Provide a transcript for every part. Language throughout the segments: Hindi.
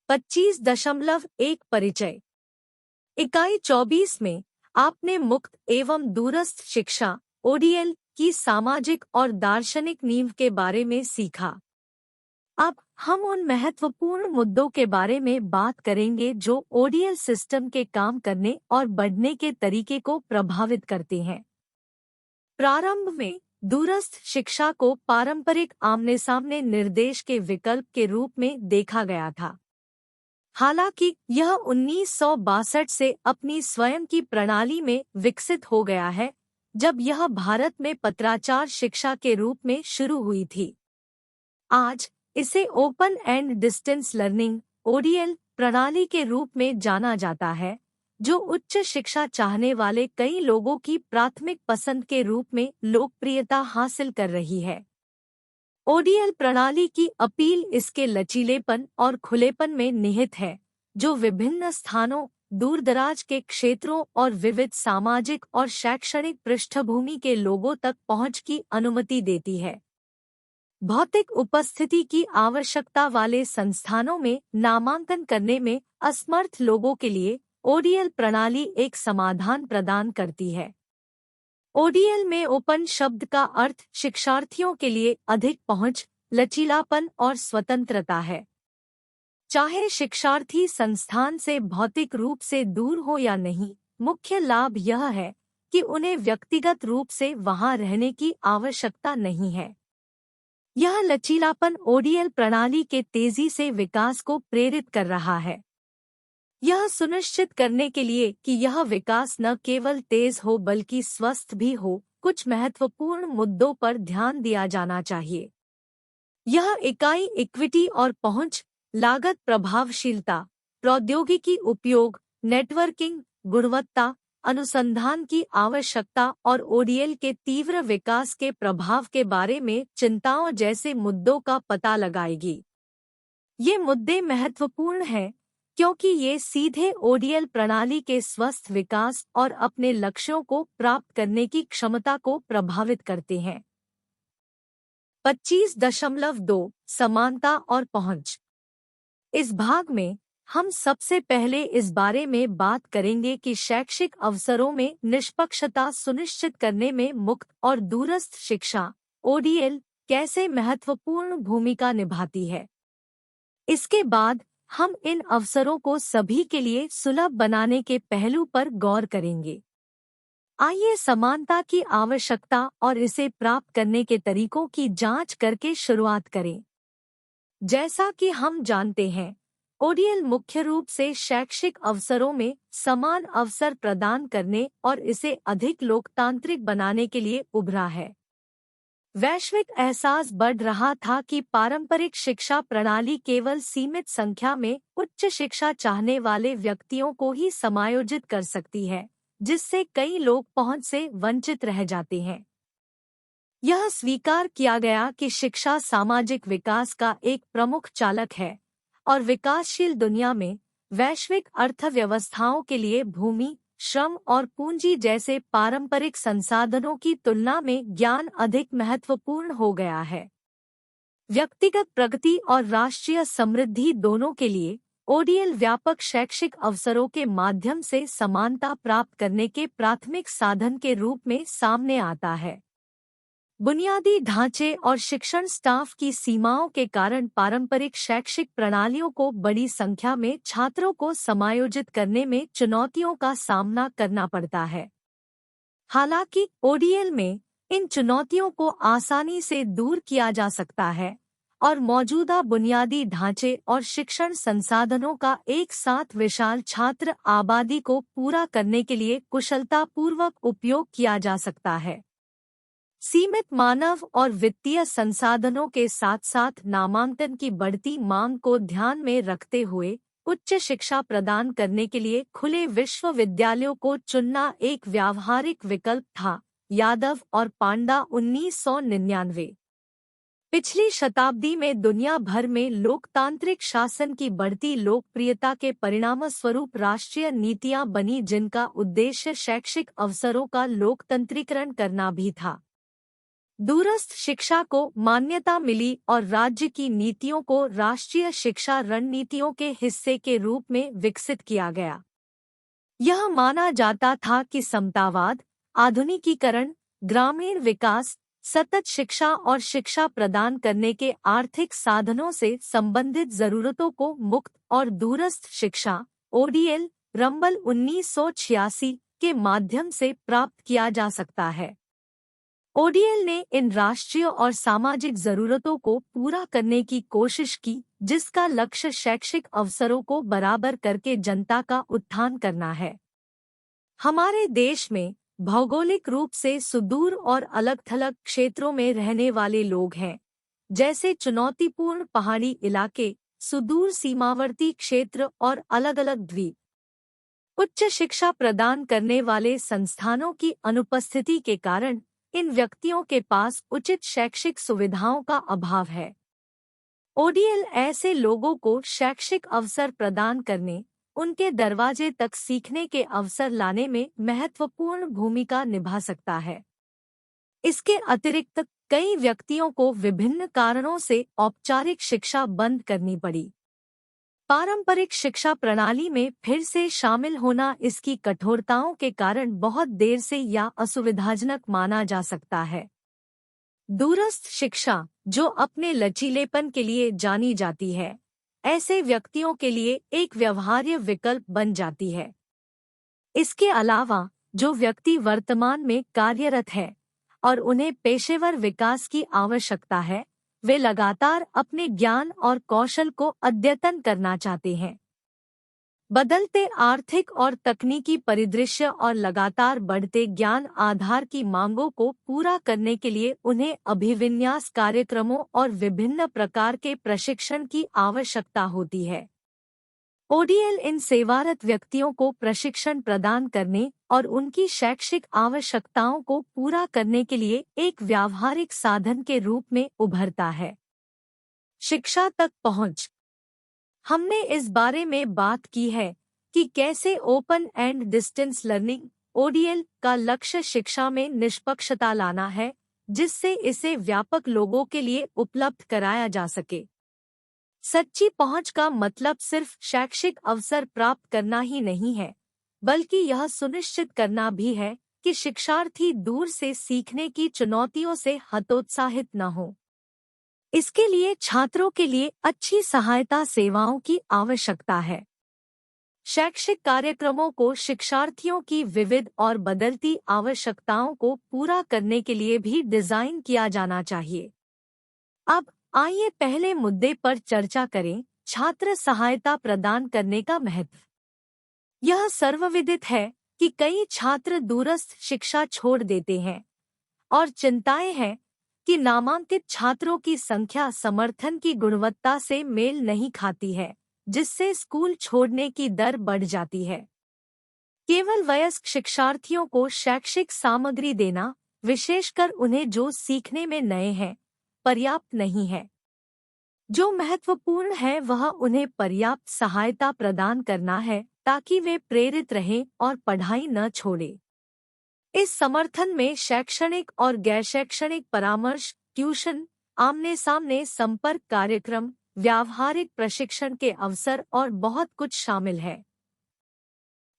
25.1 परिचय। इकाई 24 में आपने मुक्त एवं दूरस्थ शिक्षा ओडीएल की सामाजिक और दार्शनिक नींव के बारे में सीखा। अब हम उन महत्वपूर्ण मुद्दों के बारे में बात करेंगे जो ओडीएल सिस्टम के काम करने और बढ़ने के तरीके को प्रभावित करते हैं। प्रारंभ में दूरस्थ शिक्षा को पारंपरिक आमने-सामने निर्देश के विकल्प के रूप में देखा गया था। हालांकि यह 1962 से अपनी स्वयं की प्रणाली में विकसित हो गया है, जब यह भारत में पत्राचार शिक्षा के रूप में शुरू हुई थी। आज इसे open and distance learning ODL प्रणाली के रूप में जाना जाता है, जो उच्च शिक्षा चाहने वाले कई लोगों की प्राथमिक पसंद के रूप में लोकप्रियता हासिल कर रही है। ओडीएल प्रणाली की अपील इसके लचीलेपन और खुलेपन में निहित है, जो विभिन्न स्थानों, दूरदराज के क्षेत्रों और विविध सामाजिक और शैक्षणिक पृष्ठभूमि के लोगों तक पहुंच की अनुमति देती है। भौतिक उपस्थिति की आवश्यकता वाले संस्थानों में नामांकन करने में असमर्थ लोगों के लिए ओडीएल प्रणाली एक समाधान प्रदान करती है। ओडीएल में ओपन शब्द का अर्थ शिक्षार्थियों के लिए अधिक पहुंच, लचीलापन और स्वतंत्रता है। चाहे शिक्षार्थी संस्थान से भौतिक रूप से दूर हो या नहीं, मुख्य लाभ यह है कि उन्हें व्यक्तिगत रूप से वहां रहने की आवश्यकता नहीं है। यह लचीलापन ओडीएल प्रणाली के तेजी से विकास को प्रेरित कर रहा है। यह सुनिश्चित करने के लिए कि यह विकास न केवल तेज हो बल्कि स्वस्थ भी हो, कुछ महत्वपूर्ण मुद्दों पर ध्यान दिया जाना चाहिए। यह इकाई इक्विटी और पहुंच, लागत प्रभावशीलता, प्रौद्योगिकी उपयोग, नेटवर्किंग, गुणवत्ता, अनुसंधान की आवश्यकता और ओडीएल के तीव्र विकास के प्रभाव के बारे में चिंताओं जैसे मुद्दों का पता लगाएगी। ये मुद्दे महत्वपूर्ण हैं क्योंकि ये सीधे ओडीएल प्रणाली के स्वस्थ विकास और अपने लक्ष्यों को प्राप्त करने की क्षमता को प्रभावित करते हैं। 25.2 समानता और पहुंच। इस भाग में हम सबसे पहले इस बारे में बात करेंगे कि शैक्षिक अवसरों में निष्पक्षता सुनिश्चित करने में मुक्त और दूरस्थ शिक्षा ओडीएल कैसे महत्वपूर्ण भूमिका निभाती है। इसके बाद हम इन अवसरों को सभी के लिए सुलभ बनाने के पहलू पर गौर करेंगे। आइए समानता की आवश्यकता और इसे प्राप्त करने के तरीकों की जांच करके शुरुआत करें। जैसा कि हम जानते हैं, ओडीएल मुख्य रूप से शैक्षिक अवसरों में समान अवसर प्रदान करने और इसे अधिक लोकतांत्रिक बनाने के लिए उभरा है। वैश्विक एहसास बढ़ रहा था कि पारंपरिक शिक्षा प्रणाली केवल सीमित संख्या में उच्च शिक्षा चाहने वाले व्यक्तियों को ही समायोजित कर सकती है, जिससे कई लोग पहुंच से वंचित रह जाते हैं। यह स्वीकार किया गया कि शिक्षा सामाजिक विकास का एक प्रमुख चालक है और विकासशील दुनिया में वैश्विक अर्थव्यवस्थाओं के लिए भूमि, श्रम और पूंजी जैसे पारंपरिक संसाधनों की तुलना में ज्ञान अधिक महत्वपूर्ण हो गया है। व्यक्तिगत प्रगति और राष्ट्रीय समृद्धि दोनों के लिए ओडीएल व्यापक शैक्षिक अवसरों के माध्यम से समानता प्राप्त करने के प्राथमिक साधन के रूप में सामने आता है। बुनियादी ढांचे और शिक्षण स्टाफ की सीमाओं के कारण पारंपरिक शैक्षिक प्रणालियों को बड़ी संख्या में छात्रों को समायोजित करने में चुनौतियों का सामना करना पड़ता है। हालांकि ओडीएल में इन चुनौतियों को आसानी से दूर किया जा सकता है और मौजूदा बुनियादी ढांचे और शिक्षण संसाधनों का एक साथ विशाल छात्र आबादी को पूरा करने के लिए कुशलतापूर्वक उपयोग किया जा सकता है। सीमित मानव और वित्तीय संसाधनों के साथ साथ नामांकन की बढ़ती मांग को ध्यान में रखते हुए उच्च शिक्षा प्रदान करने के लिए खुले विश्वविद्यालयों को चुनना एक व्यावहारिक विकल्प था। यादव और पांडा 1999। पिछली शताब्दी में दुनिया भर में लोकतांत्रिक शासन की बढ़ती लोकप्रियता के परिणामस्वरूप राष्ट्रीय नीतियां बनी जिनका उद्देश्य शैक्षिक अवसरों का लोकतंत्रीकरण करना भी था। दूरस्थ शिक्षा को मान्यता मिली और राज्य की नीतियों को राष्ट्रीय शिक्षा रणनीतियों के हिस्से के रूप में विकसित किया गया। यह माना जाता था कि समतावाद, आधुनिकीकरण, ग्रामीण विकास, सतत शिक्षा और शिक्षा प्रदान करने के आर्थिक साधनों से संबंधित जरूरतों को मुक्त और दूरस्थ शिक्षा ओडीएल रंबल 1986 के माध्यम से प्राप्त किया जा सकता है। ओडीएल ने इन राष्ट्रीय और सामाजिक जरूरतों को पूरा करने की कोशिश की, जिसका लक्ष्य शैक्षिक अवसरों को बराबर करके जनता का उत्थान करना है। हमारे देश में भौगोलिक रूप से सुदूर और अलग-थलग क्षेत्रों में रहने वाले लोग हैं, जैसे चुनौतीपूर्ण पहाड़ी इलाके, सुदूर सीमावर्ती क्षेत्र और अलग-अलग द्वीप। उच्च शिक्षा प्रदान करने वाले संस्थानों की अनुपस्थिति के कारण इन व्यक्तियों के पास उचित शैक्षिक सुविधाओं का अभाव है। ओडीएल ऐसे लोगों को शैक्षिक अवसर प्रदान करने, उनके दरवाजे तक सीखने के अवसर लाने में महत्वपूर्ण भूमिका निभा सकता है। इसके अतिरिक्त कई व्यक्तियों को विभिन्न कारणों से औपचारिक शिक्षा बंद करनी पड़ी। पारंपरिक शिक्षा प्रणाली में फिर से शामिल होना इसकी कठोरताओं के कारण बहुत देर से या असुविधाजनक माना जा सकता है। दूरस्थ शिक्षा, जो अपने लचीलेपन के लिए जानी जाती है, ऐसे व्यक्तियों के लिए एक व्यवहार्य विकल्प बन जाती है। इसके अलावा जो व्यक्ति वर्तमान में कार्यरत है और उन्हें पेशेवर विकास की आवश्यकता है, वे लगातार अपने ज्ञान और कौशल को अद्यतन करना चाहते हैं। बदलते आर्थिक और तकनीकी परिदृश्य और लगातार बढ़ते ज्ञान आधार की मांगों को पूरा करने के लिए उन्हें अभिविन्यास कार्यक्रमों और विभिन्न प्रकार के प्रशिक्षण की आवश्यकता होती है। ओडीएल इन सेवारत व्यक्तियों को प्रशिक्षण प्रदान करने और उनकी शैक्षिक आवश्यकताओं को पूरा करने के लिए एक व्यावहारिक साधन के रूप में उभरता है। शिक्षा तक पहुंच। हमने इस बारे में बात की है कि कैसे open and distance learning ODL का लक्ष्य शिक्षा में निष्पक्षता लाना है, जिससे इसे व्यापक लोगों के लिए उपलब्ध कराया जा सके। सच्ची पहुंच का मतलब सिर्फ शैक्षिक अवसर प्राप्त करना ही नहीं है, बल्कि यह सुनिश्चित करना भी है कि शिक्षार्थी दूर से सीखने की चुनौतियों से हतोत्साहित न हो। इसके लिए छात्रों के लिए अच्छी सहायता सेवाओं की आवश्यकता है। शैक्षिक कार्यक्रमों को शिक्षार्थियों की विविध और बदलती आवश्यकताओं को पूरा करने के लिए भी डिजाइन किया जाना चाहिए। अब आइए पहले मुद्दे पर चर्चा करें, छात्र सहायता प्रदान करने का महत्व। यह सर्वविदित है कि कई छात्र दूरस्थ शिक्षा छोड़ देते हैं और चिंताएं हैं कि नामांकित छात्रों की संख्या समर्थन की गुणवत्ता से मेल नहीं खाती है, जिससे स्कूल छोड़ने की दर बढ़ जाती है। केवल वयस्क शिक्षार्थियों को शैक्षिक सामग्री देना, विशेषकर उन्हें जो सीखने में नए हैं, पर्याप्त नहीं है। जो महत्वपूर्ण है वह उन्हें पर्याप्त सहायता प्रदान करना है ताकि वे प्रेरित रहें और पढ़ाई न छोड़ें। इस समर्थन में शैक्षणिक और गैर शैक्षणिक परामर्श, ट्यूशन, आमने सामने संपर्क कार्यक्रम, व्यावहारिक प्रशिक्षण के अवसर और बहुत कुछ शामिल है।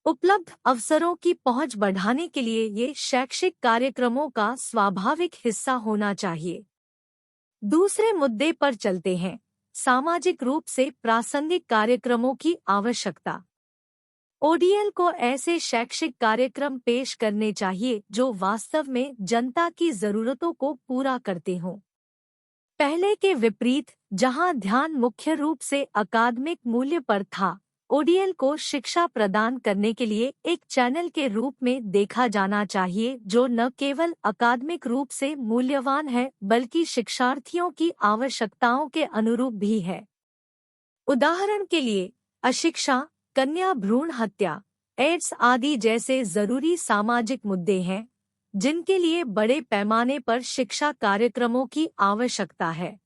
उपलब्ध अवसरों की पहुंच बढ़ाने के लिए ये शैक्षिक कार्यक्रमों का स्वाभाविक हिस्सा होना चाहिए। दूसरे मुद्दे पर चलते हैं, सामाजिक रूप से प्रासंगिक कार्यक्रमों की आवश्यकता। ओडीएल को ऐसे शैक्षिक कार्यक्रम पेश करने चाहिए जो वास्तव में जनता की जरूरतों को पूरा करते हों। पहले के विपरीत, जहां ध्यान मुख्य रूप से अकादमिक मूल्य पर था, ओडीएल को शिक्षा प्रदान करने के लिए एक चैनल के रूप में देखा जाना चाहिए जो न केवल अकादमिक रूप से मूल्यवान है बल्कि शिक्षार्थियों की आवश्यकताओं के अनुरूप भी है। उदाहरण के लिए, अशिक्षा, कन्या भ्रूण हत्या, एड्स आदि जैसे जरूरी सामाजिक मुद्दे हैं जिनके लिए बड़े पैमाने पर शिक्षा कार्यक्रमों की आवश्यकता है।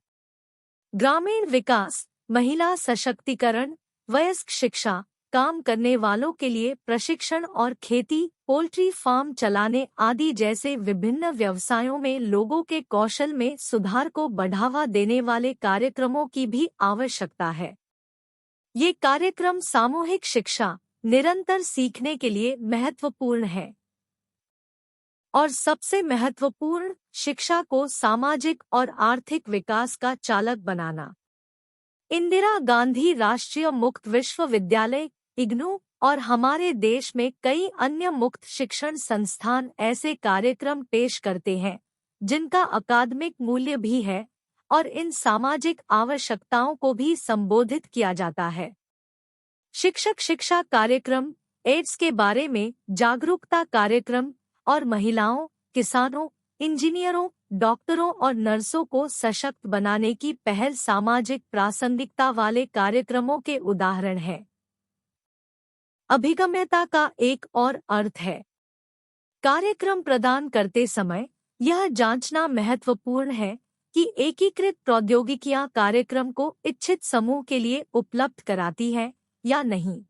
ग्रामीण विकास, महिला सशक्तिकरण, वयस्क शिक्षा, काम करने वालों के लिए प्रशिक्षण और खेती, पोल्ट्री फार्म चलाने आदि जैसे विभिन्न व्यवसायों में लोगों के कौशल में सुधार को बढ़ावा देने वाले कार्यक्रमों की भी आवश्यकता है। ये कार्यक्रम सामूहिक शिक्षा, निरंतर सीखने के लिए महत्वपूर्ण है। और सबसे महत्वपूर्ण, शिक्षा को सामाजिक और आर्थिक विकास का चालक बनाना। इंदिरा गांधी राष्ट्रीय मुक्त विश्वविद्यालय इग्नू और हमारे देश में कई अन्य मुक्त शिक्षण संस्थान ऐसे कार्यक्रम पेश करते हैं जिनका अकादमिक मूल्य भी है और इन सामाजिक आवश्यकताओं को भी संबोधित किया जाता है। शिक्षक शिक्षा कार्यक्रम, एड्स के बारे में जागरूकता कार्यक्रम और महिलाओं, किसानों, इंजीनियरों, डॉक्टरों और नर्सों को सशक्त बनाने की पहल सामाजिक प्रासंगिकता वाले कार्यक्रमों के उदाहरण हैं। अभिगम्यता का एक और अर्थ है। कार्यक्रम प्रदान करते समय यह जांचना महत्वपूर्ण है कि एकीकृत प्रौद्योगिकियां कार्यक्रम को इच्छित समूह के लिए उपलब्ध कराती है या नहीं।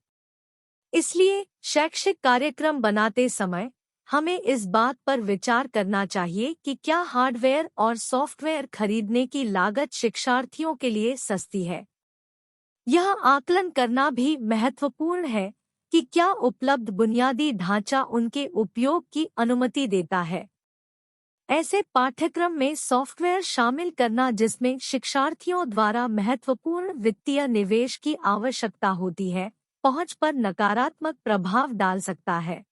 इसलिए शैक्षिक कार्यक्रम बनाते समय हमें इस बात पर विचार करना चाहिए कि क्या हार्डवेयर और सॉफ्टवेयर खरीदने की लागत शिक्षार्थियों के लिए सस्ती है। यह आकलन करना भी महत्वपूर्ण है कि क्या उपलब्ध बुनियादी ढांचा उनके उपयोग की अनुमति देता है। ऐसे पाठ्यक्रम में सॉफ्टवेयर शामिल करना जिसमें शिक्षार्थियों द्वारा महत्वपूर्ण वित्तीय निवेश की आवश्यकता होती है, पहुंच पर नकारात्मक प्रभाव डाल सकता है।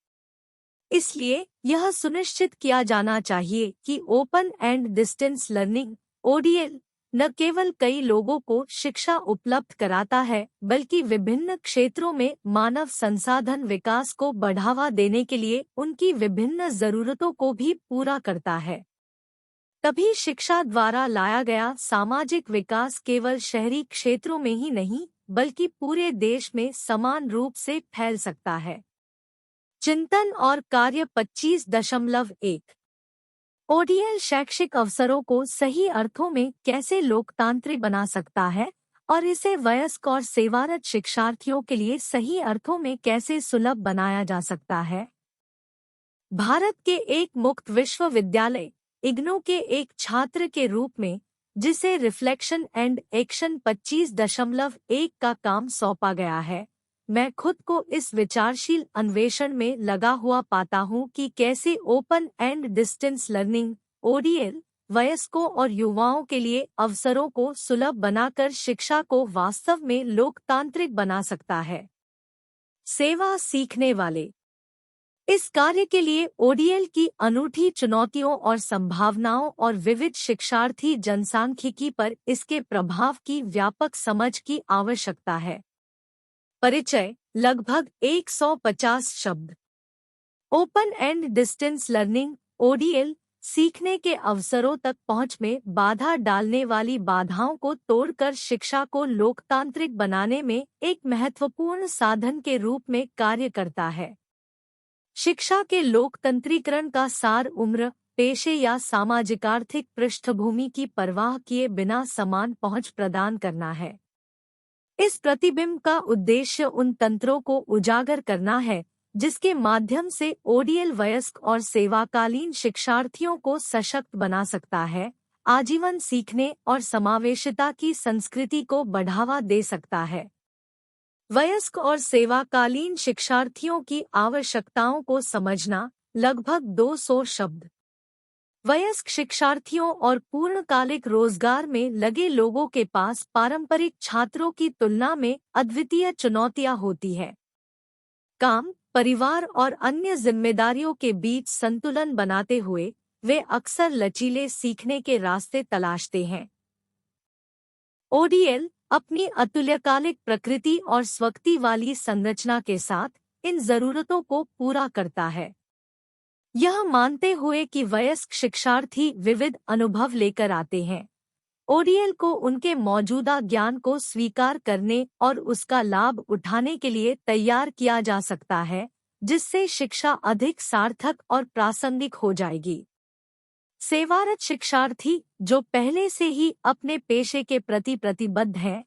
इसलिए यह सुनिश्चित किया जाना चाहिए कि open and distance learning (ODL) न केवल कई लोगों को शिक्षा उपलब्ध कराता है बल्कि विभिन्न क्षेत्रों में मानव संसाधन विकास को बढ़ावा देने के लिए उनकी विभिन्न जरूरतों को भी पूरा करता है। तभी शिक्षा द्वारा लाया गया सामाजिक विकास केवल शहरी क्षेत्रों में ही नहीं बल्कि पूरे देश में समान रूप से फैल सकता है। चिंतन और कार्य 25.1 ओडीएल शैक्षिक अवसरों को सही अर्थों में कैसे लोकतांत्रिक बना सकता है और इसे वयस्क और सेवारत शिक्षार्थियों के लिए सही अर्थों में कैसे सुलभ बनाया जा सकता है। भारत के एक मुक्त विश्वविद्यालय इग्नू के एक छात्र के रूप में जिसे रिफ्लेक्शन एंड एक्शन 25.1 का काम सौंपा गया है, मैं खुद को इस विचारशील अन्वेषण में लगा हुआ पाता हूं कि कैसे open and distance learning (ODL) वयस्कों और युवाओं के लिए अवसरों को सुलभ बनाकर शिक्षा को वास्तव में लोकतांत्रिक बना सकता है। सेवा सीखने वाले इस कार्य के लिए ओडीएल की अनूठी चुनौतियों और संभावनाओं और विविध शिक्षार्थी जनसांख्यिकी पर इसके प्रभाव की व्यापक समझ की आवश्यकता है। परिचय लगभग 150 शब्द। Open and distance learning (ODL) सीखने के अवसरों तक पहुंच में बाधा डालने वाली बाधाओं को तोड़कर शिक्षा को लोकतांत्रिक बनाने में एक महत्वपूर्ण साधन के रूप में कार्य करता है। शिक्षा के लोकतंत्रीकरण का सार उम्र, पेशे या सामाजिक-आर्थिक पृष्ठभूमि की परवाह किए बिना समान पहुंच प्रदान करना है। इस प्रतिबिंब का उद्देश्य उन तंत्रों को उजागर करना है जिसके माध्यम से ओडीएल वयस्क और सेवाकालीन शिक्षार्थियों को सशक्त बना सकता है, आजीवन सीखने और समावेशिता की संस्कृति को बढ़ावा दे सकता है। वयस्क और सेवाकालीन शिक्षार्थियों की आवश्यकताओं को समझना लगभग 200 शब्द। वयस्क शिक्षार्थियों और पूर्णकालिक रोजगार में लगे लोगों के पास पारंपरिक छात्रों की तुलना में अद्वितीय चुनौतियां होती है। काम, परिवार और अन्य जिम्मेदारियों के बीच संतुलन बनाते हुए वे अक्सर लचीले सीखने के रास्ते तलाशते हैं। ओडीएल अपनी अतुल्यकालिक प्रकृति और स्वक्ति वाली संरचना के साथ इन जरूरतों को पूरा करता है। यह मानते हुए कि वयस्क शिक्षार्थी विविध अनुभव लेकर आते हैं, ओडीएल को उनके मौजूदा ज्ञान को स्वीकार करने और उसका लाभ उठाने के लिए तैयार किया जा सकता है, जिससे शिक्षा अधिक सार्थक और प्रासंगिक हो जाएगी। सेवारत शिक्षार्थी जो पहले से ही अपने पेशे के प्रति प्रतिबद्ध हैं,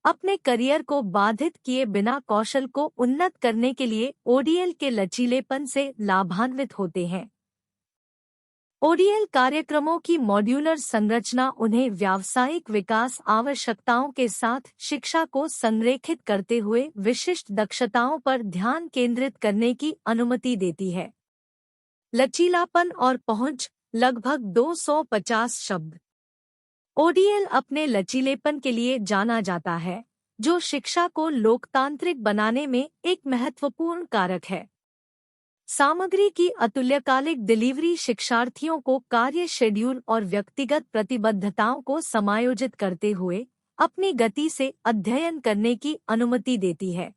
अपने करियर को बाधित किए बिना कौशल को उन्नत करने के लिए ओडीएल के लचीलेपन से लाभान्वित होते हैं। ओडीएल कार्यक्रमों की मॉड्यूलर संरचना उन्हें व्यावसायिक विकास आवश्यकताओं के साथ शिक्षा को संरेखित करते हुए विशिष्ट दक्षताओं पर ध्यान केंद्रित करने की अनुमति देती है। लचीलापन और पहुंच, लगभग 250 शब्द। ओडीएल अपने लचीलेपन के लिए जाना जाता है, जो शिक्षा को लोकतांत्रिक बनाने में एक महत्वपूर्ण कारक है। सामग्री की अतुल्यकालिक डिलीवरी शिक्षार्थियों को कार्य शेड्यूल और व्यक्तिगत प्रतिबद्धताओं को समायोजित करते हुए अपनी गति से अध्ययन करने की अनुमति देती है।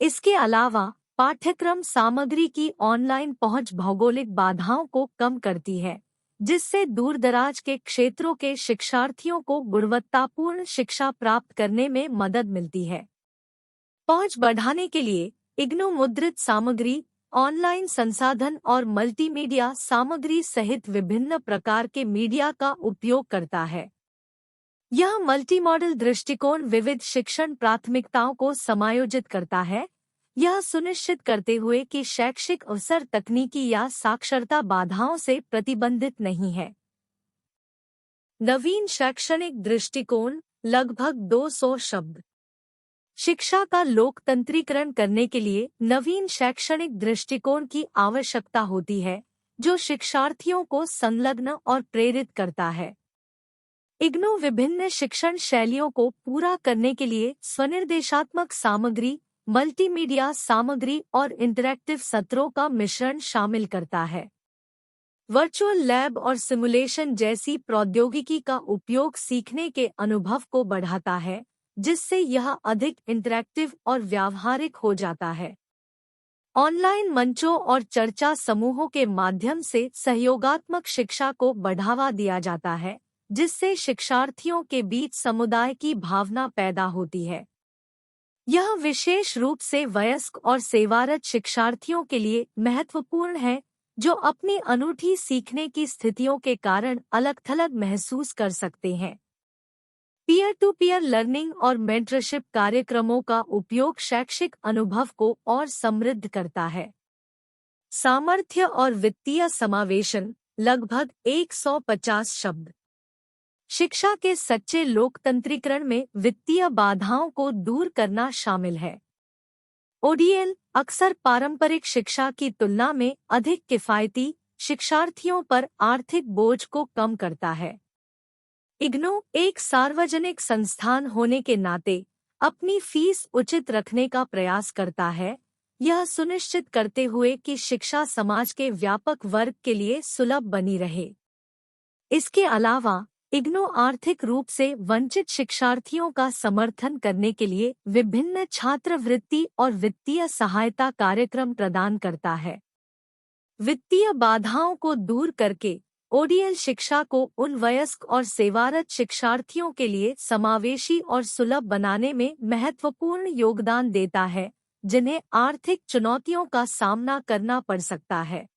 इसके अलावा पाठ्यक्रम सामग्री की ऑनलाइन पहुंच भौगोलिक बाधाओं को कम करती है, जिससे दूरदराज के क्षेत्रों के शिक्षार्थियों को गुणवत्तापूर्ण शिक्षा प्राप्त करने में मदद मिलती है। पहुंच बढ़ाने के लिए इग्नू मुद्रित सामग्री, ऑनलाइन संसाधन और मल्टीमीडिया सामग्री सहित विभिन्न प्रकार के मीडिया का उपयोग करता है। यह मल्टीमॉडल दृष्टिकोण विविध शिक्षण प्राथमिकताओं को समायोजित करता है, यह सुनिश्चित करते हुए कि शैक्षिक अवसर तकनीकी या साक्षरता बाधाओं से प्रतिबंधित नहीं है। नवीन शैक्षणिक दृष्टिकोण, लगभग 200 शब्द। शिक्षा का लोकतंत्रीकरण करने के लिए नवीन शैक्षणिक दृष्टिकोण की आवश्यकता होती है, जो शिक्षार्थियों को संलग्न और प्रेरित करता है। इग्नू विभिन्न शिक्षण शैलियों को पूरा करने के लिए स्वनिर्देशात्मक सामग्री, मल्टीमीडिया सामग्री और इंटरैक्टिव सत्रों का मिश्रण शामिल करता है। वर्चुअल लैब और सिमुलेशन जैसी प्रौद्योगिकी का उपयोग सीखने के अनुभव को बढ़ाता है, जिससे यह अधिक इंटरैक्टिव और व्यावहारिक हो जाता है। ऑनलाइन मंचों और चर्चा समूहों के माध्यम से सहयोगात्मक शिक्षा को बढ़ावा दिया जाता है, जिससे शिक्षार्थियों के बीच समुदाय की भावना पैदा होती है। यह विशेष रूप से वयस्क और सेवारत शिक्षार्थियों के लिए महत्वपूर्ण है, जो अपनी अनूठी सीखने की स्थितियों के कारण अलग-थलग महसूस कर सकते हैं। पीयर टू पीयर लर्निंग और मेंटरशिप कार्यक्रमों का उपयोग शैक्षिक अनुभव को और समृद्ध करता है। सामर्थ्य और वित्तीय समावेशन, लगभग 150 शब्द। शिक्षा के सच्चे लोकतंत्रीकरण में वित्तीय बाधाओं को दूर करना शामिल है। ओडीएल अक्सर पारंपरिक शिक्षा की तुलना में अधिक किफायती शिक्षार्थियों पर आर्थिक बोझ को कम करता है। इग्नू एक सार्वजनिक संस्थान होने के नाते अपनी फीस उचित रखने का प्रयास करता है, यह सुनिश्चित करते हुए कि शिक्षा समाज के व्यापक वर्ग के लिए सुलभ बनी रहे। इसके अलावा इग्नू आर्थिक रूप से वंचित शिक्षार्थियों का समर्थन करने के लिए विभिन्न छात्रवृत्ति और वित्तीय सहायता कार्यक्रम प्रदान करता है। वित्तीय बाधाओं को दूर करके ओडीएल शिक्षा को उन वयस्क और सेवारत शिक्षार्थियों के लिए समावेशी और सुलभ बनाने में महत्वपूर्ण योगदान देता है, जिन्हें आर्थिक चुनौतियों का सामना करना पड़ सकता है।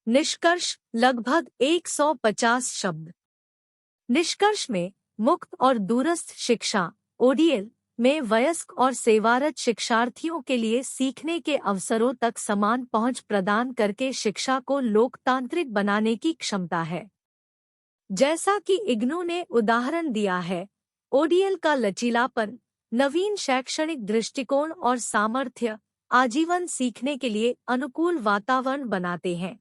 निष्कर्ष, लगभग 150 शब्द। निष्कर्ष में मुक्त और दूरस्थ शिक्षा ओडीएल में वयस्क और सेवारत शिक्षार्थियों के लिए सीखने के अवसरों तक समान पहुंच प्रदान करके शिक्षा को लोकतांत्रिक बनाने की क्षमता है। जैसा कि इग्नू ने उदाहरण दिया है, ओडीएल का लचीलापन, नवीन शैक्षणिक दृष्टिकोण और सामर्थ्य आजीवन सीखने के लिए अनुकूल वातावरण बनाते हैं।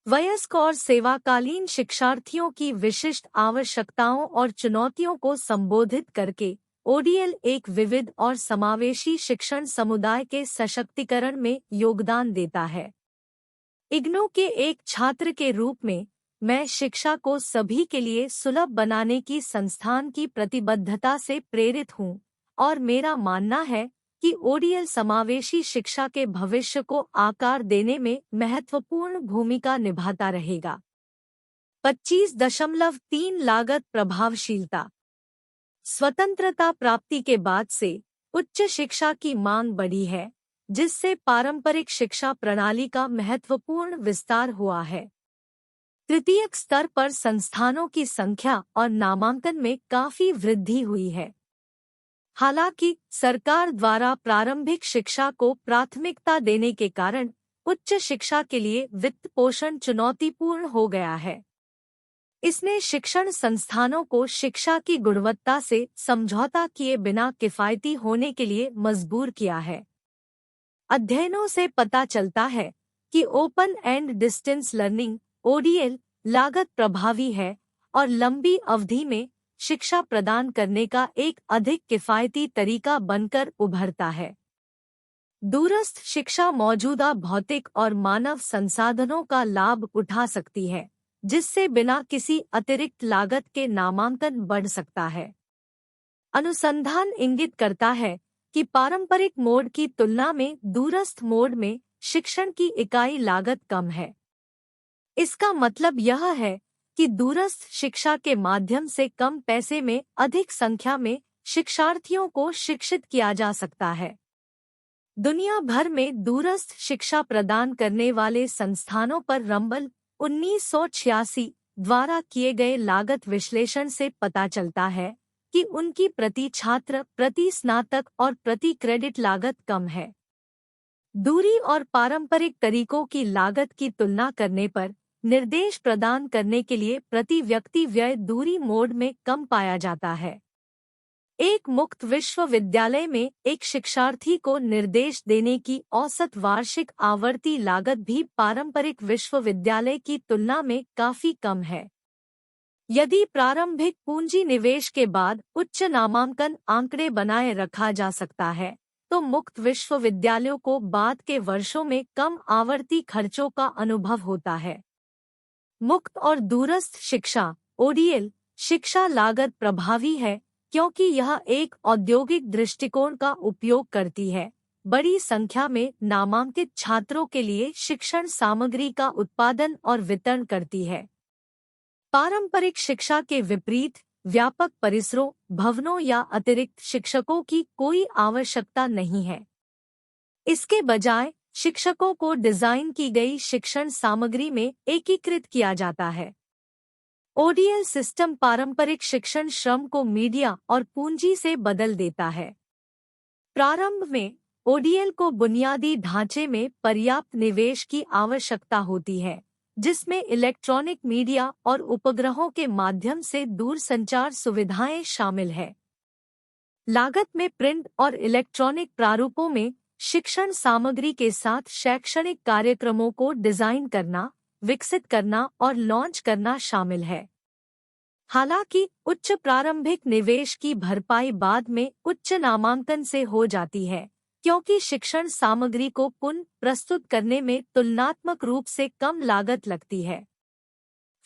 वयस्क और सेवाकालीन शिक्षार्थियों की विशिष्ट आवश्यकताओं और चुनौतियों को संबोधित करके ओडीएल एक विविध और समावेशी शिक्षण समुदाय के सशक्तिकरण में योगदान देता है। इग्नू के एक छात्र के रूप में मैं शिक्षा को सभी के लिए सुलभ बनाने की संस्थान की प्रतिबद्धता से प्रेरित हूँ और मेरा मानना है कि ओडीएल समावेशी शिक्षा के भविष्य को आकार देने में महत्वपूर्ण भूमिका निभाता रहेगा। 25.3 लागत प्रभावशीलता। स्वतंत्रता प्राप्ति के बाद से उच्च शिक्षा की मांग बढ़ी है, जिससे पारंपरिक शिक्षा प्रणाली का महत्वपूर्ण विस्तार हुआ है। तृतीयक स्तर पर संस्थानों की संख्या और नामांकन में काफी वृद्धि हुई है। हालांकि सरकार द्वारा प्रारंभिक शिक्षा को प्राथमिकता देने के कारण उच्च शिक्षा के लिए वित्त पोषण चुनौतीपूर्ण हो गया है। इसने शिक्षण संस्थानों को शिक्षा की गुणवत्ता से समझौता किए बिना किफायती होने के लिए मजबूर किया है। अध्ययनों से पता चलता है कि open and distance learning (ODL) लागत प्रभावी है और लंबी अवधि में शिक्षा प्रदान करने का एक अधिक किफायती तरीका बनकर उभरता है। दूरस्थ शिक्षा मौजूदा भौतिक और मानव संसाधनों का लाभ उठा सकती है, जिससे बिना किसी अतिरिक्त लागत के नामांकन बढ़ सकता है। अनुसंधान इंगित करता है कि पारंपरिक मोड की तुलना में दूरस्थ मोड में शिक्षण की इकाई लागत कम है। इसका मतलब यह है कि दूरस्थ शिक्षा के माध्यम से कम पैसे में अधिक संख्या में शिक्षार्थियों को शिक्षित किया जा सकता है। दुनिया भर में दूरस्थ शिक्षा प्रदान करने वाले संस्थानों पर रंबल 1986 द्वारा किए गए लागत विश्लेषण से पता चलता है कि उनकी प्रति छात्र, प्रति स्नातक और प्रति क्रेडिट लागत कम है। दूरी और पारंपरिक तरीकों की लागत की तुलना करने पर निर्देश प्रदान करने के लिए प्रति व्यक्ति व्यय दूरी मोड में कम पाया जाता है। एक मुक्त विश्वविद्यालय में एक शिक्षार्थी को निर्देश देने की औसत वार्षिक आवर्ती लागत भी पारंपरिक विश्वविद्यालय की तुलना में काफी कम है। यदि प्रारंभिक पूंजी निवेश के बाद उच्च नामांकन आंकड़े बनाए रखा जा सकता है, तो मुक्त विश्वविद्यालयों को बाद के वर्षों में कम आवर्ती खर्चों का अनुभव होता है। मुक्त और दूरस्थ शिक्षा (ओडीएल) शिक्षा लागत प्रभावी है क्योंकि यह एक औद्योगिक दृष्टिकोण का उपयोग करती है, बड़ी संख्या में नामांकित छात्रों के लिए शिक्षण सामग्री का उत्पादन और वितरण करती है। पारंपरिक शिक्षा के विपरीत व्यापक परिसरों, भवनों या अतिरिक्त शिक्षकों की कोई आवश्यकता नहीं है। इसके बजाय शिक्षकों को डिजाइन की गई शिक्षण सामग्री में एकीकृत किया जाता है। ओडीएल सिस्टम पारंपरिक शिक्षण श्रम को मीडिया और पूंजी से बदल देता है। प्रारंभ में ओडीएल को बुनियादी ढांचे में पर्याप्त निवेश की आवश्यकता होती है, जिसमें इलेक्ट्रॉनिक मीडिया और उपग्रहों के माध्यम से दूरसंचार सुविधाएं शामिल है। लागत में प्रिंट और इलेक्ट्रॉनिक प्रारूपों में शिक्षण सामग्री के साथ शैक्षणिक कार्यक्रमों को डिजाइन करना, विकसित करना और लॉन्च करना शामिल है। हालांकि उच्च प्रारंभिक निवेश की भरपाई बाद में उच्च नामांकन से हो जाती है, क्योंकि शिक्षण सामग्री को पुनः प्रस्तुत करने में तुलनात्मक रूप से कम लागत लगती है।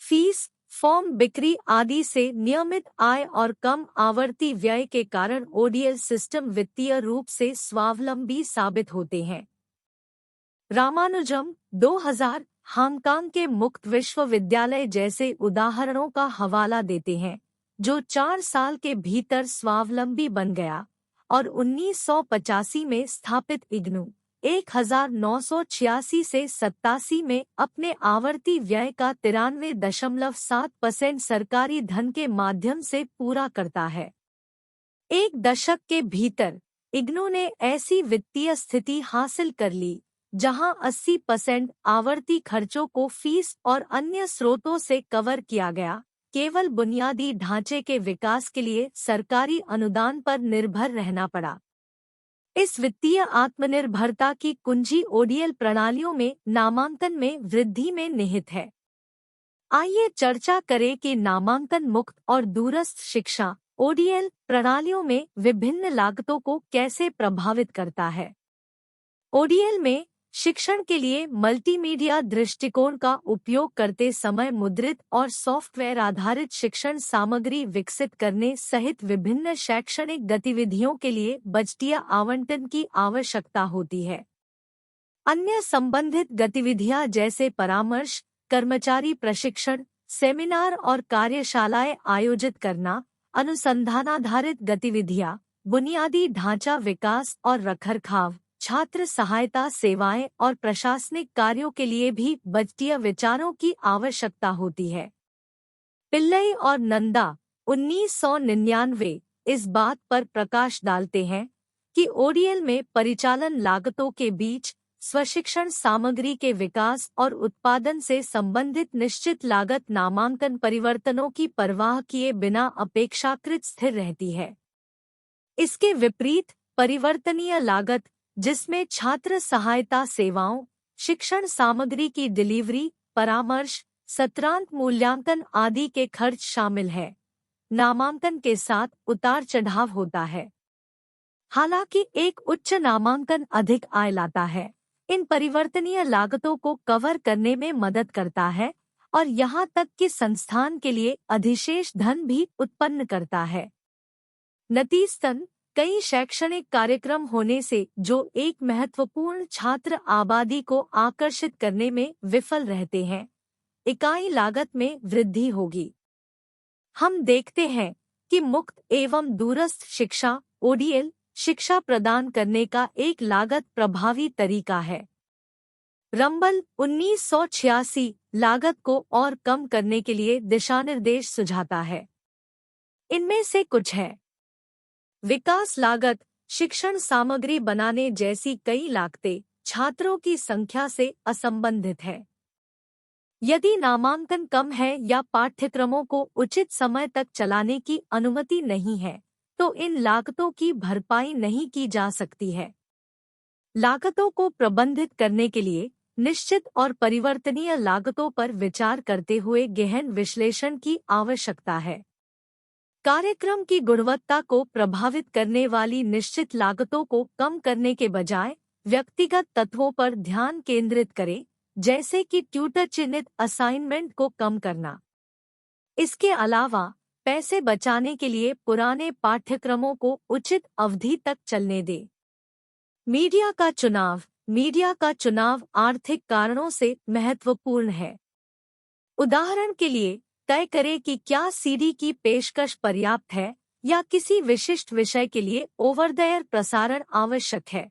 फीस, फॉर्म बिक्री आदि से नियमित आय और कम आवर्ती व्यय के कारण ओडीएल सिस्टम वित्तीय रूप से स्वावलंबी साबित होते हैं। रामानुजम 2000 हांगकांग के मुक्त विश्वविद्यालय जैसे उदाहरणों का हवाला देते हैं, जो 4 साल के भीतर स्वावलंबी बन गया और 1985 में स्थापित इग्नू 1986 से 87 में अपने आवर्ती व्यय का 93.7% सरकारी धन के माध्यम से पूरा करता है। एक दशक के भीतर इग्नू ने ऐसी वित्तीय स्थिति हासिल कर ली जहां 80% आवर्ती खर्चों को फीस और अन्य स्रोतों से कवर किया गया, केवल बुनियादी ढांचे के विकास के लिए सरकारी अनुदान पर निर्भर रहना पड़ा। इस वित्तीय आत्मनिर्भरता की कुंजी ओडीएल प्रणालियों में नामांकन में वृद्धि में निहित है। आइए चर्चा करें कि नामांकन मुक्त और दूरस्थ शिक्षा ओडीएल प्रणालियों में विभिन्न लागतों को कैसे प्रभावित करता है। ओडीएल में शिक्षण के लिए मल्टीमीडिया दृष्टिकोण का उपयोग करते समय मुद्रित और सॉफ्टवेयर आधारित शिक्षण सामग्री विकसित करने सहित विभिन्न शैक्षणिक गतिविधियों के लिए बजटीय आवंटन की आवश्यकता होती है। अन्य संबंधित गतिविधियां जैसे परामर्श, कर्मचारी प्रशिक्षण, सेमिनार और कार्यशालाएं आयोजित करना, अनुसंधानाधारित गतिविधियां, बुनियादी ढांचा विकास और रखरखाव, छात्र सहायता सेवाएं और प्रशासनिक कार्यों के लिए भी बजटीय विचारों की आवश्यकता होती है। पिल्लई और नंदा 1999 इस बात पर प्रकाश डालते हैं कि ओडीएल में परिचालन लागतों के बीच स्वशिक्षण सामग्री के विकास और उत्पादन से संबंधित निश्चित लागत नामांकन परिवर्तनों की परवाह किए बिना अपेक्षाकृत स्थिर रहती है। इसके विपरीत परिवर्तनीय लागत, जिसमें छात्र सहायता सेवाओं, शिक्षण सामग्री की डिलीवरी, परामर्श, सत्रांत मूल्यांकन आदि के खर्च शामिल है, नामांकन के साथ उतार चढ़ाव होता है। हालांकि एक उच्च नामांकन अधिक आय लाता है, इन परिवर्तनीय लागतों को कवर करने में मदद करता है और यहाँ तक कि संस्थान के लिए अधिशेष धन भी उत्पन्न करता है। नतीजतन कई शैक्षणिक कार्यक्रम होने से जो एक महत्वपूर्ण छात्र आबादी को आकर्षित करने में विफल रहते हैं, इकाई लागत में वृद्धि होगी। हम देखते हैं कि मुक्त एवं दूरस्थ शिक्षा ओडीएल शिक्षा प्रदान करने का एक लागत प्रभावी तरीका है। रंबल 1986 लागत को और कम करने के लिए दिशानिर्देश सुझाता है। इनमें से कुछ है: विकास लागत, शिक्षण सामग्री बनाने जैसी कई लागतें छात्रों की संख्या से असंबंधित है। यदि नामांकन कम है या पाठ्यक्रमों को उचित समय तक चलाने की अनुमति नहीं है, तो इन लागतों की भरपाई नहीं की जा सकती है। लागतों को प्रबंधित करने के लिए निश्चित और परिवर्तनीय लागतों पर विचार करते हुए गहन विश्लेषण की आवश्यकता है। कार्यक्रम की गुणवत्ता को प्रभावित करने वाली निश्चित लागतों को कम करने के बजाय व्यक्तिगत तत्वों पर ध्यान केंद्रित करें, जैसे कि ट्यूटर चिन्हित असाइनमेंट को कम करना। इसके अलावा पैसे बचाने के लिए पुराने पाठ्यक्रमों को उचित अवधि तक चलने दें। मीडिया का चुनाव आर्थिक कारणों से महत्वपूर्ण है। उदाहरण के लिए तय करें कि क्या सीडी की पेशकश पर्याप्त है या किसी विशिष्ट विषय के लिए ओवर द एयर प्रसारण आवश्यक है।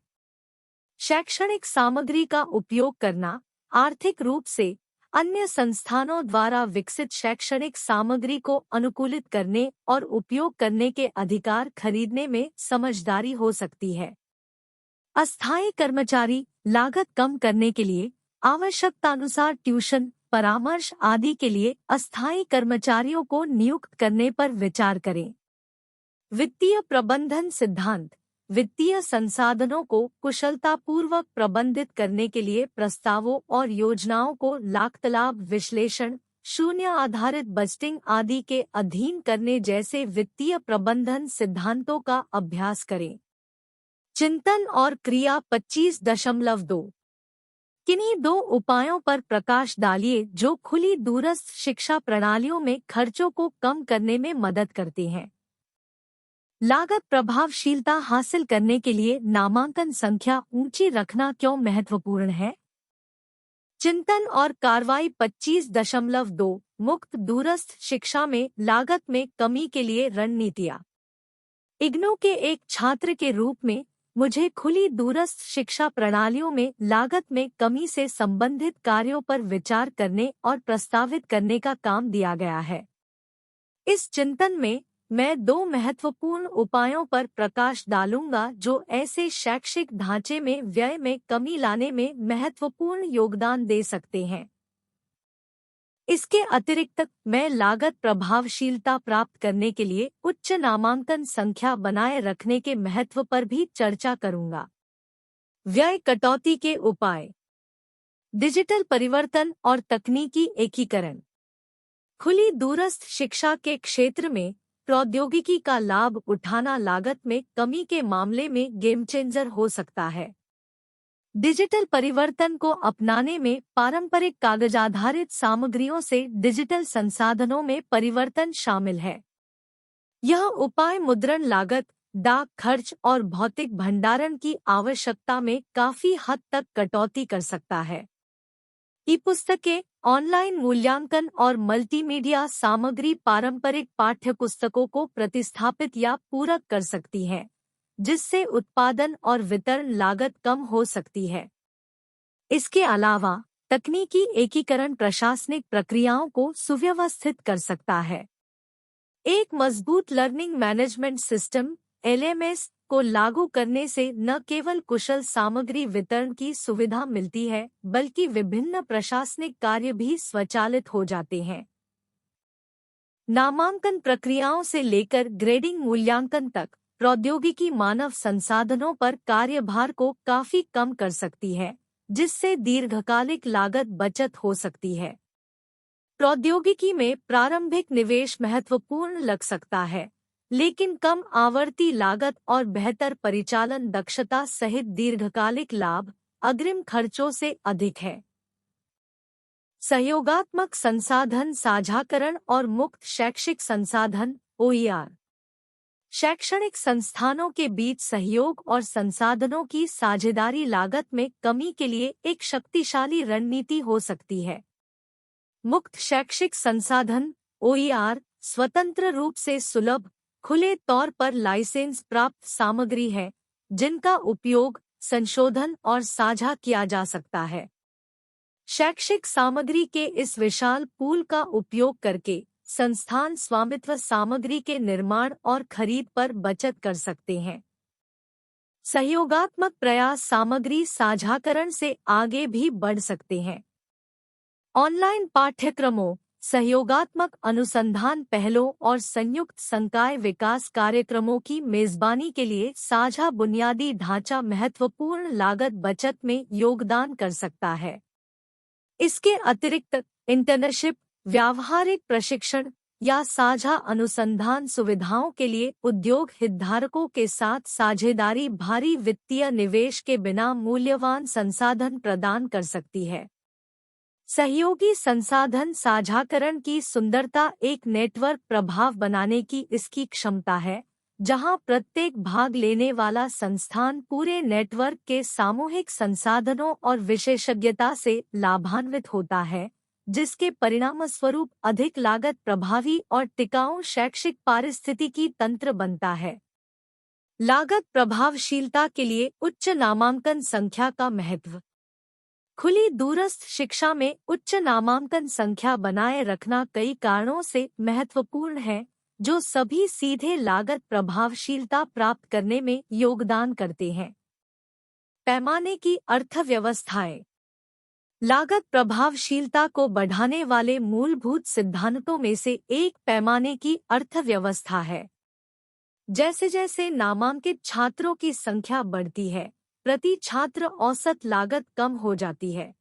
शैक्षणिक सामग्री का उपयोग करना, आर्थिक रूप से अन्य संस्थानों द्वारा विकसित शैक्षणिक सामग्री को अनुकूलित करने और उपयोग करने के अधिकार खरीदने में समझदारी हो सकती है। अस्थायी कर्मचारी लागत कम करने के लिए आवश्यकतानुसार ट्यूशन, परामर्श आदि के लिए अस्थायी कर्मचारियों को नियुक्त करने पर विचार करें। वित्तीय प्रबंधन सिद्धांत, वित्तीय संसाधनों को कुशलतापूर्वक प्रबंधित करने के लिए प्रस्तावों और योजनाओं को लाभ विश्लेषण, शून्य आधारित बजटिंग आदि के अधीन करने जैसे वित्तीय प्रबंधन सिद्धांतों का अभ्यास करें। चिंतन और क्रिया 25.2 किन्हीं दो उपायों पर प्रकाश डालिए जो खुली दूरस्थ शिक्षा प्रणालियों में खर्चों को कम करने में मदद करते हैं। लागत प्रभावशीलता हासिल करने के लिए नामांकन संख्या ऊंची रखना क्यों महत्वपूर्ण है? चिंतन और कार्रवाई 25.2 मुक्त दूरस्थ शिक्षा में लागत में कमी के लिए रणनीतियाँ। इग्नू के एक छात्र के रूप में मुझे खुली दूरस्थ शिक्षा प्रणालियों में लागत में कमी से संबंधित कार्यों पर विचार करने और प्रस्तावित करने का काम दिया गया है। इस चिंतन में मैं दो महत्वपूर्ण उपायों पर प्रकाश डालूंगा जो ऐसे शैक्षिक ढांचे में व्यय में कमी लाने में महत्वपूर्ण योगदान दे सकते हैं। इसके अतिरिक्त मैं लागत प्रभावशीलता प्राप्त करने के लिए उच्च नामांकन संख्या बनाए रखने के महत्व पर भी चर्चा करूंगा। व्यय कटौती के उपाय, डिजिटल परिवर्तन और तकनीकी एकीकरण। खुली दूरस्थ शिक्षा के क्षेत्र में प्रौद्योगिकी का लाभ उठाना लागत में कमी के मामले में गेम चेंजर हो सकता है। डिजिटल परिवर्तन को अपनाने में पारंपरिक कागज आधारित सामग्रियों से डिजिटल संसाधनों में परिवर्तन शामिल है। यह उपाय मुद्रण लागत, डाक खर्च और भौतिक भंडारण की आवश्यकता में काफी हद तक कटौती कर सकता है। ई-पुस्तकें, ऑनलाइन मूल्यांकन और मल्टीमीडिया सामग्री पारंपरिक पाठ्यपुस्तकों को प्रतिस्थापित या पूरक कर सकती है, जिससे उत्पादन और वितरण लागत कम हो सकती है। इसके अलावा तकनीकी एकीकरण प्रशासनिक प्रक्रियाओं को सुव्यवस्थित कर सकता है। एक मजबूत लर्निंग मैनेजमेंट सिस्टम (LMS) को लागू करने से न केवल कुशल सामग्री वितरण की सुविधा मिलती है, बल्कि विभिन्न प्रशासनिक कार्य भी स्वचालित हो जाते हैं। नामांकन प्रक्रियाओं से लेकर ग्रेडिंग मूल्यांकन तक प्रौद्योगिकी मानव संसाधनों पर कार्यभार को काफी कम कर सकती है, जिससे दीर्घकालिक लागत बचत हो सकती है। प्रौद्योगिकी में प्रारंभिक निवेश महत्वपूर्ण लग सकता है, लेकिन कम आवर्ती लागत और बेहतर परिचालन दक्षता सहित दीर्घकालिक लाभ अग्रिम खर्चों से अधिक है। सहयोगात्मक संसाधन साझाकरण और मुक्त शैक्षिक संसाधन (OER) शैक्षणिक संस्थानों के बीच सहयोग और संसाधनों की साझेदारी लागत में कमी के लिए एक शक्तिशाली रणनीति हो सकती है। मुक्त शैक्षिक संसाधन (OER) स्वतंत्र रूप से सुलभ, खुले तौर पर लाइसेंस प्राप्त सामग्री है, जिनका उपयोग, संशोधन और साझा किया जा सकता है। शैक्षिक सामग्री के इस विशाल पूल का उपयोग करके संस्थान स्वामित्व सामग्री के निर्माण और खरीद पर बचत कर सकते हैं। सहयोगात्मक प्रयास सामग्री साझाकरण से आगे भी बढ़ सकते हैं। ऑनलाइन पाठ्यक्रमों, सहयोगात्मक अनुसंधान पहलों और संयुक्त संकाय विकास कार्यक्रमों की मेजबानी के लिए साझा बुनियादी ढांचा महत्वपूर्ण लागत बचत में योगदान कर सकता है। इसके अतिरिक्त इंटर्नशिप, व्यावहारिक प्रशिक्षण या साझा अनुसंधान सुविधाओं के लिए उद्योग हितधारकों के साथ साझेदारी भारी वित्तीय निवेश के बिना मूल्यवान संसाधन प्रदान कर सकती है। सहयोगी संसाधन साझाकरण की सुंदरता एक नेटवर्क प्रभाव बनाने की इसकी क्षमता है, जहां प्रत्येक भाग लेने वाला संस्थान पूरे नेटवर्क के सामूहिक संसाधनों और विशेषज्ञता से लाभान्वित होता है, जिसके परिणामस्वरूप अधिक लागत प्रभावी और टिकाऊ शैक्षिक पारिस्थितिकी तंत्र बनता है। लागत प्रभावशीलता के लिए उच्च नामांकन संख्या का महत्व। खुली दूरस्थ शिक्षा में उच्च नामांकन संख्या बनाए रखना कई कारणों से महत्वपूर्ण है, जो सभी सीधे लागत प्रभावशीलता प्राप्त करने में योगदान करते हैं। पैमाने की अर्थव्यवस्थाएं लागत प्रभावशीलता को बढ़ाने वाले मूलभूत सिद्धांतों में से एक पैमाने की अर्थव्यवस्था है। जैसे जैसे नामांकित छात्रों की संख्या बढ़ती है, प्रति छात्र औसत लागत कम हो जाती है।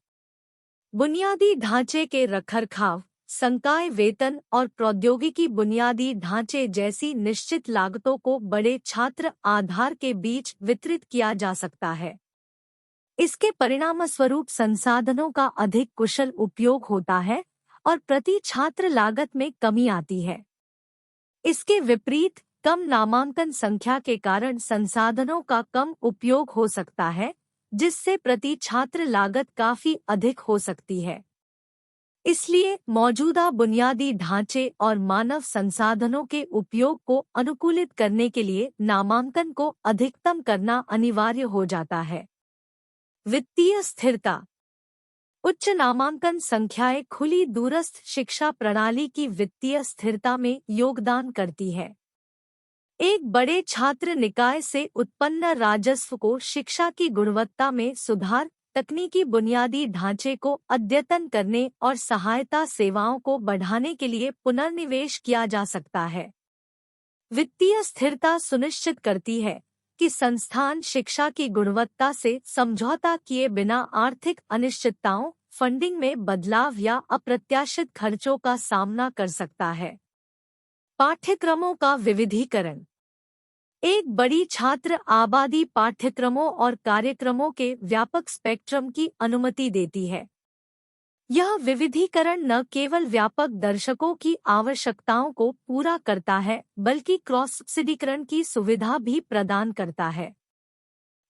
बुनियादी ढांचे के रखरखाव, संकाय वेतन और प्रौद्योगिकी बुनियादी ढांचे जैसी निश्चित लागतों को बड़े छात्र आधार के बीच वितरित किया जा सकता है। इसके परिणामस्वरूप संसाधनों का अधिक कुशल उपयोग होता है और प्रति छात्र लागत में कमी आती है। इसके विपरीत कम नामांकन संख्या के कारण संसाधनों का कम उपयोग हो सकता है, जिससे प्रति छात्र लागत काफी अधिक हो सकती है। इसलिए मौजूदा बुनियादी ढांचे और मानव संसाधनों के उपयोग को अनुकूलित करने के लिए नामांकन को अधिकतम करना अनिवार्य हो जाता है। वित्तीय स्थिरता। उच्च नामांकन संख्याएं खुली दूरस्थ शिक्षा प्रणाली की वित्तीय स्थिरता में योगदान करती है। एक बड़े छात्र निकाय से उत्पन्न राजस्व को शिक्षा की गुणवत्ता में सुधार, तकनीकी बुनियादी ढांचे को अद्यतन करने और सहायता सेवाओं को बढ़ाने के लिए पुनर्निवेश किया जा सकता है। वित्तीय स्थिरता सुनिश्चित करती है कि संस्थान शिक्षा की गुणवत्ता से समझौता किए बिना आर्थिक अनिश्चितताओं, फंडिंग में बदलाव या अप्रत्याशित खर्चों का सामना कर सकता है। पाठ्यक्रमों का विविधीकरण। एक बड़ी छात्र आबादी पाठ्यक्रमों और कार्यक्रमों के व्यापक स्पेक्ट्रम की अनुमति देती है। यह विविधीकरण न केवल व्यापक दर्शकों की आवश्यकताओं को पूरा करता है, बल्कि क्रॉस सब्सिडीकरण की सुविधा भी प्रदान करता है।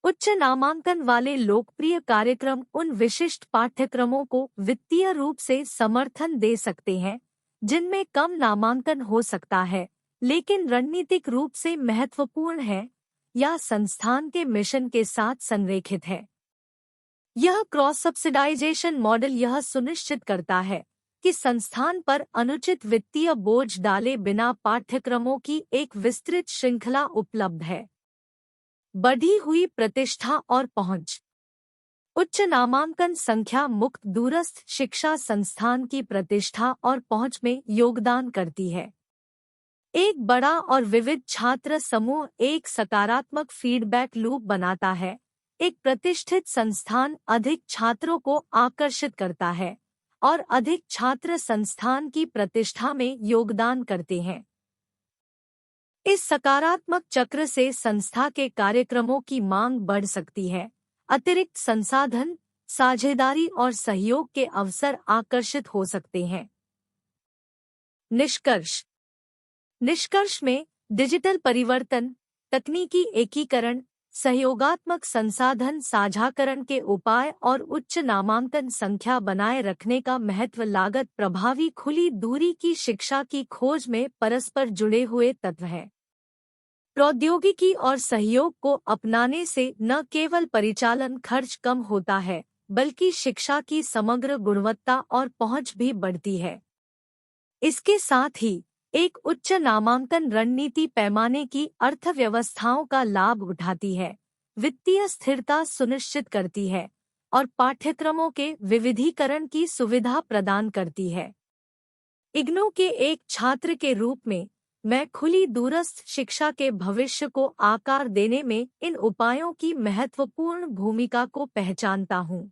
उच्च नामांकन वाले लोकप्रिय कार्यक्रम उन विशिष्ट पाठ्यक्रमों को वित्तीय रूप से समर्थन दे सकते हैं, जिनमें कम नामांकन हो सकता है, लेकिन रणनीतिक रूप से महत्वपूर्ण है या संस्थान के मिशन के साथ संरेखित है। यह क्रॉस सब्सिडाइजेशन मॉडल यह सुनिश्चित करता है कि संस्थान पर अनुचित वित्तीय बोझ डाले बिना पाठ्यक्रमों की एक विस्तृत श्रृंखला उपलब्ध है। बढ़ी हुई प्रतिष्ठा और पहुंच। उच्च नामांकन संख्या मुक्त दूरस्थ शिक्षा संस्थान की प्रतिष्ठा और पहुंच में योगदान करती है। एक बड़ा और विविध छात्र समूह एक सकारात्मक फीडबैक लूप बनाता है। एक प्रतिष्ठित संस्थान अधिक छात्रों को आकर्षित करता है और अधिक छात्र संस्थान की प्रतिष्ठा में योगदान करते हैं। इस सकारात्मक चक्र से संस्था के कार्यक्रमों की मांग बढ़ सकती है। अतिरिक्त संसाधन, साझेदारी और सहयोग के अवसर आकर्षित हो सकते हैं। निष्कर्ष में डिजिटल परिवर्तन, तकनीकी एकीकरण, सहयोगात्मक संसाधन साझाकरण के उपाय और उच्च नामांकन संख्या बनाए रखने का महत्व लागत प्रभावी खुली दूरी की शिक्षा की खोज में परस्पर जुड़े हुए तत्व हैं। प्रौद्योगिकी और सहयोग को अपनाने से न केवल परिचालन खर्च कम होता है, बल्कि शिक्षा की समग्र गुणवत्ता और पहुंच भी बढ़ती है। इसके साथ ही एक उच्च नामांकन रणनीति पैमाने की अर्थव्यवस्थाओं का लाभ उठाती है, वित्तीय स्थिरता सुनिश्चित करती है और पाठ्यक्रमों के विविधीकरण की सुविधा प्रदान करती है। इग्नू के एक छात्र के रूप में मैं खुली दूरस्थ शिक्षा के भविष्य को आकार देने में इन उपायों की महत्वपूर्ण भूमिका को पहचानता हूँ।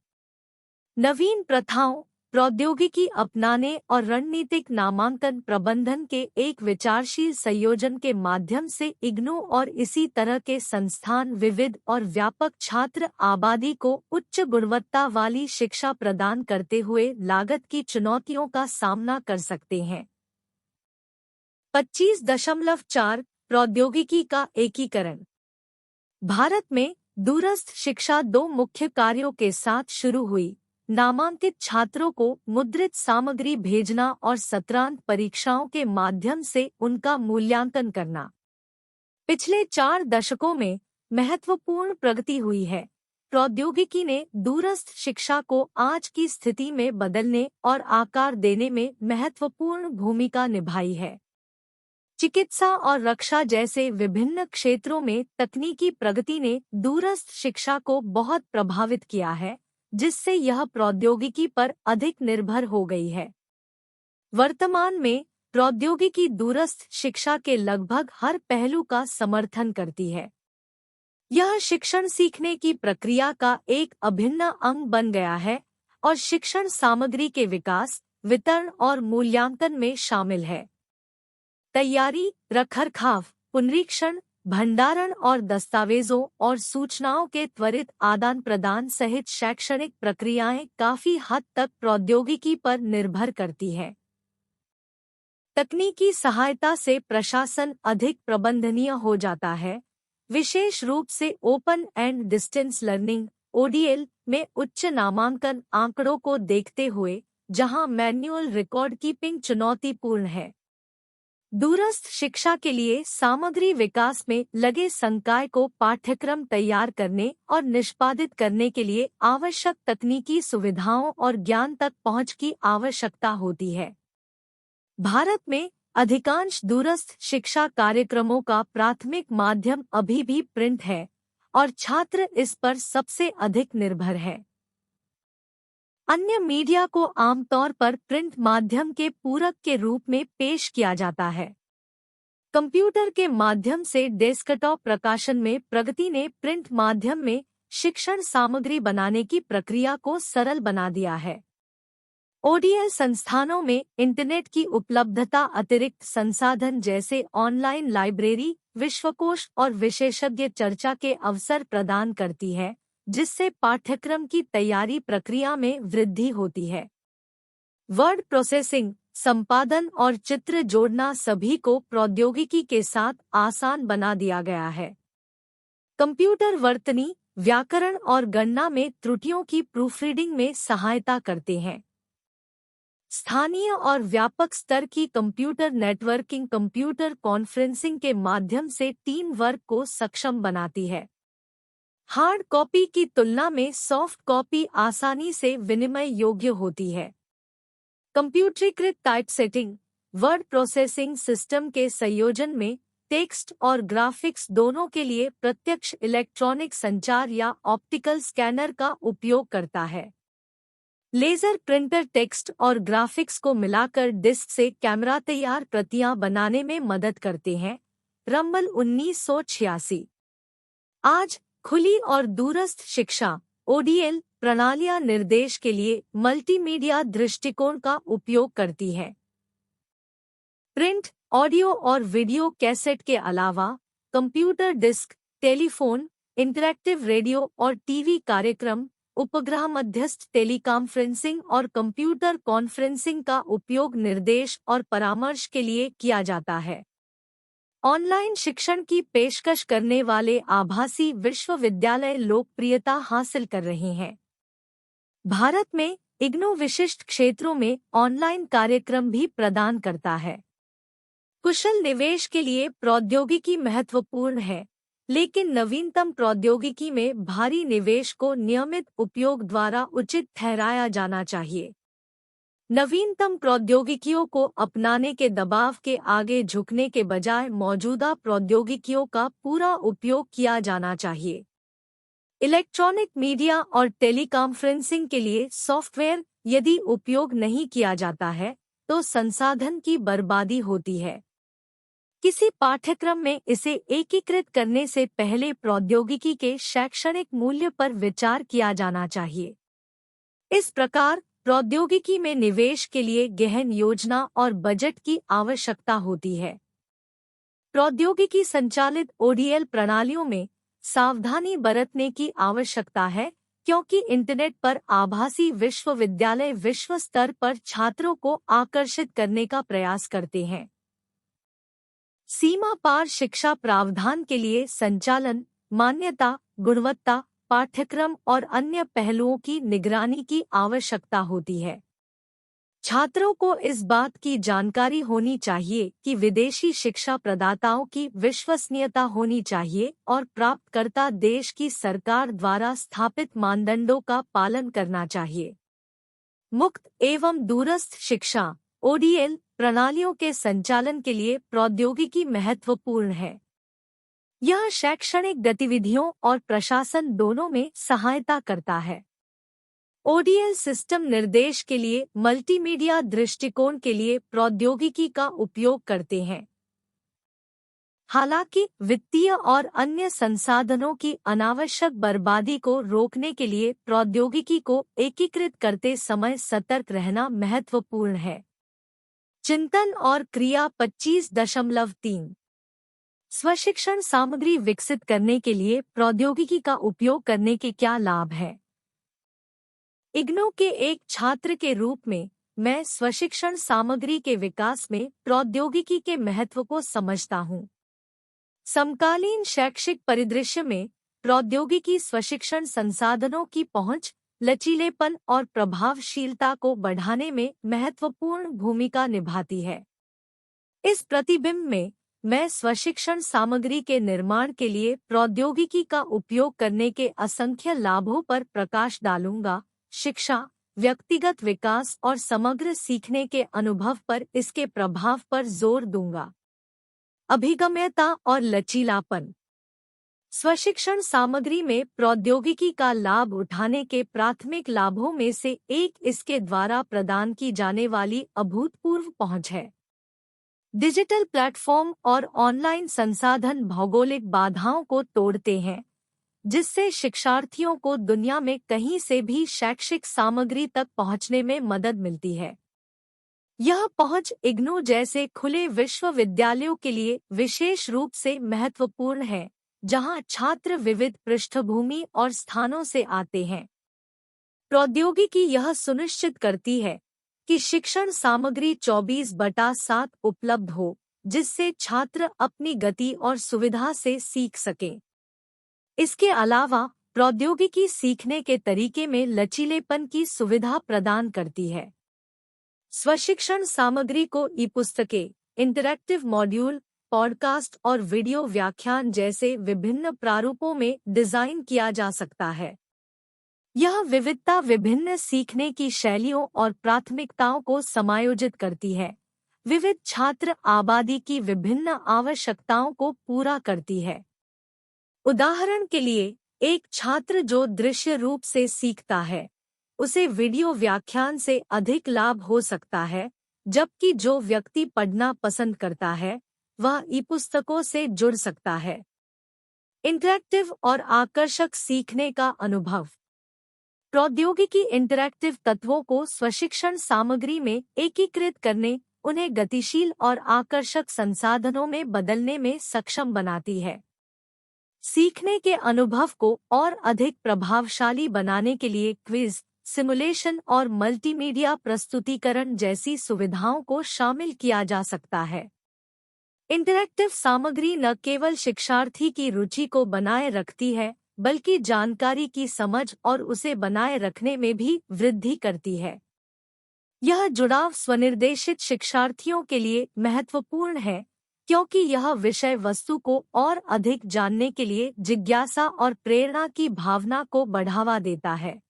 नवीन प्रथाओं, प्रौद्योगिकी अपनाने और रणनीतिक नामांकन प्रबंधन के एक विचारशील संयोजन के माध्यम से इग्नू और इसी तरह के संस्थान विविध और व्यापक छात्र आबादी को उच्च गुणवत्ता वाली शिक्षा प्रदान करते हुए लागत की चुनौतियों का सामना कर सकते हैं। 25.4 प्रौद्योगिकी का एकीकरण। भारत में दूरस्थ शिक्षा दो मुख्य कार्यों के साथ शुरू हुई: नामांकित छात्रों को मुद्रित सामग्री भेजना और सत्रांत परीक्षाओं के माध्यम से उनका मूल्यांकन करना। पिछले 4 दशकों में महत्वपूर्ण प्रगति हुई है। प्रौद्योगिकी ने दूरस्थ शिक्षा को आज की स्थिति में बदलने और आकार देने में महत्वपूर्ण भूमिका निभाई है। चिकित्सा और रक्षा जैसे विभिन्न क्षेत्रों में तकनीकी प्रगति ने दूरस्थ शिक्षा को बहुत प्रभावित किया है, जिससे यह प्रौद्योगिकी पर अधिक निर्भर हो गई है। वर्तमान में प्रौद्योगिकी दूरस्थ शिक्षा के लगभग हर पहलू का समर्थन करती है। यह शिक्षण सीखने की प्रक्रिया का एक अभिन्न अंग बन गया है और शिक्षण सामग्री के विकास, वितरण और मूल्यांकन में शामिल है। तैयारी, रखरखाव, पुनरीक्षण, भंडारण और दस्तावेजों और सूचनाओं के त्वरित आदान प्रदान सहित शैक्षणिक प्रक्रियाएं काफी हद तक प्रौद्योगिकी पर निर्भर करती है। तकनीकी सहायता से प्रशासन अधिक प्रबंधनीय हो जाता है, विशेष रूप से open and distance learning (ODL) में उच्च नामांकन आंकड़ों को देखते हुए, जहां मैन्युअल रिकॉर्ड कीपिंग चुनौतीपूर्ण है। दूरस्थ शिक्षा के लिए सामग्री विकास में लगे संकाय को पाठ्यक्रम तैयार करने और निष्पादित करने के लिए आवश्यक तकनीकी सुविधाओं और ज्ञान तक पहुंच की आवश्यकता होती है। भारत में अधिकांश दूरस्थ शिक्षा कार्यक्रमों का प्राथमिक माध्यम अभी भी प्रिंट है और छात्र इस पर सबसे अधिक निर्भर है। अन्य मीडिया को आमतौर पर प्रिंट माध्यम के पूरक के रूप में पेश किया जाता है। कंप्यूटर के माध्यम से डेस्कटॉप प्रकाशन में प्रगति ने प्रिंट माध्यम में शिक्षण सामग्री बनाने की प्रक्रिया को सरल बना दिया है। ODL संस्थानों में इंटरनेट की उपलब्धता अतिरिक्त संसाधन जैसे ऑनलाइन लाइब्रेरी, विश्वकोश और विशेषज्ञ चर्चा के अवसर प्रदान करती है, जिससे पाठ्यक्रम की तैयारी प्रक्रिया में वृद्धि होती है। वर्ड प्रोसेसिंग, संपादन और चित्र जोड़ना सभी को प्रौद्योगिकी के साथ आसान बना दिया गया है। कंप्यूटर वर्तनी, व्याकरण और गणना में त्रुटियों की प्रूफरीडिंग में सहायता करते हैं। स्थानीय और व्यापक स्तर की कंप्यूटर नेटवर्किंग कंप्यूटर कॉन्फ्रेंसिंग के माध्यम से टीम वर्क को सक्षम बनाती है। हार्ड कॉपी की तुलना में सॉफ्ट कॉपी आसानी से विनिमय योग्य होती है। कंप्यूटरीकृत टाइपसेटिंग, वर्ड प्रोसेसिंग सिस्टम के संयोजन में टेक्स्ट और ग्राफिक्स दोनों के लिए प्रत्यक्ष इलेक्ट्रॉनिक संचार या ऑप्टिकल स्कैनर का उपयोग करता है। लेजर प्रिंटर टेक्स्ट और ग्राफिक्स को मिलाकर डिस्क से कैमरा तैयार प्रतियां बनाने में मदद करते हैं। रंबल 1986। आज खुली और दूरस्थ शिक्षा ओडीएल प्रणालियां निर्देश के लिए मल्टीमीडिया दृष्टिकोण का उपयोग करती है। प्रिंट, ऑडियो और वीडियो कैसेट के अलावा computer disc, telephone, interactive radio और टीवी कार्यक्रम, उपग्रह मध्यस्थ टेलीकॉन्फ्रेंसिंग और कंप्यूटर कॉन्फ्रेंसिंग का उपयोग निर्देश और परामर्श के लिए किया जाता है। ऑनलाइन शिक्षण की पेशकश करने वाले आभासी विश्वविद्यालय लोकप्रियता हासिल कर रहे हैं। भारत में इग्नू विशिष्ट क्षेत्रों में ऑनलाइन कार्यक्रम भी प्रदान करता है। कुशल निवेश के लिए प्रौद्योगिकी महत्वपूर्ण है, लेकिन नवीनतम प्रौद्योगिकी में भारी निवेश को नियमित उपयोग द्वारा उचित ठहराया जाना चाहिए। नवीनतम प्रौद्योगिकियों को अपनाने के दबाव के आगे झुकने के बजाय मौजूदा प्रौद्योगिकियों का पूरा उपयोग किया जाना चाहिए। इलेक्ट्रॉनिक मीडिया और टेलीकॉन्फ्रेंसिंग के लिए सॉफ्टवेयर यदि उपयोग नहीं किया जाता है तो संसाधन की बर्बादी होती है। किसी पाठ्यक्रम में इसे एकीकृत करने से पहले प्रौद्योगिकी के शैक्षणिक मूल्य पर विचार किया जाना चाहिए। इस प्रकार प्रौद्योगिकी में निवेश के लिए गहन योजना और बजट की आवश्यकता होती है। प्रौद्योगिकी संचालित ओडीएल प्रणालियों में सावधानी बरतने की आवश्यकता है, क्योंकि इंटरनेट पर आभासी विश्वविद्यालय विश्व स्तर पर छात्रों को आकर्षित करने का प्रयास करते हैं। सीमा पार शिक्षा प्रावधान के लिए संचालन, मान्यता, गुणवत्ता, पाठ्यक्रम और अन्य पहलुओं की निगरानी की आवश्यकता होती है। छात्रों को इस बात की जानकारी होनी चाहिए कि विदेशी शिक्षा प्रदाताओं की विश्वसनीयता होनी चाहिए और प्राप्तकर्ता देश की सरकार द्वारा स्थापित मानदंडों का पालन करना चाहिए। मुक्त एवं दूरस्थ शिक्षा ओडीएल प्रणालियों के संचालन के लिए प्रौद्योगिकी महत्वपूर्ण है। यह शैक्षणिक गतिविधियों और प्रशासन दोनों में सहायता करता है। ओडीएल सिस्टम निर्देश के लिए मल्टीमीडिया दृष्टिकोण के लिए प्रौद्योगिकी का उपयोग करते हैं। हालांकि वित्तीय और अन्य संसाधनों की अनावश्यक बर्बादी को रोकने के लिए प्रौद्योगिकी को एकीकृत करते समय सतर्क रहना महत्वपूर्ण है। चिंतन और क्रिया 25.3 स्वशिक्षण सामग्री विकसित करने के लिए प्रौद्योगिकी का उपयोग करने के क्या लाभ हैं? इग्नू के एक छात्र के रूप में मैं स्वशिक्षण सामग्री के विकास में प्रौद्योगिकी के महत्व को समझता हूँ। समकालीन शैक्षिक परिदृश्य में प्रौद्योगिकी स्वशिक्षण संसाधनों की पहुँच, लचीलेपन और प्रभावशीलता को बढ़ाने में महत्वपूर्ण भूमिका निभाती है। इस प्रतिबिंब में मैं स्वशिक्षण सामग्री के निर्माण के लिए प्रौद्योगिकी का उपयोग करने के असंख्य लाभों पर प्रकाश डालूंगा। शिक्षा, व्यक्तिगत विकास और समग्र सीखने के अनुभव पर इसके प्रभाव पर जोर दूंगा। अभिगम्यता और लचीलापन। स्वशिक्षण सामग्री में प्रौद्योगिकी का लाभ उठाने के प्राथमिक लाभों में से एक इसके द्वारा प्रदान की जाने वाली अभूतपूर्व पहुंच है। डिजिटल प्लेटफॉर्म और ऑनलाइन संसाधन भौगोलिक बाधाओं को तोड़ते हैं, जिससे शिक्षार्थियों को दुनिया में कहीं से भी शैक्षिक सामग्री तक पहुंचने में मदद मिलती है। यह पहुंच इग्नू जैसे खुले विश्वविद्यालयों के लिए विशेष रूप से महत्वपूर्ण है, जहां छात्र विविध पृष्ठभूमि और स्थानों से आते हैं। प्रौद्योगिकी यह सुनिश्चित करती है कि शिक्षण सामग्री 24/7 उपलब्ध हो, जिससे छात्र अपनी गति और सुविधा से सीख सकें। इसके अलावा प्रौद्योगिकी सीखने के तरीके में लचीलेपन की सुविधा प्रदान करती है। स्वशिक्षण सामग्री को ई-पुस्तकें, इंटरैक्टिव मॉड्यूल, पॉडकास्ट और वीडियो व्याख्यान जैसे विभिन्न प्रारूपों में डिजाइन किया जा सकता है। यह विविधता विभिन्न सीखने की शैलियों और प्राथमिकताओं को समायोजित करती है। विविध छात्र आबादी की विभिन्न आवश्यकताओं को पूरा करती है। उदाहरण के लिए, एक छात्र जो दृश्य रूप से सीखता है, उसे वीडियो व्याख्यान से अधिक लाभ हो सकता है, जबकि जो व्यक्ति पढ़ना पसंद करता है, वह ई-पुस्तकों से जुड़ सकता है। इंटरैक्टिव और आकर्षक सीखने का अनुभव। प्रौद्योगिकी इंटरैक्टिव तत्वों को स्वशिक्षण सामग्री में एकीकृत करने, उन्हें गतिशील और आकर्षक संसाधनों में बदलने में सक्षम बनाती है। सीखने के अनुभव को और अधिक प्रभावशाली बनाने के लिए क्विज, सिमुलेशन और मल्टीमीडिया प्रस्तुतिकरण जैसी सुविधाओं को शामिल किया जा सकता है। इंटरैक्टिव सामग्री न केवल शिक्षार्थी की रुचि को बनाए रखती है, बल्कि जानकारी की समझ और उसे बनाए रखने में भी वृद्धि करती है। यह जुड़ाव स्वनिर्देशित शिक्षार्थियों के लिए महत्वपूर्ण है, क्योंकि यह विषय वस्तु को और अधिक जानने के लिए जिज्ञासा और प्रेरणा की भावना को बढ़ावा देता है।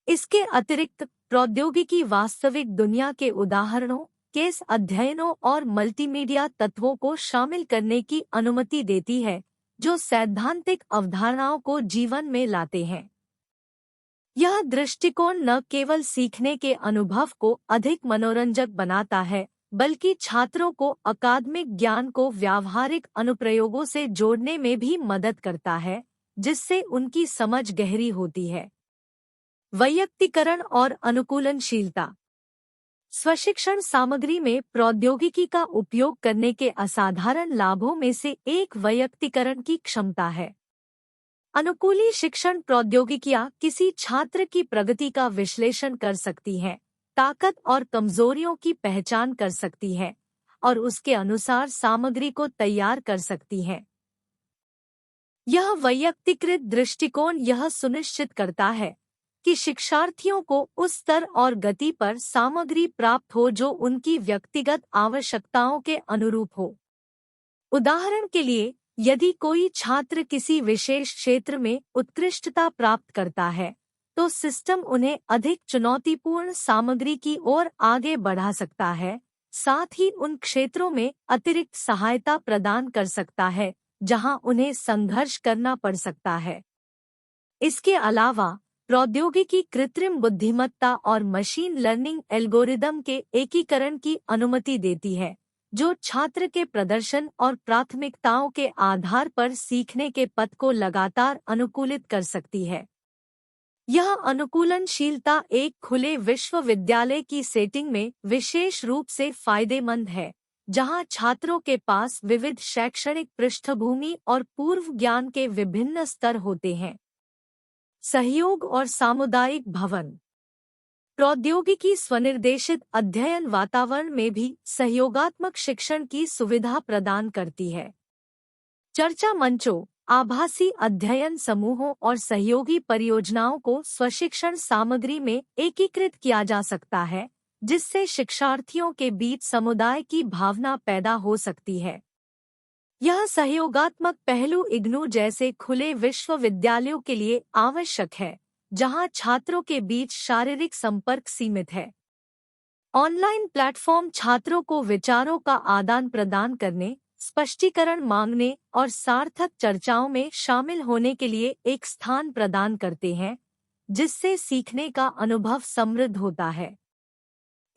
इसके अतिरिक्त प्रौद्योगिकी वास्तविक दुनिया के उदाहरणों, केस अध्ययनों और मल्टीमीडिया तत्वों को शामिल करने की अनुमति देती है, जो सैद्धांतिक अवधारणाओं को जीवन में लाते हैं। यह दृष्टिकोण न केवल सीखने के अनुभव को अधिक मनोरंजक बनाता है, बल्कि छात्रों को अकादमिक ज्ञान को व्यावहारिक अनुप्रयोगों से जोड़ने में भी मदद करता है, जिससे उनकी समझ गहरी होती है। वैयक्तिकरण और अनुकूलनशीलता। स्वशिक्षण सामग्री में प्रौद्योगिकी का उपयोग करने के असाधारण लाभों में से एक वैयक्तिकरण की क्षमता है। अनुकूली शिक्षण प्रौद्योगिकियां किसी छात्र की प्रगति का विश्लेषण कर सकती हैं, ताकत और कमजोरियों की पहचान कर सकती है और उसके अनुसार सामग्री को तैयार कर सकती हैं। यह वैयक्तिकृत दृष्टिकोण यह सुनिश्चित करता है कि शिक्षार्थियों को उस स्तर और गति पर सामग्री प्राप्त हो जो उनकी व्यक्तिगत आवश्यकताओं के अनुरूप हो। उदाहरण के लिए, यदि कोई छात्र किसी विशेष क्षेत्र में उत्कृष्टता प्राप्त करता है, तो सिस्टम उन्हें अधिक चुनौतीपूर्ण सामग्री की ओर आगे बढ़ा सकता है, साथ ही उन क्षेत्रों में अतिरिक्त सहायता प्रदान कर सकता है जहां उन्हें संघर्ष करना पड़ सकता है। इसके अलावा प्रौद्योगिकी कृत्रिम बुद्धिमत्ता और मशीन लर्निंग एल्गोरिदम के एकीकरण की अनुमति देती है, जो छात्र के प्रदर्शन और प्राथमिकताओं के आधार पर सीखने के पथ को लगातार अनुकूलित कर सकती है। यह अनुकूलनशीलता एक खुले विश्वविद्यालय की सेटिंग में विशेष रूप से फायदेमंद है, जहां छात्रों के पास विविध शैक्षणिक पृष्ठभूमि और पूर्व ज्ञान के विभिन्न स्तर होते हैं। सहयोग और सामुदायिक भवन। प्रौद्योगिकी स्वनिर्देशित अध्ययन वातावरण में भी सहयोगात्मक शिक्षण की सुविधा प्रदान करती है। चर्चा मंचों, आभासी अध्ययन समूहों और सहयोगी परियोजनाओं को स्वशिक्षण सामग्री में एकीकृत किया जा सकता है, जिससे शिक्षार्थियों के बीच समुदाय की भावना पैदा हो सकती है। यह सहयोगात्मक पहलू इग्नू जैसे खुले विश्वविद्यालयों के लिए आवश्यक है, जहां छात्रों के बीच शारीरिक संपर्क सीमित है। ऑनलाइन प्लेटफॉर्म छात्रों को विचारों का आदान प्रदान करने, स्पष्टीकरण मांगने और सार्थक चर्चाओं में शामिल होने के लिए एक स्थान प्रदान करते हैं, जिससे सीखने का अनुभव समृद्ध होता है।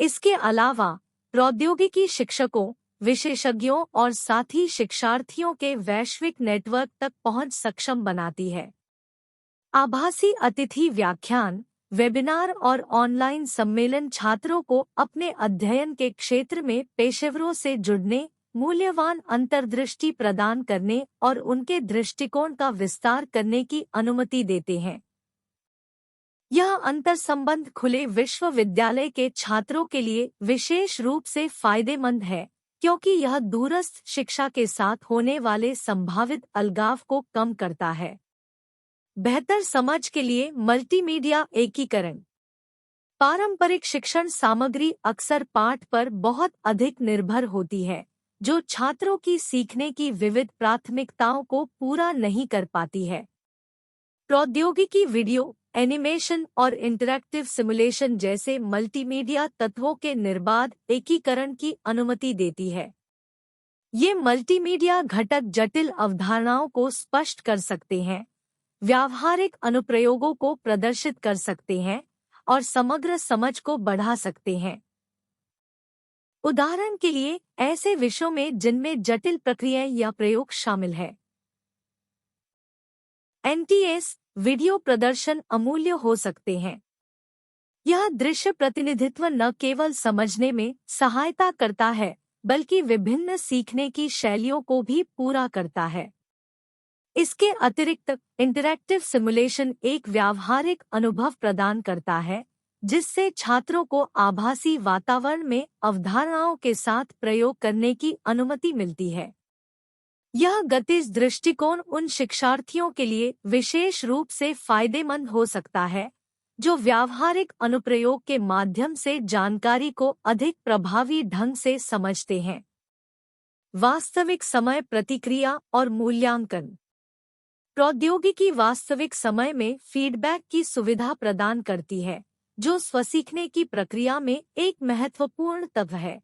इसके अलावा प्रौद्योगिकी शिक्षकों, विशेषज्ञों और साथी शिक्षार्थियों के वैश्विक नेटवर्क तक पहुंच सक्षम बनाती है। आभासी अतिथि व्याख्यान, वेबिनार और ऑनलाइन सम्मेलन छात्रों को अपने अध्ययन के क्षेत्र में पेशेवरों से जुड़ने, मूल्यवान अंतर्दृष्टि प्रदान करने और उनके दृष्टिकोण का विस्तार करने की अनुमति देते हैं। यह अंतर्संबंध खुले विश्वविद्यालय के छात्रों के लिए विशेष रूप से फायदेमंद है, क्योंकि यह दूरस्थ शिक्षा के साथ होने वाले संभावित अलगाव को कम करता है। बेहतर समझ के लिए मल्टीमीडिया एकीकरण। पारंपरिक शिक्षण सामग्री अक्सर पाठ पर बहुत अधिक निर्भर होती है, जो छात्रों की सीखने की विविध प्राथमिकताओं को पूरा नहीं कर पाती है। प्रौद्योगिकी वीडियो, एनिमेशन और इंटरैक्टिव सिमुलेशन जैसे मल्टीमीडिया तत्वों के निर्बाध एकीकरण की अनुमति देती है। ये मल्टीमीडिया घटक जटिल अवधारणाओं को स्पष्ट कर सकते हैं, व्यावहारिक अनुप्रयोगों को प्रदर्शित कर सकते हैं और समग्र समझ को बढ़ा सकते हैं। उदाहरण के लिए ऐसे विषयों में जिनमें जटिल प्रक्रियाएं या प्रयोग शामिल है। एनटीएस वीडियो प्रदर्शन अमूल्य हो सकते हैं। यह दृश्य प्रतिनिधित्व न केवल समझने में सहायता करता है, बल्कि विभिन्न सीखने की शैलियों को भी पूरा करता है। इसके अतिरिक्त इंटरैक्टिव सिमुलेशन एक व्यावहारिक अनुभव प्रदान करता है, जिससे छात्रों को आभासी वातावरण में अवधारणाओं के साथ प्रयोग करने की अनुमति मिलती है। यह गतिज दृष्टिकोण उन शिक्षार्थियों के लिए विशेष रूप से फायदेमंद हो सकता है, जो व्यावहारिक अनुप्रयोग के माध्यम से जानकारी को अधिक प्रभावी ढंग से समझते हैं। वास्तविक समय प्रतिक्रिया और मूल्यांकन। प्रौद्योगिकी वास्तविक समय में फीडबैक की सुविधा प्रदान करती है, जो स्वसीखने की प्रक्रिया में एक महत्वपूर्ण तत्व है।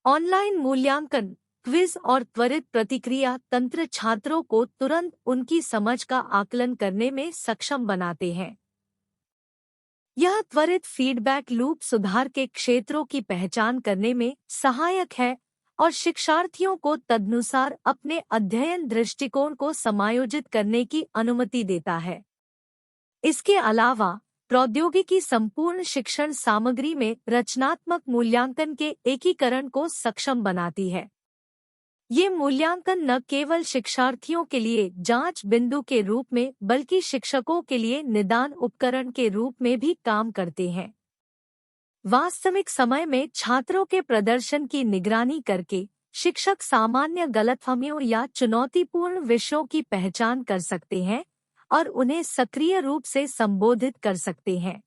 ऑनलाइन मूल्यांकन, क्विज और त्वरित प्रतिक्रिया तंत्र छात्रों को तुरंत उनकी समझ का आकलन करने में सक्षम बनाते हैं। यह त्वरित फीडबैक लूप सुधार के क्षेत्रों की पहचान करने में सहायक है और शिक्षार्थियों को तदनुसार अपने अध्ययन दृष्टिकोण को समायोजित करने की अनुमति देता है। इसके अलावा प्रौद्योगिकी संपूर्ण शिक्षण सामग्री में रचनात्मक मूल्यांकन के एकीकरण को सक्षम बनाती है। ये मूल्यांकन न केवल शिक्षार्थियों के लिए जांच बिंदु के रूप में, बल्कि शिक्षकों के लिए निदान उपकरण के रूप में भी काम करते हैं। वास्तविक समय में छात्रों के प्रदर्शन की निगरानी करके शिक्षक सामान्य गलतफहमियों या चुनौतीपूर्ण विषयों की पहचान कर सकते हैं और उन्हें सक्रिय रूप से संबोधित कर सकते हैं।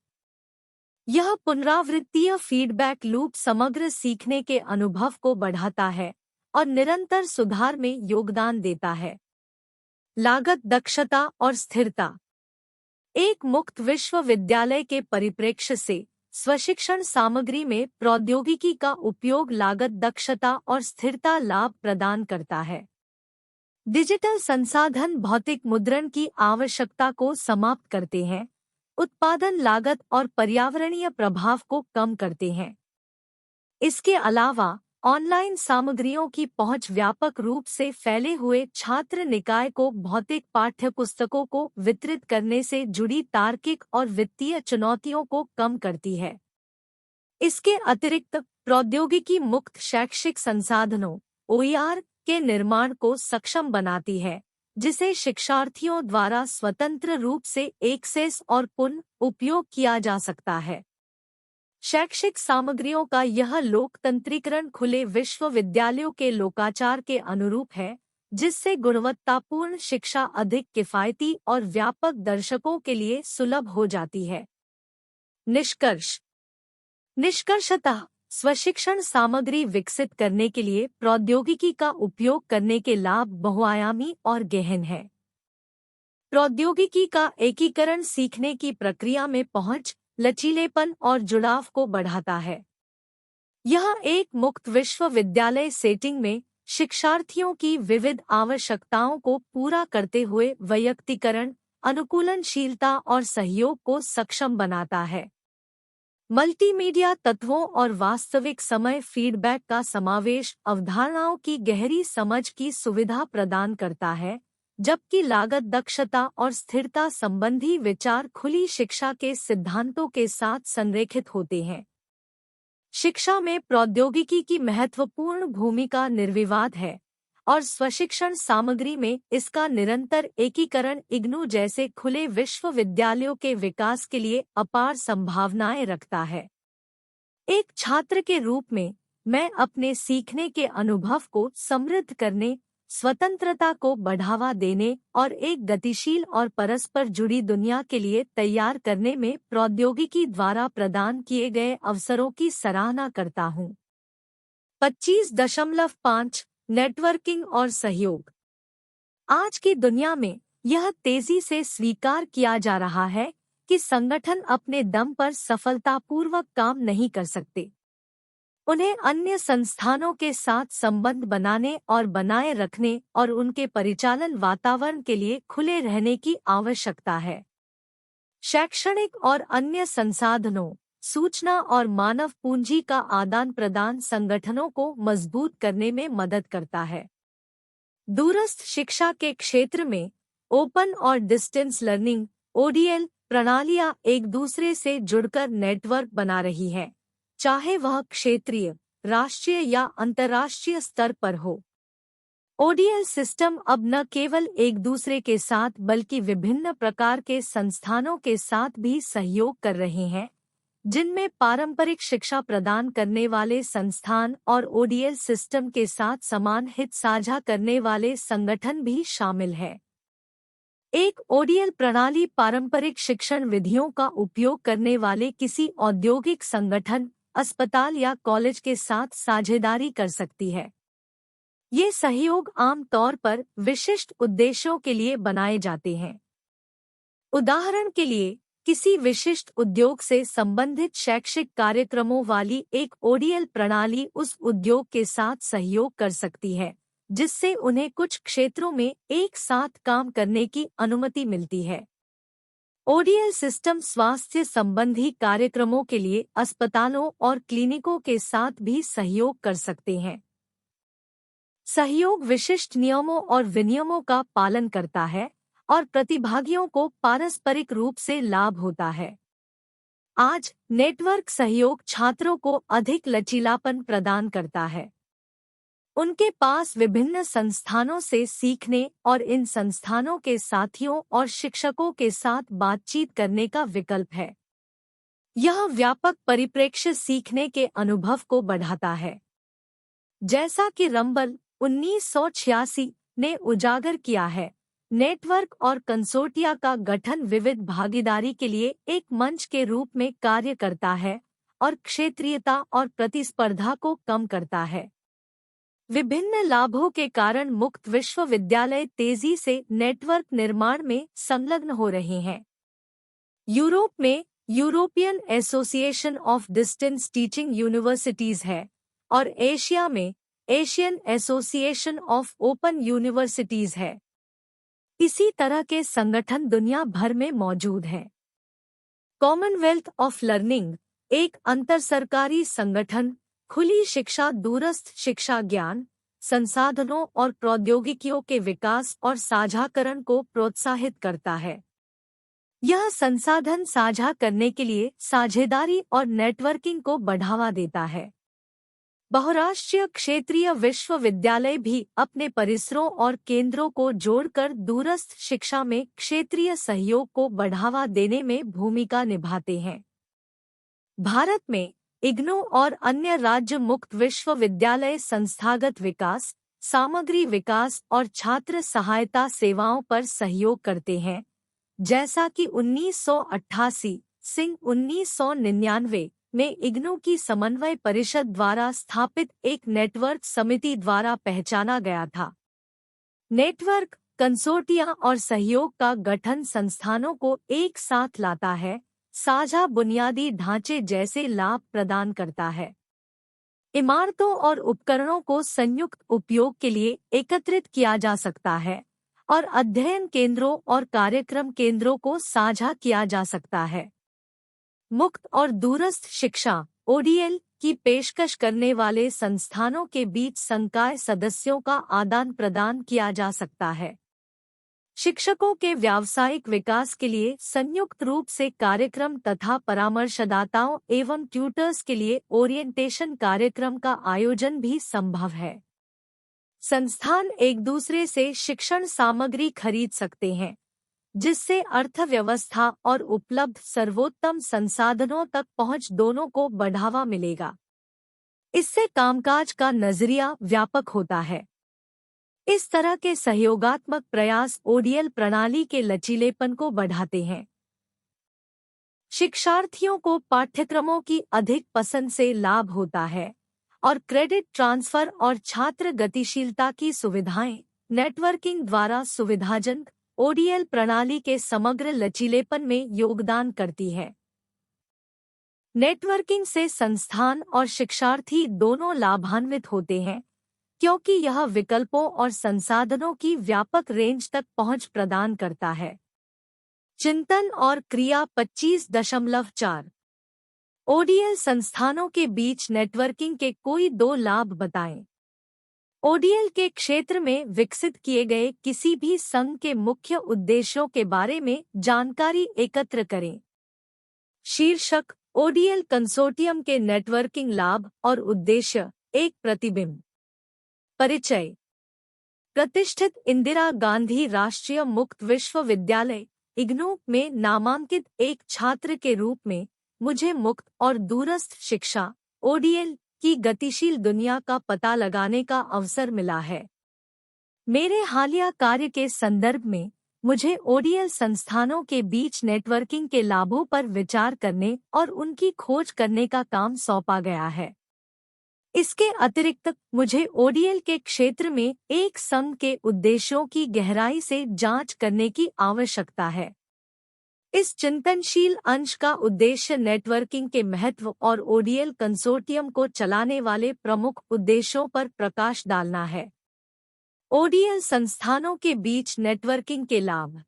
यह पुनरावृत्तीय फीडबैक लूप समग्र सीखने के अनुभव को बढ़ाता है और निरंतर सुधार में योगदान देता है। लागत, दक्षता और स्थिरता। एक मुक्त विश्वविद्यालय के परिप्रेक्ष्य से स्वशिक्षण सामग्री में प्रौद्योगिकी का उपयोग लागत, दक्षता और स्थिरता लाभ प्रदान करता है। डिजिटल संसाधन भौतिक मुद्रण की आवश्यकता को समाप्त करते हैं, उत्पादन लागत और पर्यावरणीय प्रभाव को कम करते हैं। इसके अलावा ऑनलाइन सामग्रियों की पहुंच व्यापक रूप से फैले हुए छात्र निकाय को भौतिक पाठ्यपुस्तकों को वितरित करने से जुड़ी तार्किक और वित्तीय चुनौतियों को कम करती है। इसके अतिरिक्त प्रौद्योगिकी मुक्त शैक्षिक संसाधनों (OER) के निर्माण को सक्षम बनाती है, जिसे शिक्षार्थियों द्वारा स्वतंत्र रूप से एक्सेस और पुनः उपयोग किया जा सकता है। शैक्षिक सामग्रियों का यह लोकतंत्रीकरण खुले विश्वविद्यालयों के लोकाचार के अनुरूप है, जिससे गुणवत्तापूर्ण शिक्षा अधिक किफायती और व्यापक दर्शकों के लिए सुलभ हो जाती है। निष्कर्षतः स्वशिक्षण सामग्री विकसित करने के लिए प्रौद्योगिकी का उपयोग करने के लाभ बहुआयामी और गहन है। प्रौद्योगिकी का एकीकरण सीखने की प्रक्रिया में पहुंच, लचीलेपन और जुड़ाव को बढ़ाता है। यह एक मुक्त विश्वविद्यालय सेटिंग में शिक्षार्थियों की विविध आवश्यकताओं को पूरा करते हुए वैयक्तिकरण, अनुकूलनशीलता और सहयोग को सक्षम बनाता है। मल्टीमीडिया तत्वों और वास्तविक समय फीडबैक का समावेश अवधारणाओं की गहरी समझ की सुविधा प्रदान करता है, जबकि लागत, दक्षता और स्थिरता संबंधी विचार खुली शिक्षा के सिद्धांतों के साथ संरेखित होते हैं। शिक्षा में प्रौद्योगिकी की महत्वपूर्ण भूमिका निर्विवाद है और स्वशिक्षण सामग्री में इसका निरंतर एकीकरण इग्नू जैसे खुले विश्वविद्यालयों के विकास के लिए अपार संभावनाएं रखता है। एक छात्र के रूप में मैं अपने सीखने के अनुभव को समृद्ध करने, स्वतंत्रता को बढ़ावा देने और एक गतिशील और परस्पर जुड़ी दुनिया के लिए तैयार करने में प्रौद्योगिकी द्वारा प्रदान किए गए अवसरों की सराहना करता हूँ। 25.5 नेटवर्किंग और सहयोग। आज की दुनिया में यह तेजी से स्वीकार किया जा रहा है कि संगठन अपने दम पर सफलतापूर्वक काम नहीं कर सकते। उन्हें अन्य संस्थानों के साथ संबंध बनाने और बनाए रखने और उनके परिचालन वातावरण के लिए खुले रहने की आवश्यकता है। शैक्षणिक और अन्य संसाधनों, सूचना और मानव पूंजी का आदान प्रदान संगठनों को मजबूत करने में मदद करता है। दूरस्थ शिक्षा के क्षेत्र में ओपन और डिस्टेंस लर्निंग (ODL) प्रणालियां एक दूसरे से जुड़कर नेटवर्क बना रही हैं, चाहे वह क्षेत्रीय, राष्ट्रीय या अंतर्राष्ट्रीय स्तर पर हो। ODL सिस्टम अब न केवल एक दूसरे के साथ बल्कि विभिन्न प्रकार के संस्थानों के साथ भी सहयोग कर रहे हैं, जिनमें पारंपरिक शिक्षा प्रदान करने वाले संस्थान और ODL सिस्टम के साथ समान हित साझा करने वाले संगठन भी शामिल हैं। एक ODL प्रणाली पारंपरिक शिक्षण विधियों का उपयोग करने वाले किसी औद्योगिक संगठन, अस्पताल या कॉलेज के साथ साझेदारी कर सकती है। ये सहयोग आम तौर पर विशिष्ट उद्देश्यों के लिए बनाए जाते हैं। उदाहरण के लिए, किसी विशिष्ट उद्योग से संबंधित शैक्षिक कार्यक्रमों वाली एक ODL प्रणाली उस उद्योग के साथ सहयोग कर सकती है, जिससे उन्हें कुछ क्षेत्रों में एक साथ काम करने की अनुमति मिलती है। ODL सिस्टम स्वास्थ्य संबंधी कार्यक्रमों के लिए अस्पतालों और क्लिनिकों के साथ भी सहयोग कर सकते हैं। सहयोग विशिष्ट नियमों और विनियमों का पालन करता है और प्रतिभागियों को पारस्परिक रूप से लाभ होता है। आज नेटवर्क सहयोग छात्रों को अधिक लचीलापन प्रदान करता है। उनके पास विभिन्न संस्थानों से सीखने और इन संस्थानों के साथियों और शिक्षकों के साथ बातचीत करने का विकल्प है। यह व्यापक परिप्रेक्ष्य सीखने के अनुभव को बढ़ाता है। जैसा कि रंबल 1986 ने उजागर किया है, नेटवर्क और कंसोर्टिया का गठन विविध भागीदारी के लिए एक मंच के रूप में कार्य करता है और क्षेत्रीयता और प्रतिस्पर्धा को कम करता है। विभिन्न लाभों के कारण मुक्त विश्वविद्यालय तेजी से नेटवर्क निर्माण में संलग्न हो रहे हैं। यूरोप में European association of distance teaching universities है और एशिया में Asian association of open universities है। इसी तरह के संगठन दुनिया भर में मौजूद हैं। कॉमनवेल्थ ऑफ लर्निंग एक अंतरसरकारी संगठन खुली शिक्षा, दूरस्थ शिक्षा, ज्ञान, संसाधनों और प्रौद्योगिकियों के विकास और साझाकरण को प्रोत्साहित करता है। यह संसाधन साझा करने के लिए साझेदारी और नेटवर्किंग को बढ़ावा देता है। बहुराष्ट्रीय क्षेत्रीय विश्वविद्यालय भी अपने परिसरों और केंद्रों को जोड़कर दूरस्थ शिक्षा में क्षेत्रीय सहयोग को बढ़ावा देने में भूमिका निभाते हैं। भारत में इग्नू और अन्य राज्य मुक्त विश्वविद्यालय संस्थागत विकास, सामग्री विकास और छात्र सहायता सेवाओं पर सहयोग करते हैं, जैसा कि 1988 से 1999 में इग्नू की समन्वय परिषद द्वारा स्थापित एक नेटवर्क समिति द्वारा पहचाना गया था। नेटवर्क, कंसोर्टिया और सहयोग का गठन संस्थानों को एक साथ लाता है, साझा बुनियादी ढांचे जैसे लाभ प्रदान करता है। इमारतों और उपकरणों को संयुक्त उपयोग के लिए एकत्रित किया जा सकता है और अध्ययन केंद्रों और कार्यक्रम केंद्रों को साझा किया जा सकता है। मुक्त और दूरस्थ शिक्षा ODL की पेशकश करने वाले संस्थानों के बीच संकाय सदस्यों का आदान प्रदान किया जा सकता है। शिक्षकों के व्यावसायिक विकास के लिए संयुक्त रूप से कार्यक्रम तथा परामर्शदाताओं एवं ट्यूटर्स के लिए ओरिएंटेशन कार्यक्रम का आयोजन भी संभव है। संस्थान एक दूसरे से शिक्षण सामग्री खरीद सकते हैं, जिससे अर्थव्यवस्था और उपलब्ध सर्वोत्तम संसाधनों तक पहुंच दोनों को बढ़ावा मिलेगा। इससे कामकाज का नजरिया व्यापक होता है। इस तरह के सहयोगात्मक प्रयास ODL प्रणाली के लचीलेपन को बढ़ाते हैं। शिक्षार्थियों को पाठ्यक्रमों की अधिक पसंद से लाभ होता है और क्रेडिट ट्रांसफर और छात्र गतिशीलता की सुविधाएं नेटवर्किंग द्वारा सुविधाजनक ओडीएल प्रणाली के समग्र लचीलेपन में योगदान करती है। नेटवर्किंग से संस्थान और शिक्षार्थी दोनों लाभान्वित होते हैं, क्योंकि यह विकल्पों और संसाधनों की व्यापक रेंज तक पहुंच प्रदान करता है। चिंतन और क्रिया 25.4 ओडीएल संस्थानों के बीच नेटवर्किंग के कोई 2 लाभ बताएं। ओडीएल के क्षेत्र में विकसित किए गए किसी भी संघ के मुख्य उद्देश्यों के बारे में जानकारी एकत्र करें। शीर्षक: ओडीएल कंसोर्टियम के नेटवर्किंग लाभ और उद्देश्य, एक प्रतिबिंब। परिचय: प्रतिष्ठित इंदिरा गांधी राष्ट्रीय मुक्त विश्वविद्यालय इग्नू में नामांकित एक छात्र के रूप में मुझे मुक्त और दूरस्थ शिक्षा ओडीएल की गतिशील दुनिया का पता लगाने का अवसर मिला है। मेरे हालिया कार्य के संदर्भ में मुझे ओडीएल संस्थानों के बीच नेटवर्किंग के लाभों पर विचार करने और उनकी खोज करने का काम सौंपा गया है। इसके अतिरिक्त मुझे ओडीएल के क्षेत्र में एक संघ के उद्देश्यों की गहराई से जांच करने की आवश्यकता है। इस चिंतनशील अंश का उद्देश्य नेटवर्किंग के महत्व और ओडीएल कंसोर्टियम को चलाने वाले प्रमुख उद्देश्यों पर प्रकाश डालना है। ओडीएल संस्थानों के बीच नेटवर्किंग के लाभ: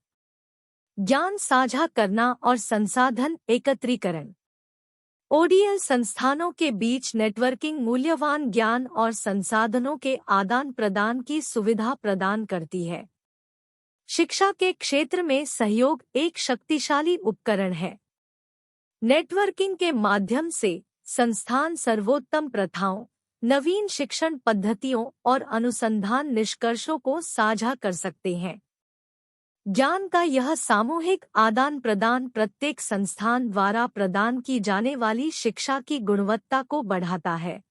ज्ञान साझा करना और संसाधन एकत्रीकरण। ओडीएल संस्थानों के बीच नेटवर्किंग मूल्यवान ज्ञान और संसाधनों के आदान प्रदान की सुविधा प्रदान करती है। शिक्षा के क्षेत्र में सहयोग एक शक्तिशाली उपकरण है। नेटवर्किंग के माध्यम से संस्थान सर्वोत्तम प्रथाओं, नवीन शिक्षण पद्धतियों और अनुसंधान निष्कर्षों को साझा कर सकते हैं। ज्ञान का यह सामूहिक आदान प्रदान प्रत्येक संस्थान द्वारा प्रदान की जाने वाली शिक्षा की गुणवत्ता को बढ़ाता है।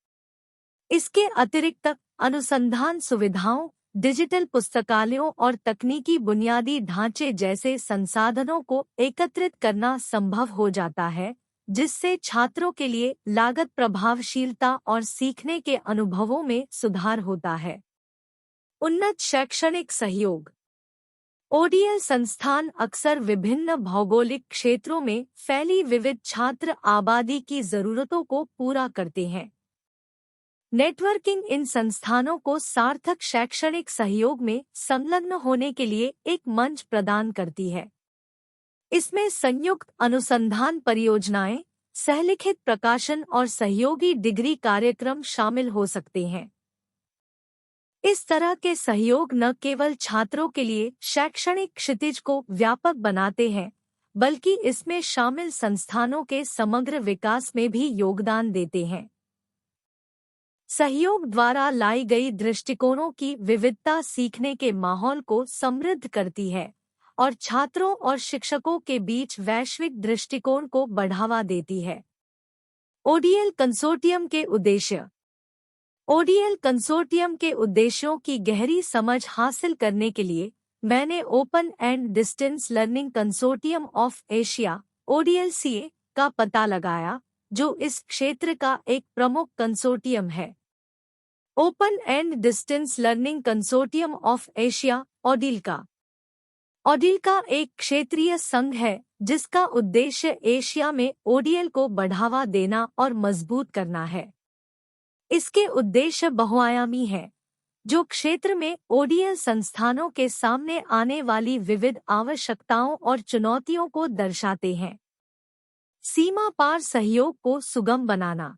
इसके अतिरिक्त अनुसंधान सुविधाओं, डिजिटल पुस्तकालयों और तकनीकी बुनियादी ढांचे जैसे संसाधनों को एकत्रित करना संभव हो जाता है, जिससे छात्रों के लिए लागत प्रभावशीलता और सीखने के अनुभवों में सुधार होता है। उन्नत शैक्षणिक सहयोग। ओडीएल संस्थान अक्सर विभिन्न भौगोलिक क्षेत्रों में फैली विविध छात्र आबादी की जरूरतों को पूरा करते हैं। नेटवर्किंग इन संस्थानों को सार्थक शैक्षणिक सहयोग में संलग्न होने के लिए एक मंच प्रदान करती है। इसमें संयुक्त अनुसंधान परियोजनाएं, सहलिखित प्रकाशन और सहयोगी डिग्री कार्यक्रम शामिल हो सकते हैं। इस तरह के सहयोग न केवल छात्रों के लिए शैक्षणिक क्षितिज को व्यापक बनाते हैं, बल्कि इसमें शामिल संस्थानों के समग्र विकास में भी योगदान देते हैं। सहयोग द्वारा लाई गई दृष्टिकोणों की विविधता सीखने के माहौल को समृद्ध करती है और छात्रों और शिक्षकों के बीच वैश्विक दृष्टिकोण को बढ़ावा देती है। ओडीएल कंसोर्टियम के उद्देश्य। ओडीएल कंसोर्टियम के उद्देश्यों की गहरी समझ हासिल करने के लिए मैंने open and distance learning consortium of Asia (ODLCA) का पता लगाया, जो इस क्षेत्र का एक प्रमुख कंसोर्टियम है। Open and distance learning consortium of Asia (ODILCA) एक क्षेत्रीय संघ है जिसका उद्देश्य एशिया में ओडीएल को बढ़ावा देना और मजबूत करना है। इसके उद्देश्य बहुआयामी हैं, जो क्षेत्र में ओडीएल संस्थानों के सामने आने वाली विविध आवश्यकताओं और चुनौतियों को दर्शाते हैं। सीमा पार सहयोग को सुगम बनाना।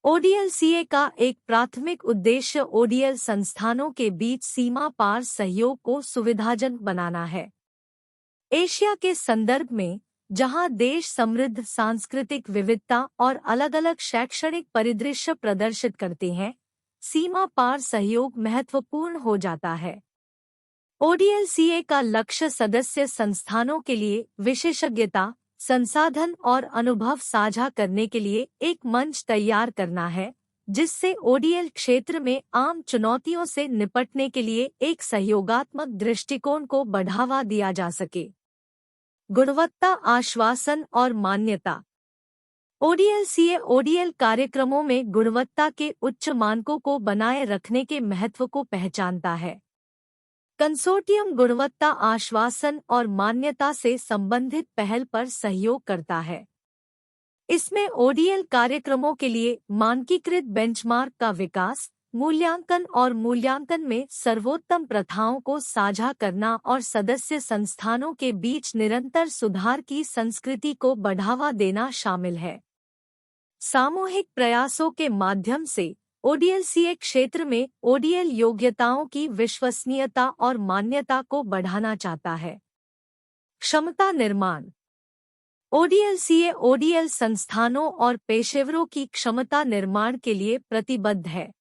ODLCA का एक प्राथमिक उद्देश्य ओडीएल संस्थानों के बीच सीमा पार सहयोग को सुविधाजनक बनाना है। एशिया के संदर्भ में, जहां देश समृद्ध सांस्कृतिक विविधता और अलग-अलग शैक्षणिक परिदृश्य प्रदर्शित करते हैं, सीमा पार सहयोग महत्वपूर्ण हो जाता है। ODLCA का लक्ष्य सदस्य संस्थानों के लिए विशेषज्ञता, संसाधन और अनुभव साझा करने के लिए एक मंच तैयार करना है, जिससे ओडीएल क्षेत्र में आम चुनौतियों से निपटने के लिए एक सहयोगात्मक दृष्टिकोण को बढ़ावा दिया जा सके। गुणवत्ता आश्वासन और मान्यता। ODLCA ओडीएल कार्यक्रमों में गुणवत्ता के उच्च मानकों को बनाए रखने के महत्व को पहचानता है। कंसोर्टियम गुणवत्ता आश्वासन और मान्यता से संबंधित पहल पर सहयोग करता है। इसमें ओडीएल कार्यक्रमों के लिए मानकीकृत बेंचमार्क का विकास, मूल्यांकन और मूल्यांकन में सर्वोत्तम प्रथाओं को साझा करना और सदस्य संस्थानों के बीच निरंतर सुधार की संस्कृति को बढ़ावा देना शामिल है। सामूहिक प्रयासों के माध्यम से ओडीएलसीए क्षेत्र में ओडीएल योग्यताओं की विश्वसनीयता और मान्यता को बढ़ाना चाहता है। क्षमता निर्माण। ओडीएलसीए ओडीएल संस्थानों और पेशेवरों की क्षमता निर्माण के लिए प्रतिबद्ध है।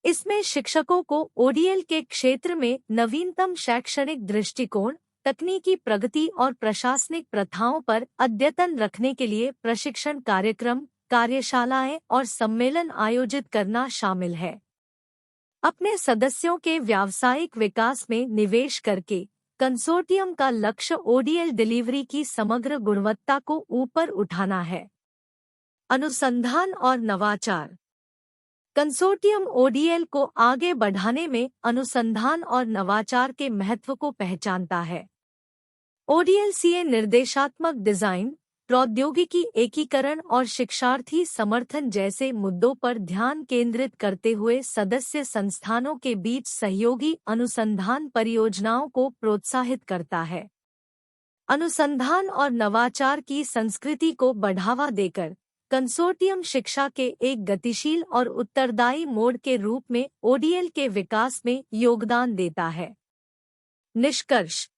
इसमें शिक्षकों को ओडीएल के क्षेत्र में नवीनतम शैक्षणिक दृष्टिकोण, तकनीकी प्रगति और प्रशासनिक प्रथाओं पर अद्यतन रखने के लिए प्रशिक्षण कार्यक्रम, कार्यशालाएं और सम्मेलन आयोजित करना शामिल है। अपने सदस्यों के व्यावसायिक विकास में निवेश करके कंसोर्टियम का लक्ष्य ओडीएल डिलीवरी की समग्र गुणवत्ता को ऊपर उठाना है। अनुसंधान और नवाचार। कंसोर्टियम ओडीएल को आगे बढ़ाने में अनुसंधान और नवाचार के महत्व को पहचानता है। ओडीएलसीए निर्देशात्मक डिजाइन, प्रौद्योगिकी एकीकरण और शिक्षार्थी समर्थन जैसे मुद्दों पर ध्यान केंद्रित करते हुए सदस्य संस्थानों के बीच सहयोगी अनुसंधान परियोजनाओं को प्रोत्साहित करता है। अनुसंधान और नवाचार की संस्कृति को बढ़ावा देकर कंसोर्टियम शिक्षा के एक गतिशील और उत्तरदायी मोड के रूप में ओडीएल के विकास में योगदान देता है। निष्कर्ष।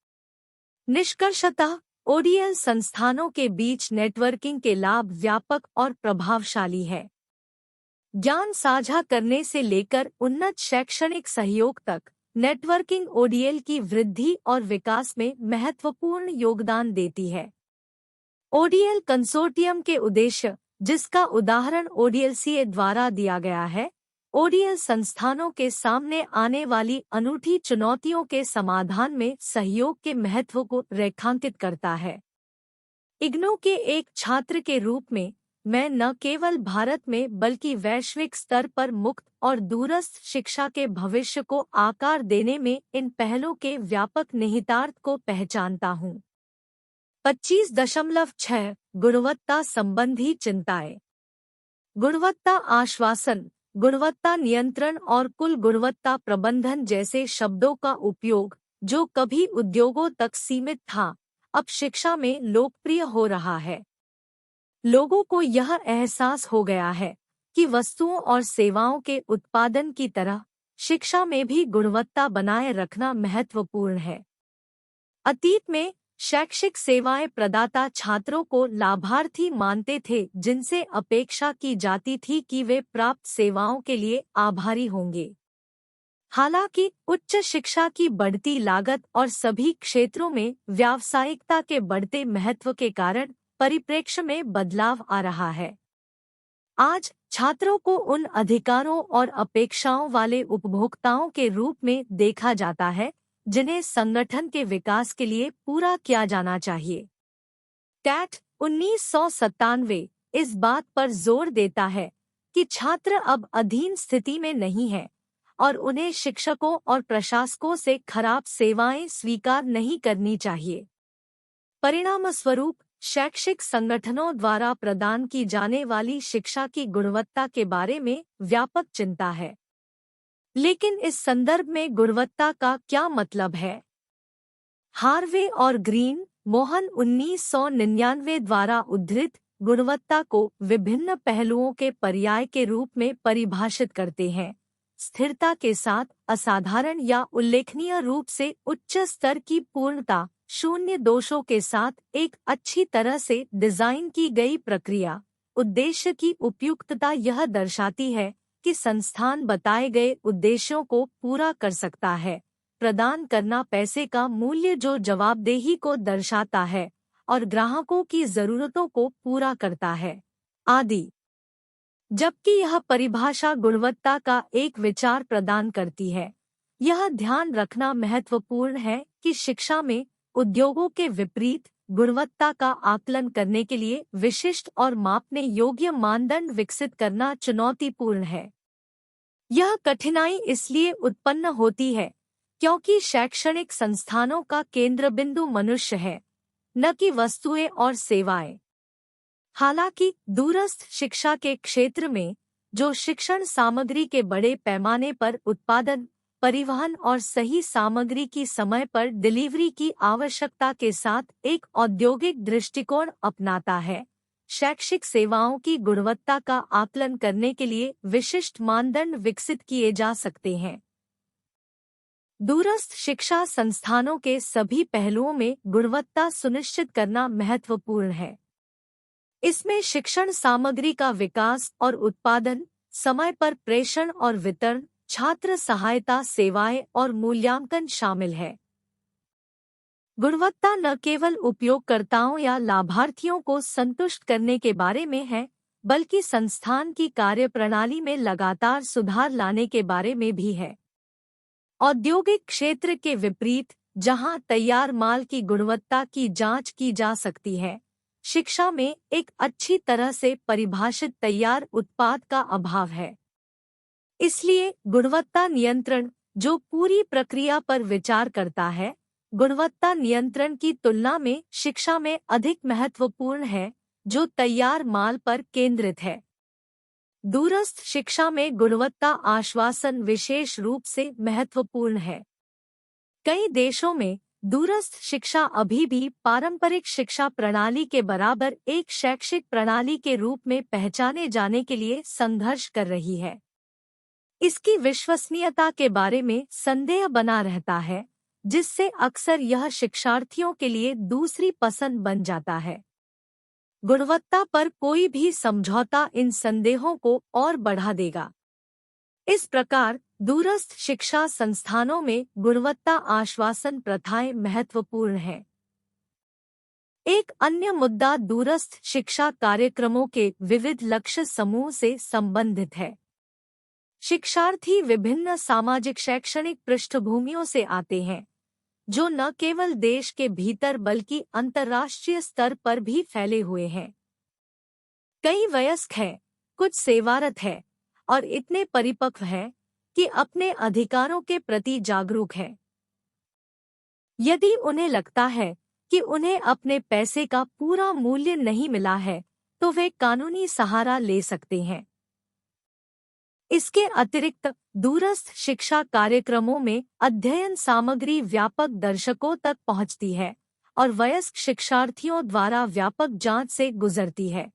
निष्कर्षतः ओडीएल संस्थानों के बीच नेटवर्किंग के लाभ व्यापक और प्रभावशाली है। ज्ञान साझा करने से लेकर उन्नत शैक्षणिक सहयोग तक नेटवर्किंग ओडीएल की वृद्धि और विकास में महत्वपूर्ण योगदान देती है। ओडीएल कंसोर्टियम के उद्देश्य, जिसका उदाहरण ओडीएलसीए द्वारा दिया गया है, ओडीएल संस्थानों के सामने आने वाली अनूठी चुनौतियों के समाधान में सहयोग के महत्व को रेखांकित करता है। इग्नू के एक छात्र के रूप में मैं न केवल भारत में बल्कि वैश्विक स्तर पर मुक्त और दूरस्थ शिक्षा के भविष्य को आकार देने में इन पहलों के व्यापक निहितार्थ को पहचानता हूँ। 25.6 गुणवत्ता संबंधी चिंताएं। गुणवत्ता आश्वासन, गुणवत्ता नियंत्रण और कुल गुणवत्ता प्रबंधन जैसे शब्दों का उपयोग, जो कभी उद्योगों तक सीमित था, अब शिक्षा में लोकप्रिय हो रहा है। लोगों को यह एहसास हो गया है कि वस्तुओं और सेवाओं के उत्पादन की तरह शिक्षा में भी गुणवत्ता बनाए रखना महत्वपूर्ण है। अतीत में शैक्षिक सेवाएं प्रदाता छात्रों को लाभार्थी मानते थे, जिनसे अपेक्षा की जाती थी कि वे प्राप्त सेवाओं के लिए आभारी होंगे। हालांकि उच्च शिक्षा की बढ़ती लागत और सभी क्षेत्रों में व्यावसायिकता के बढ़ते महत्व के कारण परिप्रेक्ष्य में बदलाव आ रहा है। आज छात्रों को उन अधिकारों और अपेक्षाओं वाले उपभोक्ताओं के रूप में देखा जाता है जिन्हें संगठन के विकास के लिए पूरा किया जाना चाहिए। टैट 1997 इस बात पर जोर देता है कि छात्र अब अधीन स्थिति में नहीं है और उन्हें शिक्षकों और प्रशासकों से खराब सेवाएं स्वीकार नहीं करनी चाहिए। परिणामस्वरूप शैक्षिक संगठनों द्वारा प्रदान की जाने वाली शिक्षा की गुणवत्ता के बारे में व्यापक चिंता है। लेकिन इस संदर्भ में गुणवत्ता का क्या मतलब है? हार्वे और ग्रीन, मोहन 1999 द्वारा उद्धृत गुणवत्ता को विभिन्न पहलुओं के पर्याय के रूप में परिभाषित करते हैं। स्थिरता के साथ असाधारण या उल्लेखनीय रूप से उच्च स्तर की पूर्णता, शून्य दोषों के साथ एक अच्छी तरह से डिजाइन की गई प्रक्रिया, उद्देश्य की उपयुक्तता यह दर्शाती है कि संस्थान बताए गए उद्देश्यों को पूरा कर सकता है, प्रदान करना पैसे का मूल्य जो जवाबदेही को दर्शाता है और ग्राहकों की जरूरतों को पूरा करता है, आदि। जबकि यह परिभाषा गुणवत्ता का एक विचार प्रदान करती है, यह ध्यान रखना महत्वपूर्ण है कि शिक्षा में उद्योगों के विपरीत गुणवत्ता का आकलन करने के लिए विशिष्ट और मापने योग्य मानदंड विकसित करना चुनौतीपूर्ण है। यह कठिनाई इसलिए उत्पन्न होती है क्योंकि शैक्षणिक संस्थानों का केंद्र बिंदु मनुष्य है, न कि वस्तुएं और सेवाएं। हालांकि दूरस्थ शिक्षा के क्षेत्र में जो शिक्षण सामग्री के बड़े पैमाने पर उत्पादन, परिवहन और सही सामग्री की समय पर डिलीवरी की आवश्यकता के साथ एक औद्योगिक दृष्टिकोण अपनाता है, शैक्षिक सेवाओं की गुणवत्ता का आकलन करने के लिए विशिष्ट मानदंड विकसित किए जा सकते हैं। दूरस्थ शिक्षा संस्थानों के सभी पहलुओं में गुणवत्ता सुनिश्चित करना महत्वपूर्ण है। इसमें शिक्षण सामग्री का विकास और उत्पादन, समय पर प्रेषण और वितरण, छात्र सहायता सेवाएं और मूल्यांकन शामिल है। गुणवत्ता न केवल उपयोगकर्ताओं या लाभार्थियों को संतुष्ट करने के बारे में है, बल्कि संस्थान की कार्यप्रणाली में लगातार सुधार लाने के बारे में भी है। औद्योगिक क्षेत्र के विपरीत, जहां तैयार माल की गुणवत्ता की जांच की जा सकती है, शिक्षा में एक अच्छी तरह से परिभाषित तैयार उत्पाद का अभाव है। इसलिए गुणवत्ता नियंत्रण, जो पूरी प्रक्रिया पर विचार करता है, गुणवत्ता नियंत्रण की तुलना में शिक्षा में अधिक महत्वपूर्ण है, जो तैयार माल पर केंद्रित है। दूरस्थ शिक्षा में गुणवत्ता आश्वासन विशेष रूप से महत्वपूर्ण है। कई देशों में दूरस्थ शिक्षा अभी भी पारंपरिक शिक्षा प्रणाली के बराबर एक शैक्षिक प्रणाली के रूप में पहचाने जाने के लिए संघर्ष कर रही है। इसकी विश्वसनीयता के बारे में संदेह बना रहता है, जिससे अक्सर यह शिक्षार्थियों के लिए दूसरी पसंद बन जाता है। गुणवत्ता पर कोई भी समझौता इन संदेहों को और बढ़ा देगा। इस प्रकार दूरस्थ शिक्षा संस्थानों में गुणवत्ता आश्वासन प्रथाएं महत्वपूर्ण है। एक अन्य मुद्दा दूरस्थ शिक्षा कार्यक्रमों के विविध लक्ष्य समूह से संबंधित है। शिक्षार्थी विभिन्न सामाजिक शैक्षणिक पृष्ठभूमियों से आते हैं, जो न केवल देश के भीतर बल्कि अंतर्राष्ट्रीय स्तर पर भी फैले हुए हैं। कई वयस्क हैं, कुछ सेवारत हैं और इतने परिपक्व हैं कि अपने अधिकारों के प्रति जागरूक हैं। यदि उन्हें लगता है कि उन्हें अपने पैसे का पूरा मूल्य नहीं मिला है, तो वे कानूनी सहारा ले सकते हैं। इसके अतिरिक्त दूरस्थ शिक्षा कार्यक्रमों में अध्ययन सामग्री व्यापक दर्शकों तक पहुंचती है और वयस्क शिक्षार्थियों द्वारा व्यापक जांच से गुजरती है।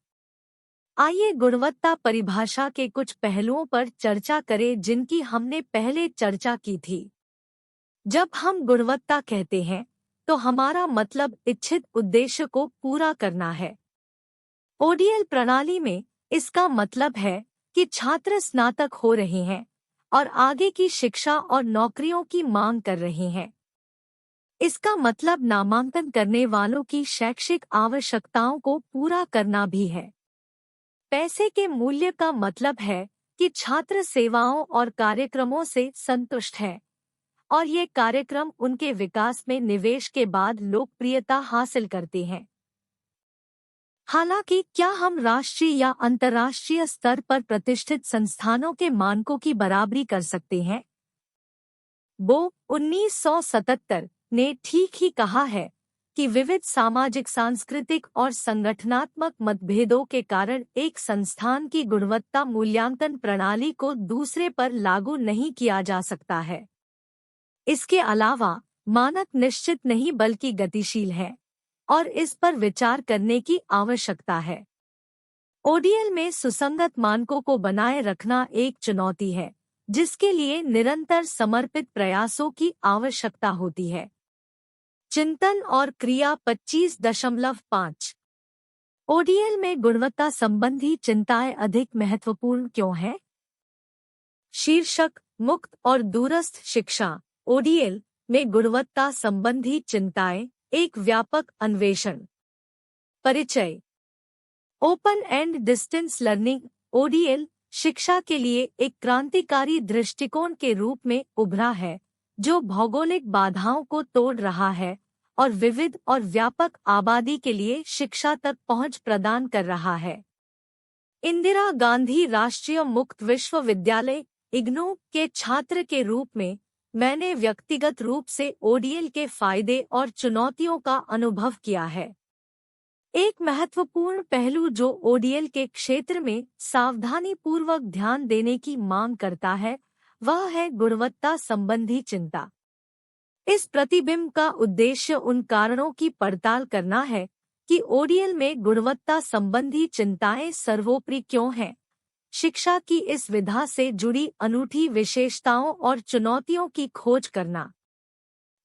आइए गुणवत्ता परिभाषा के कुछ पहलुओं पर चर्चा करें जिनकी हमने पहले चर्चा की थी। जब हम गुणवत्ता कहते हैं, तो हमारा मतलब इच्छित उद्देश्य को पूरा करना है। ओडीएल प्रणाली में इसका मतलब है कि छात्र स्नातक हो रहे हैं और आगे की शिक्षा और नौकरियों की मांग कर रहे हैं। इसका मतलब नामांकन करने वालों की शैक्षिक आवश्यकताओं को पूरा करना भी है। पैसे के मूल्य का मतलब है कि छात्र सेवाओं और कार्यक्रमों से संतुष्ट हैं और ये कार्यक्रम उनके विकास में निवेश के बाद लोकप्रियता हासिल करते हैं। हालांकि क्या हम राष्ट्रीय या अंतर्राष्ट्रीय स्तर पर प्रतिष्ठित संस्थानों के मानकों की बराबरी कर सकते हैं? बो 1977 ने ठीक ही कहा है कि विविध सामाजिक, सांस्कृतिक और संगठनात्मक मतभेदों के कारण एक संस्थान की गुणवत्ता मूल्यांकन प्रणाली को दूसरे पर लागू नहीं किया जा सकता है। इसके अलावा मानक निश्चित नहीं बल्कि गतिशील है और इस पर विचार करने की आवश्यकता है। ओडीएल में सुसंगत मानकों को बनाए रखना एक चुनौती है, जिसके लिए निरंतर समर्पित प्रयासों की आवश्यकता होती है। चिंतन और क्रिया 25.5 ओडीएल में गुणवत्ता संबंधी चिंताएं अधिक महत्वपूर्ण क्यों हैं? शीर्षक मुक्त और दूरस्थ शिक्षा ओडीएल में गुणवत्ता संबंधी चिंताएं, एक व्यापक अन्वेषण। परिचय। Open and distance learning ODL शिक्षा के लिए एक क्रांतिकारी दृष्टिकोण के रूप में उभरा है, जो भौगोलिक बाधाओं को तोड़ रहा है और विविध और व्यापक आबादी के लिए शिक्षा तक पहुंच प्रदान कर रहा है। इंदिरा गांधी राष्ट्रीय मुक्त विश्वविद्यालय इग्नू के छात्र के रूप में मैंने व्यक्तिगत रूप से ओडीएल के फायदे और चुनौतियों का अनुभव किया है। एक महत्वपूर्ण पहलू जो ओडीएल के क्षेत्र में सावधानीपूर्वक ध्यान देने की मांग करता है, वह है गुणवत्ता संबंधी चिंता। इस प्रतिबिंब का उद्देश्य उन कारणों की पड़ताल करना है कि ओडीएल में गुणवत्ता संबंधी चिंताएं सर्वोपरि क्यों हैं। शिक्षा की इस विधा से जुड़ी अनूठी विशेषताओं और चुनौतियों की खोज करना।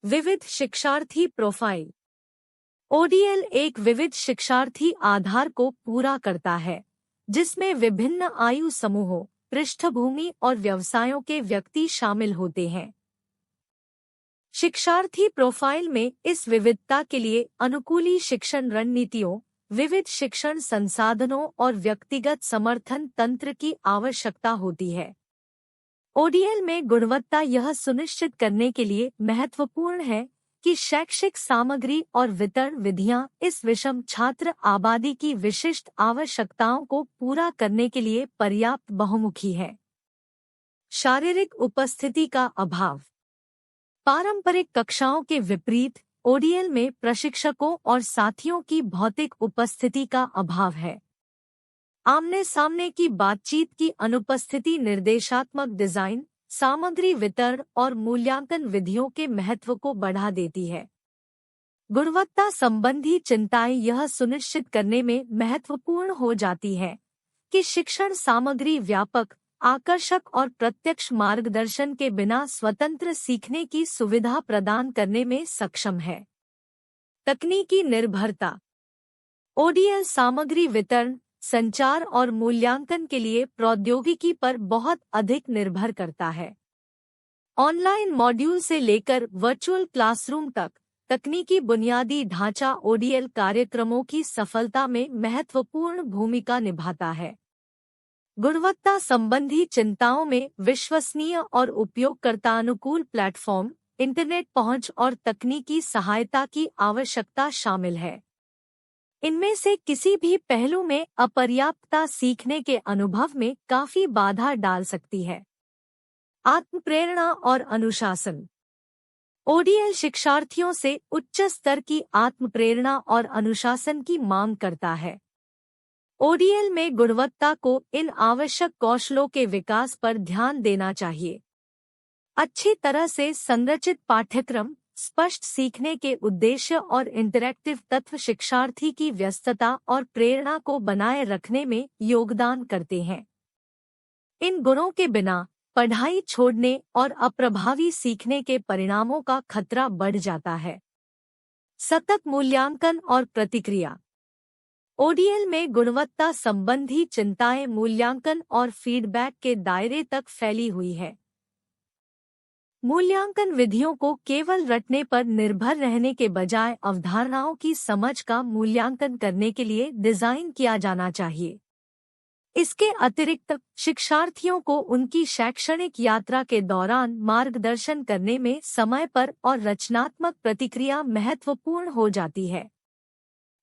विविध शिक्षार्थी प्रोफाइल। ओडीएल एक विविध शिक्षार्थी आधार को पूरा करता है, जिसमें विभिन्न आयु समूहों, पृष्ठभूमि और व्यवसायों के व्यक्ति शामिल होते हैं। शिक्षार्थी प्रोफाइल में इस विविधता के लिए अनुकूली शिक्षण रणनीतियों, विविध शिक्षण संसाधनों और व्यक्तिगत समर्थन तंत्र की आवश्यकता होती है। ओडीएल में गुणवत्ता यह सुनिश्चित करने के लिए महत्वपूर्ण है कि शैक्षिक सामग्री और वितरण विधियां इस विषम छात्र आबादी की विशिष्ट आवश्यकताओं को पूरा करने के लिए पर्याप्त बहुमुखी है। शारीरिक उपस्थिति का अभाव। पारंपरिक कक्षाओं के विपरीत ओडीएल में प्रशिक्षकों और साथियों की भौतिक उपस्थिति का अभाव है। आमने सामने की बातचीत की अनुपस्थिति निर्देशात्मक डिजाइन, सामग्री वितरण और मूल्यांकन विधियों के महत्व को बढ़ा देती है। गुणवत्ता संबंधी चिंताएं यह सुनिश्चित करने में महत्वपूर्ण हो जाती है कि शिक्षण सामग्री व्यापक, आकर्षक और प्रत्यक्ष मार्गदर्शन के बिना स्वतंत्र सीखने की सुविधा प्रदान करने में सक्षम है। तकनीकी निर्भरता। ओडीएल सामग्री वितरण, संचार और मूल्यांकन के लिए प्रौद्योगिकी पर बहुत अधिक निर्भर करता है। ऑनलाइन मॉड्यूल से लेकर वर्चुअल क्लासरूम तक तकनीकी बुनियादी ढांचा ओडीएल कार्यक्रमों की सफलता में महत्वपूर्ण भूमिका निभाता है। गुणवत्ता संबंधी चिंताओं में विश्वसनीय और उपयोगकर्ता अनुकूल प्लेटफॉर्म, इंटरनेट पहुंच और तकनीकी सहायता की आवश्यकता शामिल है। इनमें से किसी भी पहलू में अपर्याप्तता सीखने के अनुभव में काफी बाधा डाल सकती है। आत्मप्रेरणा और अनुशासन। ओडीएल शिक्षार्थियों से उच्च स्तर की आत्मप्रेरणा और अनुशासन की मांग करता है। ओडीएल में गुणवत्ता को इन आवश्यक कौशलों के विकास पर ध्यान देना चाहिए। अच्छी तरह से संरचित पाठ्यक्रम, स्पष्ट सीखने के उद्देश्य और इंटरैक्टिव तत्व शिक्षार्थी की व्यस्तता और प्रेरणा को बनाए रखने में योगदान करते हैं। इन गुणों के बिना पढ़ाई छोड़ने और अप्रभावी सीखने के परिणामों का खतरा बढ़ जाता है। सतत मूल्यांकन और प्रतिक्रिया। ओडीएल में गुणवत्ता संबंधी चिंताएं मूल्यांकन और फीडबैक के दायरे तक फैली हुई है। मूल्यांकन विधियों को केवल रटने पर निर्भर रहने के बजाय अवधारणाओं की समझ का मूल्यांकन करने के लिए डिजाइन किया जाना चाहिए। इसके अतिरिक्त शिक्षार्थियों को उनकी शैक्षणिक यात्रा के दौरान मार्गदर्शन करने में समय पर और रचनात्मक प्रतिक्रिया महत्वपूर्ण हो जाती है।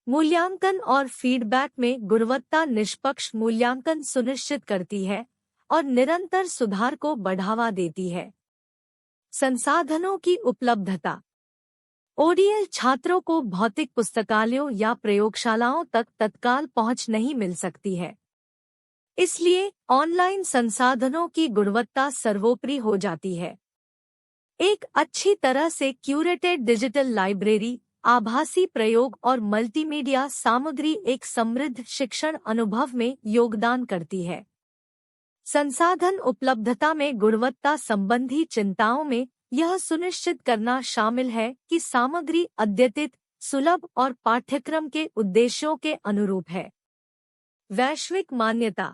मूल्यांकन और फीडबैक में गुणवत्ता निष्पक्ष मूल्यांकन सुनिश्चित करती है और निरंतर सुधार को बढ़ावा देती है। संसाधनों की उपलब्धता। ओडीएल छात्रों को भौतिक पुस्तकालयों या प्रयोगशालाओं तक तत्काल पहुंच नहीं मिल सकती है। इसलिए ऑनलाइन संसाधनों की गुणवत्ता सर्वोपरि हो जाती है। एक अच्छी तरह से क्यूरेटेड डिजिटल लाइब्रेरी, आभासी प्रयोग और मल्टीमीडिया सामग्री एक समृद्ध शिक्षण अनुभव में योगदान करती है। संसाधन उपलब्धता में गुणवत्ता संबंधी चिंताओं में यह सुनिश्चित करना शामिल है कि सामग्री अद्यतित, सुलभ और पाठ्यक्रम के उद्देश्यों के अनुरूप है। वैश्विक मान्यता।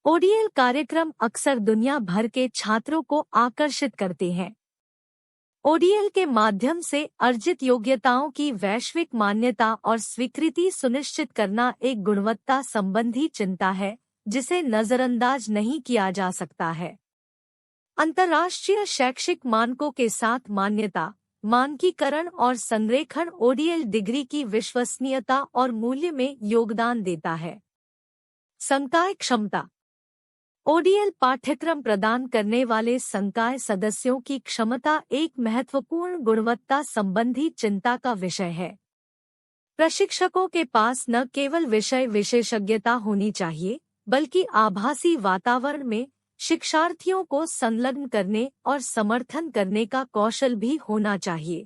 ओडीएल कार्यक्रम अक्सर दुनिया भर के छात्रों को आकर्षित करते हैं। ओडीएल के माध्यम से अर्जित योग्यताओं की वैश्विक मान्यता और स्वीकृति सुनिश्चित करना एक गुणवत्ता संबंधी चिंता है जिसे नजरअंदाज नहीं किया जा सकता है। अंतर्राष्ट्रीय शैक्षिक मानकों के साथ मान्यता, मानकीकरण और संरेखण ओडीएल डिग्री की विश्वसनीयता और मूल्य में योगदान देता है। संकाय क्षमता। ओडीएल पाठ्यक्रम प्रदान करने वाले संकाय सदस्यों की क्षमता एक महत्वपूर्ण गुणवत्ता संबंधी चिंता का विषय है। प्रशिक्षकों के पास न केवल विषय विशेषज्ञता होनी चाहिए, बल्कि आभासी वातावरण में शिक्षार्थियों को संलग्न करने और समर्थन करने का कौशल भी होना चाहिए।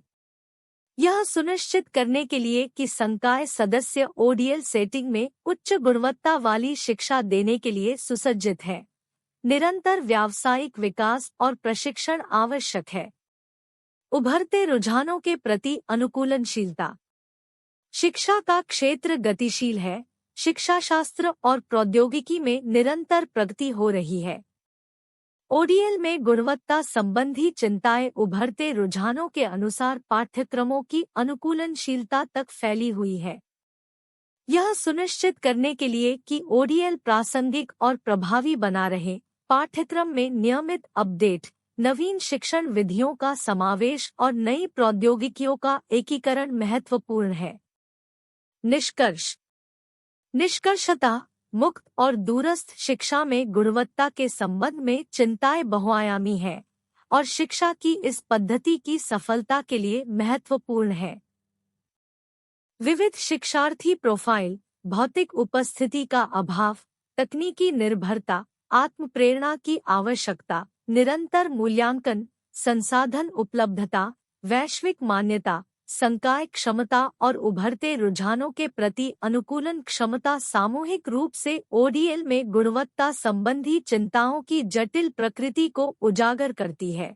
यह सुनिश्चित करने के लिए कि संकाय सदस्य ओडीएल सेटिंग में उच्च गुणवत्ता वाली शिक्षा देने के लिए सुसज्जित है, निरंतर व्यावसायिक विकास और प्रशिक्षण आवश्यक है। उभरते रुझानों के प्रति अनुकूलनशीलता। शिक्षा का क्षेत्र गतिशील है, शिक्षाशास्त्र और प्रौद्योगिकी में निरंतर प्रगति हो रही है। ओडीएल में गुणवत्ता संबंधी चिंताएं उभरते रुझानों के अनुसार पाठ्यक्रमों की अनुकूलनशीलता तक फैली हुई है। यह सुनिश्चित करने के लिए कि ओडीएल प्रासंगिक और प्रभावी बना रहे, पाठ्यक्रम में नियमित अपडेट, नवीन शिक्षण विधियों का समावेश और नई प्रौद्योगिकियों का एकीकरण महत्वपूर्ण है। निष्कर्ष। निष्कर्षतः मुक्त और दूरस्थ शिक्षा में गुणवत्ता के संबंध में चिंताएं बहुआयामी हैं और शिक्षा की इस पद्धति की सफलता के लिए महत्वपूर्ण है। विविध शिक्षार्थी प्रोफाइल, भौतिक उपस्थिति का अभाव, तकनीकी निर्भरता, आत्म प्रेरणा की आवश्यकता, निरंतर मूल्यांकन, संसाधन उपलब्धता, वैश्विक मान्यता, संकाय क्षमता और उभरते रुझानों के प्रति अनुकूलन क्षमता सामूहिक रूप से ओडीएल में गुणवत्ता संबंधी चिंताओं की जटिल प्रकृति को उजागर करती है।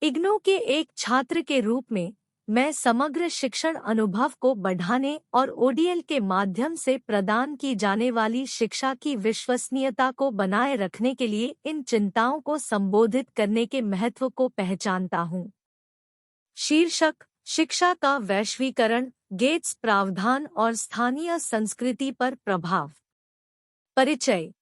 इग्नू के एक छात्र के रूप में मैं समग्र शिक्षण अनुभव को बढ़ाने और ओडीएल के माध्यम से प्रदान की जाने वाली शिक्षा की विश्वसनीयता को बनाए रखने के लिए इन चिंताओं को संबोधित करने के महत्व को पहचानता हूँ। शीर्षक: शिक्षा का वैश्वीकरण, गेट्स प्रावधान और स्थानीय संस्कृति पर प्रभाव। परिचय।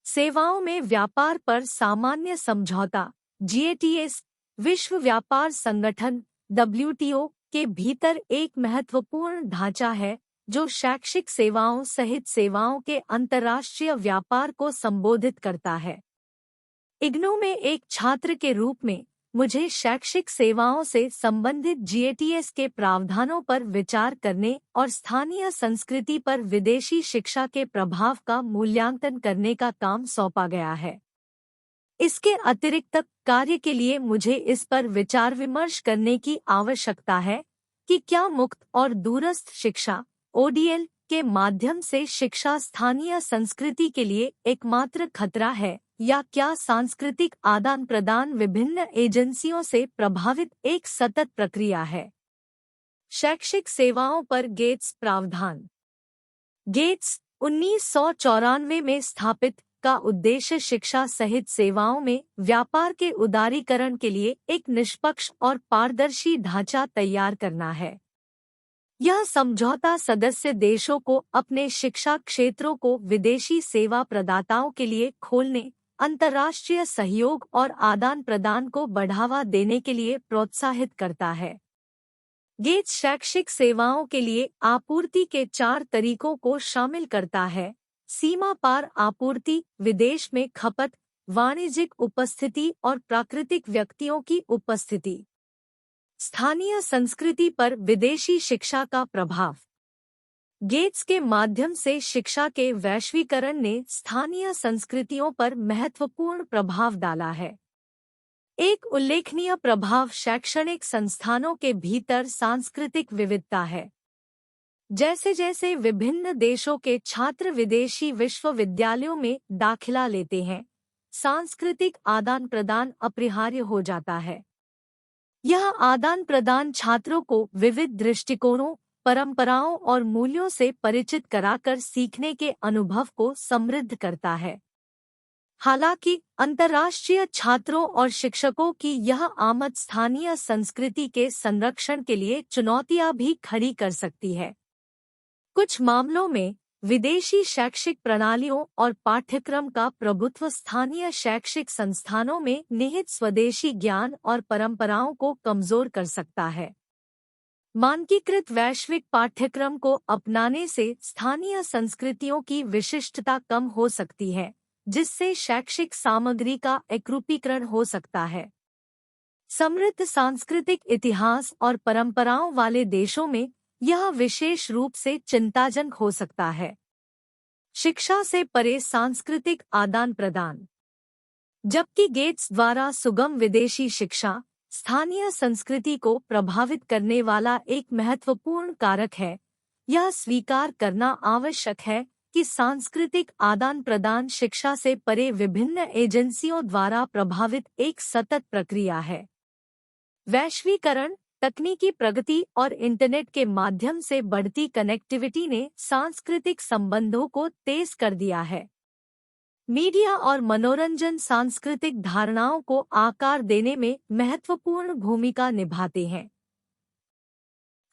सेवाओं में व्यापार पर सामान्य समझौता (GATS) विश्व व्यापार संगठन WTO के भीतर एक महत्वपूर्ण ढांचा है जो शैक्षिक सेवाओं सहित सेवाओं के अंतर्राष्ट्रीय व्यापार को संबोधित करता है। इग्नू में एक छात्र के रूप में मुझे शैक्षिक सेवाओं से संबंधित GATS के प्रावधानों पर विचार करने और स्थानीय संस्कृति पर विदेशी शिक्षा के प्रभाव का मूल्यांकन करने का काम सौंपा गया है। इसके अतिरिक्त कार्य के लिए मुझे इस पर विचार विमर्श करने की आवश्यकता है कि क्या मुक्त और दूरस्थ शिक्षा ODL के माध्यम से शिक्षा स्थानीय संस्कृति के लिए एकमात्र खतरा है, या क्या सांस्कृतिक आदान प्रदान विभिन्न एजेंसियों से प्रभावित एक सतत प्रक्रिया है। शैक्षिक सेवाओं पर गेट्स प्रावधान। गेट्स 1994 में स्थापित का उद्देश्य शिक्षा सहित सेवाओं में व्यापार के उदारीकरण के लिए एक निष्पक्ष और पारदर्शी ढांचा तैयार करना है। यह समझौता सदस्य देशों को अपने शिक्षा क्षेत्रों को विदेशी सेवा प्रदाताओं के लिए खोलने, अंतर्राष्ट्रीय सहयोग और आदान प्रदान को बढ़ावा देने के लिए प्रोत्साहित करता है। गेट्स शैक्षिक सेवाओं के लिए आपूर्ति के 4 तरीकों को शामिल करता है: सीमा पार आपूर्ति, विदेश में खपत, वाणिज्यिक उपस्थिति और प्राकृतिक व्यक्तियों की उपस्थिति। स्थानीय संस्कृति पर विदेशी शिक्षा का प्रभाव। गेट्स के माध्यम से शिक्षा के वैश्वीकरण ने स्थानीय संस्कृतियों पर महत्वपूर्ण प्रभाव डाला है। एक उल्लेखनीय प्रभाव शैक्षणिक संस्थानों के भीतर सांस्कृतिक विविधता है। जैसे जैसे विभिन्न देशों के छात्र विदेशी विश्वविद्यालयों में दाखिला लेते हैं, सांस्कृतिक आदान प्रदान अपरिहार्य हो जाता है। यह आदान प्रदान छात्रों को विविध दृष्टिकोणों, परंपराओं और मूल्यों से परिचित कराकर सीखने के अनुभव को समृद्ध करता है। हालांकि अंतर्राष्ट्रीय छात्रों और शिक्षकों की यह आमद स्थानीय संस्कृति के संरक्षण के लिए चुनौतियां भी खड़ी कर सकती है। कुछ मामलों में विदेशी शैक्षिक प्रणालियों और पाठ्यक्रम का प्रभुत्व स्थानीय शैक्षिक संस्थानों में निहित स्वदेशी ज्ञान और परंपराओं को कमजोर कर सकता है। मानकीकृत वैश्विक पाठ्यक्रम को अपनाने से स्थानीय संस्कृतियों की विशिष्टता कम हो सकती है, जिससे शैक्षिक सामग्री का एकरूपीकरण हो सकता है। समृद्ध सांस्कृतिक इतिहास और परंपराओं वाले देशों में यह विशेष रूप से चिंताजनक हो सकता है। शिक्षा से परे सांस्कृतिक आदान प्रदान। जबकि गेट्स द्वारा सुगम विदेशी शिक्षा स्थानीय संस्कृति को प्रभावित करने वाला एक महत्वपूर्ण कारक है, यह स्वीकार करना आवश्यक है कि सांस्कृतिक आदान प्रदान शिक्षा से परे विभिन्न एजेंसियों द्वारा प्रभावित एक सतत प्रक्रिया है। वैश्वीकरण, तकनीकी प्रगति और इंटरनेट के माध्यम से बढ़ती कनेक्टिविटी ने सांस्कृतिक संबंधों को तेज कर दिया है। मीडिया और मनोरंजन सांस्कृतिक धारणाओं को आकार देने में महत्वपूर्ण भूमिका निभाते हैं।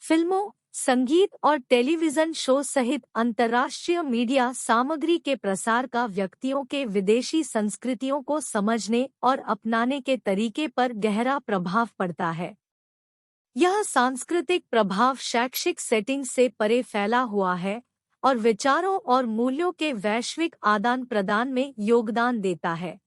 फिल्मों, संगीत और टेलीविजन शो सहित अंतर्राष्ट्रीय मीडिया सामग्री के प्रसार का व्यक्तियों के विदेशी संस्कृतियों को समझने और अपनाने के तरीके पर गहरा प्रभाव पड़ता है। यह सांस्कृतिक प्रभाव शैक्षिक सेटिंग से परे फैला हुआ है और विचारों और मूल्यों के वैश्विक आदान प्रदान में योगदान देता है।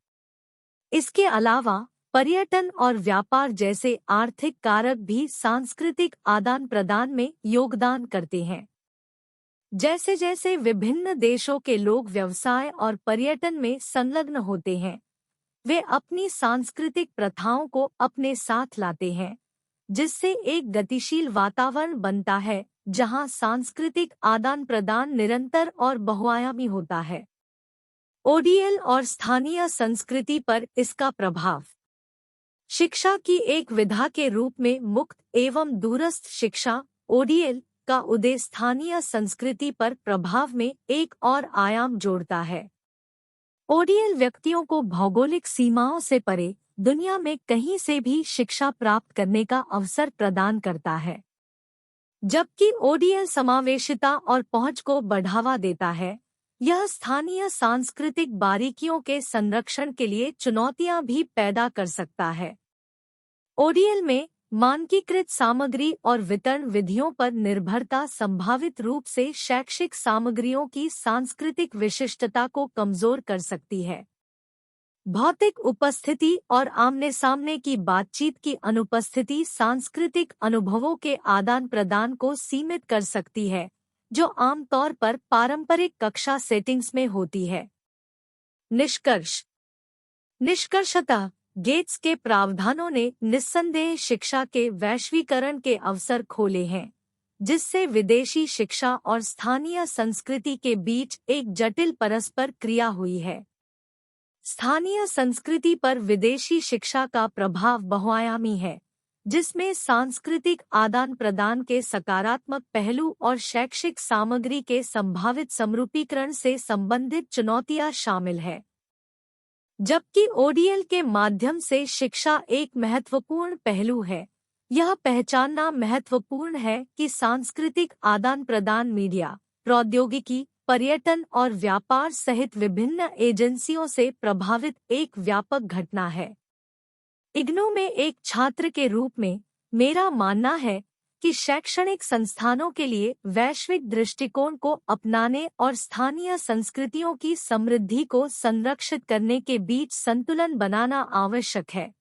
इसके अलावा पर्यटन और व्यापार जैसे आर्थिक कारक भी सांस्कृतिक आदान प्रदान में योगदान करते हैं। जैसे जैसे विभिन्न देशों के लोग व्यवसाय और पर्यटन में संलग्न होते हैं, वे अपनी सांस्कृतिक प्रथाओं को अपने साथ लाते हैं, जिससे एक गतिशील वातावरण बनता है जहां सांस्कृतिक आदान प्रदान निरंतर और बहुआयामी होता है। ओडीएल और स्थानीय संस्कृति पर इसका प्रभाव। शिक्षा की एक विधा के रूप में मुक्त एवं दूरस्थ शिक्षा ओडीएल का उदय स्थानीय संस्कृति पर प्रभाव में एक और आयाम जोड़ता है। ओडीएल व्यक्तियों को भौगोलिक सीमाओं से परे दुनिया में कहीं से भी शिक्षा प्राप्त करने का अवसर प्रदान करता है, जबकि ओडीएल समावेशिता और पहुंच को बढ़ावा देता है। यह स्थानीय सांस्कृतिक बारीकियों के संरक्षण के लिए चुनौतियां भी पैदा कर सकता है। ओडीएल में मानकीकृत सामग्री और वितरण विधियों पर निर्भरता संभावित रूप से शैक्षिक सामग्रियों की सांस्कृतिक विशिष्टता को कमजोर कर सकती है। भौतिक उपस्थिति और आमने-सामने की बातचीत की अनुपस्थिति सांस्कृतिक अनुभवों के आदान प्रदान को सीमित कर सकती है, जो आमतौर पर पारंपरिक कक्षा सेटिंग्स में होती है। निष्कर्षतः गेट्स के प्रावधानों ने निस्संदेह शिक्षा के वैश्वीकरण के अवसर खोले हैं, जिससे विदेशी शिक्षा और स्थानीय संस्कृति के बीच एक जटिल परस्पर क्रिया हुई है। स्थानीय संस्कृति पर विदेशी शिक्षा का प्रभाव बहुआयामी है, जिसमें सांस्कृतिक आदान प्रदान के सकारात्मक पहलू और शैक्षिक सामग्री के संभावित समरूपीकरण से संबंधित चुनौतियां शामिल है। जबकि ओडीएल के माध्यम से शिक्षा एक महत्वपूर्ण पहलू है, यह पहचानना महत्वपूर्ण है कि सांस्कृतिक आदान प्रदान मीडिया, प्रौद्योगिकी, पर्यटन और व्यापार सहित विभिन्न एजेंसियों से प्रभावित एक व्यापक घटना है। इग्नू में एक छात्र के रूप में मेरा मानना है कि शैक्षणिक संस्थानों के लिए वैश्विक दृष्टिकोण को अपनाने और स्थानीय संस्कृतियों की समृद्धि को संरक्षित करने के बीच संतुलन बनाना आवश्यक है।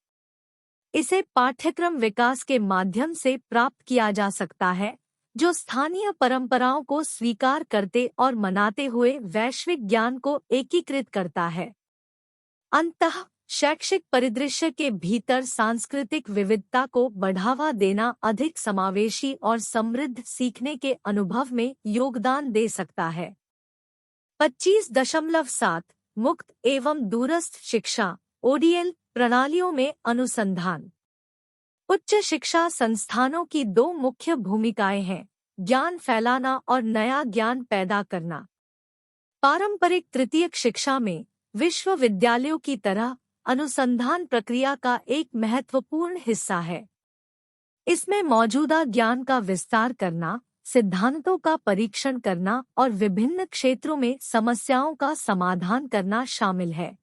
इसे पाठ्यक्रम विकास के माध्यम से प्राप्त किया जा सकता है, जो स्थानीय परंपराओं को स्वीकार करते और मनाते हुए वैश्विक ज्ञान को एकीकृत करता है। अंततः शैक्षिक परिदृश्य के भीतर सांस्कृतिक विविधता को बढ़ावा देना अधिक समावेशी और समृद्ध सीखने के अनुभव में योगदान दे सकता है। 25.7 मुक्त एवं दूरस्थ शिक्षा ओडीएल प्रणालियों में अनुसंधान। उच्च शिक्षा संस्थानों की दो मुख्य भूमिकाएं हैं: ज्ञान फैलाना और नया ज्ञान पैदा करना। पारंपरिक तृतीयक शिक्षा में विश्वविद्यालयों की तरह अनुसंधान प्रक्रिया का एक महत्वपूर्ण हिस्सा है। इसमें मौजूदा ज्ञान का विस्तार करना, सिद्धांतों का परीक्षण करना और विभिन्न क्षेत्रों में समस्याओं का समाधान करना शामिल है।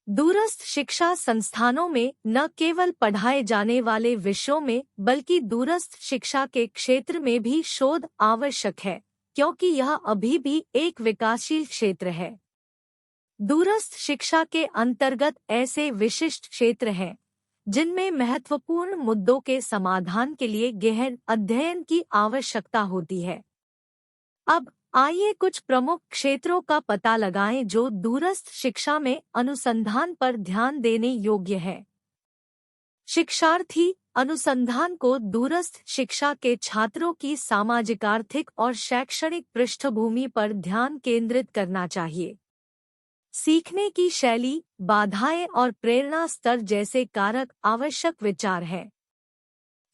दूरस्थ शिक्षा संस्थानों में न केवल पढ़ाए जाने वाले विषयों में बल्कि दूरस्थ शिक्षा के क्षेत्र में भी शोध आवश्यक है, क्योंकि यह अभी भी एक विकासशील क्षेत्र है। दूरस्थ शिक्षा के अंतर्गत ऐसे विशिष्ट क्षेत्र हैं जिनमें महत्वपूर्ण मुद्दों के समाधान के लिए गहन अध्ययन की आवश्यकता होती है। अब आइए कुछ प्रमुख क्षेत्रों का पता लगाएं जो दूरस्थ शिक्षा में अनुसंधान पर ध्यान देने योग्य है। शिक्षार्थी अनुसंधान को दूरस्थ शिक्षा के छात्रों की सामाजिक, आर्थिक और शैक्षणिक पृष्ठभूमि पर ध्यान केंद्रित करना चाहिए। सीखने की शैली, बाधाएं और प्रेरणा स्तर जैसे कारक आवश्यक विचार हैं।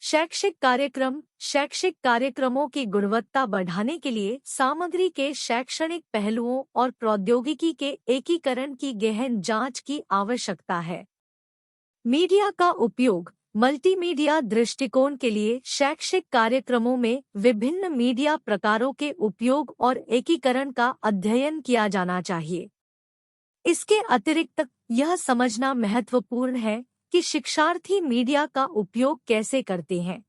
शैक्षिक कार्यक्रमों की गुणवत्ता बढ़ाने के लिए सामग्री के शैक्षणिक पहलुओं और प्रौद्योगिकी के एकीकरण की गहन जांच की आवश्यकता है। मीडिया का उपयोग, मल्टीमीडिया दृष्टिकोण के लिए शैक्षिक कार्यक्रमों में विभिन्न मीडिया प्रकारों के उपयोग और एकीकरण का अध्ययन किया जाना चाहिए। इसके अतिरिक्त यह समझना महत्वपूर्ण है कि शिक्षार्थी मीडिया का उपयोग कैसे करते हैं।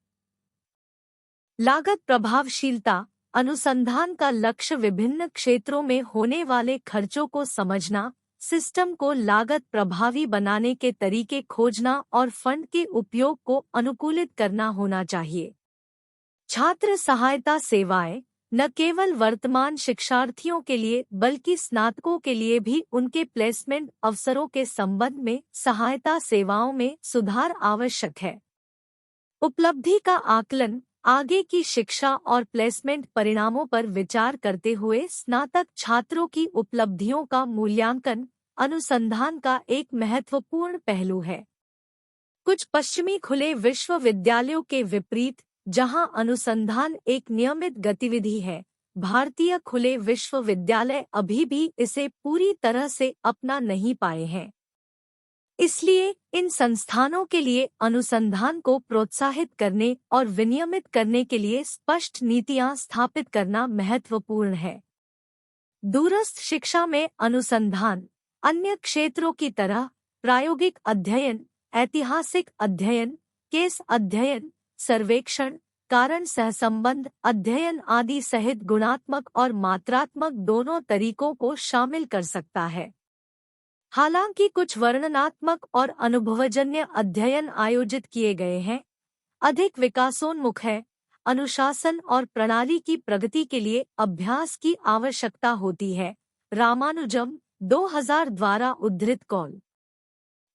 लागत प्रभावशीलता, अनुसंधान का लक्ष्य विभिन्न क्षेत्रों में होने वाले खर्चों को समझना, सिस्टम को लागत प्रभावी बनाने के तरीके खोजना और फंड के उपयोग को अनुकूलित करना होना चाहिए। छात्र सहायता सेवाएं न केवल वर्तमान शिक्षार्थियों के लिए बल्कि स्नातकों के लिए भी उनके प्लेसमेंट अवसरों के संबंध में सहायता सेवाओं में सुधार आवश्यक है। उपलब्धि का आकलन, आगे की शिक्षा और प्लेसमेंट परिणामों पर विचार करते हुए स्नातक छात्रों की उपलब्धियों का मूल्यांकन अनुसंधान का एक महत्वपूर्ण पहलू है। कुछ पश्चिमी खुले विश्वविद्यालयों के विपरीत, जहां अनुसंधान एक नियमित गतिविधि है, भारतीय खुले विश्वविद्यालय अभी भी इसे पूरी तरह से अपना नहीं पाए हैं। इसलिए इन संस्थानों के लिए अनुसंधान को प्रोत्साहित करने और विनियमित करने के लिए स्पष्ट नीतियां स्थापित करना महत्वपूर्ण है। दूरस्थ शिक्षा में अनुसंधान अन्य क्षेत्रों की तरह प्रायोगिक अध्ययन, ऐतिहासिक अध्ययन, केस अध्ययन, सर्वेक्षण, कारण सहसंबंध अध्ययन आदि सहित गुणात्मक और मात्रात्मक दोनों तरीकों को शामिल कर सकता है। हालांकि कुछ वर्णनात्मक और अनुभवजन्य अध्ययन आयोजित किए गए हैं, अधिक विकासोन्मुख है। अनुशासन और प्रणाली की प्रगति के लिए अभ्यास की आवश्यकता होती है। रामानुजम 2000 द्वारा उद्धृत कॉल।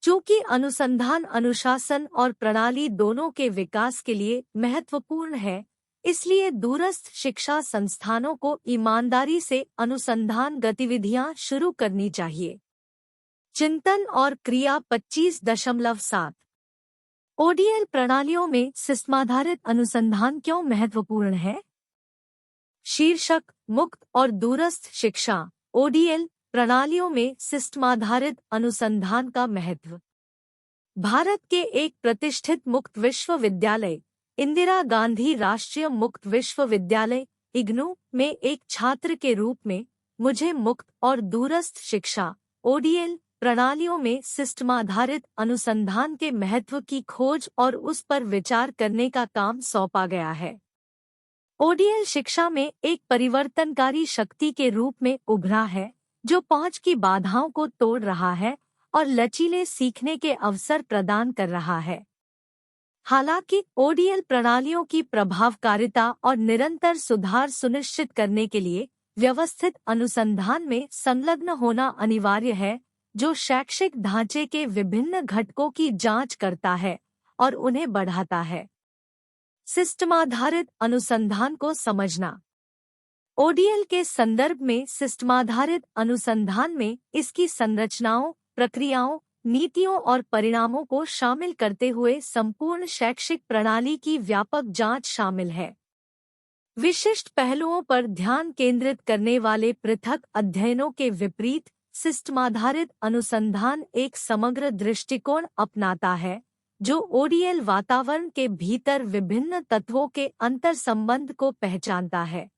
चूंकि अनुसंधान अनुशासन और प्रणाली दोनों के विकास के लिए महत्वपूर्ण है, इसलिए दूरस्थ शिक्षा संस्थानों को ईमानदारी से अनुसंधान गतिविधियां शुरू करनी चाहिए। चिंतन और क्रिया 25.7 ओडीएल प्रणालियों में सिस्टमाधारित अनुसंधान क्यों महत्वपूर्ण है? शीर्षक, मुक्त और दूरस्थ शिक्षा, ओडीएल प्रणालियों में सिस्टमाधारित अनुसंधान का महत्व। भारत के एक प्रतिष्ठित मुक्त विश्वविद्यालय, इंदिरा गांधी राष्ट्रीय मुक्त विश्वविद्यालय इग्नू में एक छात्र के रूप में मुझे मुक्त और दूरस्थ शिक्षा, ओडीएल प्रणालियों में सिस्टमाधारित अनुसंधान के महत्व की खोज और उस पर विचार करने का काम सौंपा गया है। ओडीएल शिक्षा में एक परिवर्तनकारी शक्ति के रूप में उभरा है, जो पहुंच की बाधाओं को तोड़ रहा है और लचीले सीखने के अवसर प्रदान कर रहा है। हालांकि ओडीएल प्रणालियों की प्रभावकारिता और निरंतर सुधार सुनिश्चित करने के लिए व्यवस्थित अनुसंधान में संलग्न होना अनिवार्य है, जो शैक्षिक ढांचे के विभिन्न घटकों की जांच करता है और उन्हें बढ़ाता है। सिस्टमाधारित अनुसंधान को समझना। ओडीएल के संदर्भ में सिस्टमाधारित अनुसंधान में इसकी संरचनाओं, प्रक्रियाओं, नीतियों और परिणामों को शामिल करते हुए संपूर्ण शैक्षिक प्रणाली की व्यापक जांच शामिल है। विशिष्ट पहलुओं पर ध्यान केंद्रित करने वाले पृथक अध्ययनों के विपरीत सिस्टमाधारित अनुसंधान एक समग्र दृष्टिकोण अपनाता है, जो ओडीएल वातावरण के भीतर विभिन्न तत्वों के अंतर्संबंध को पहचानता है।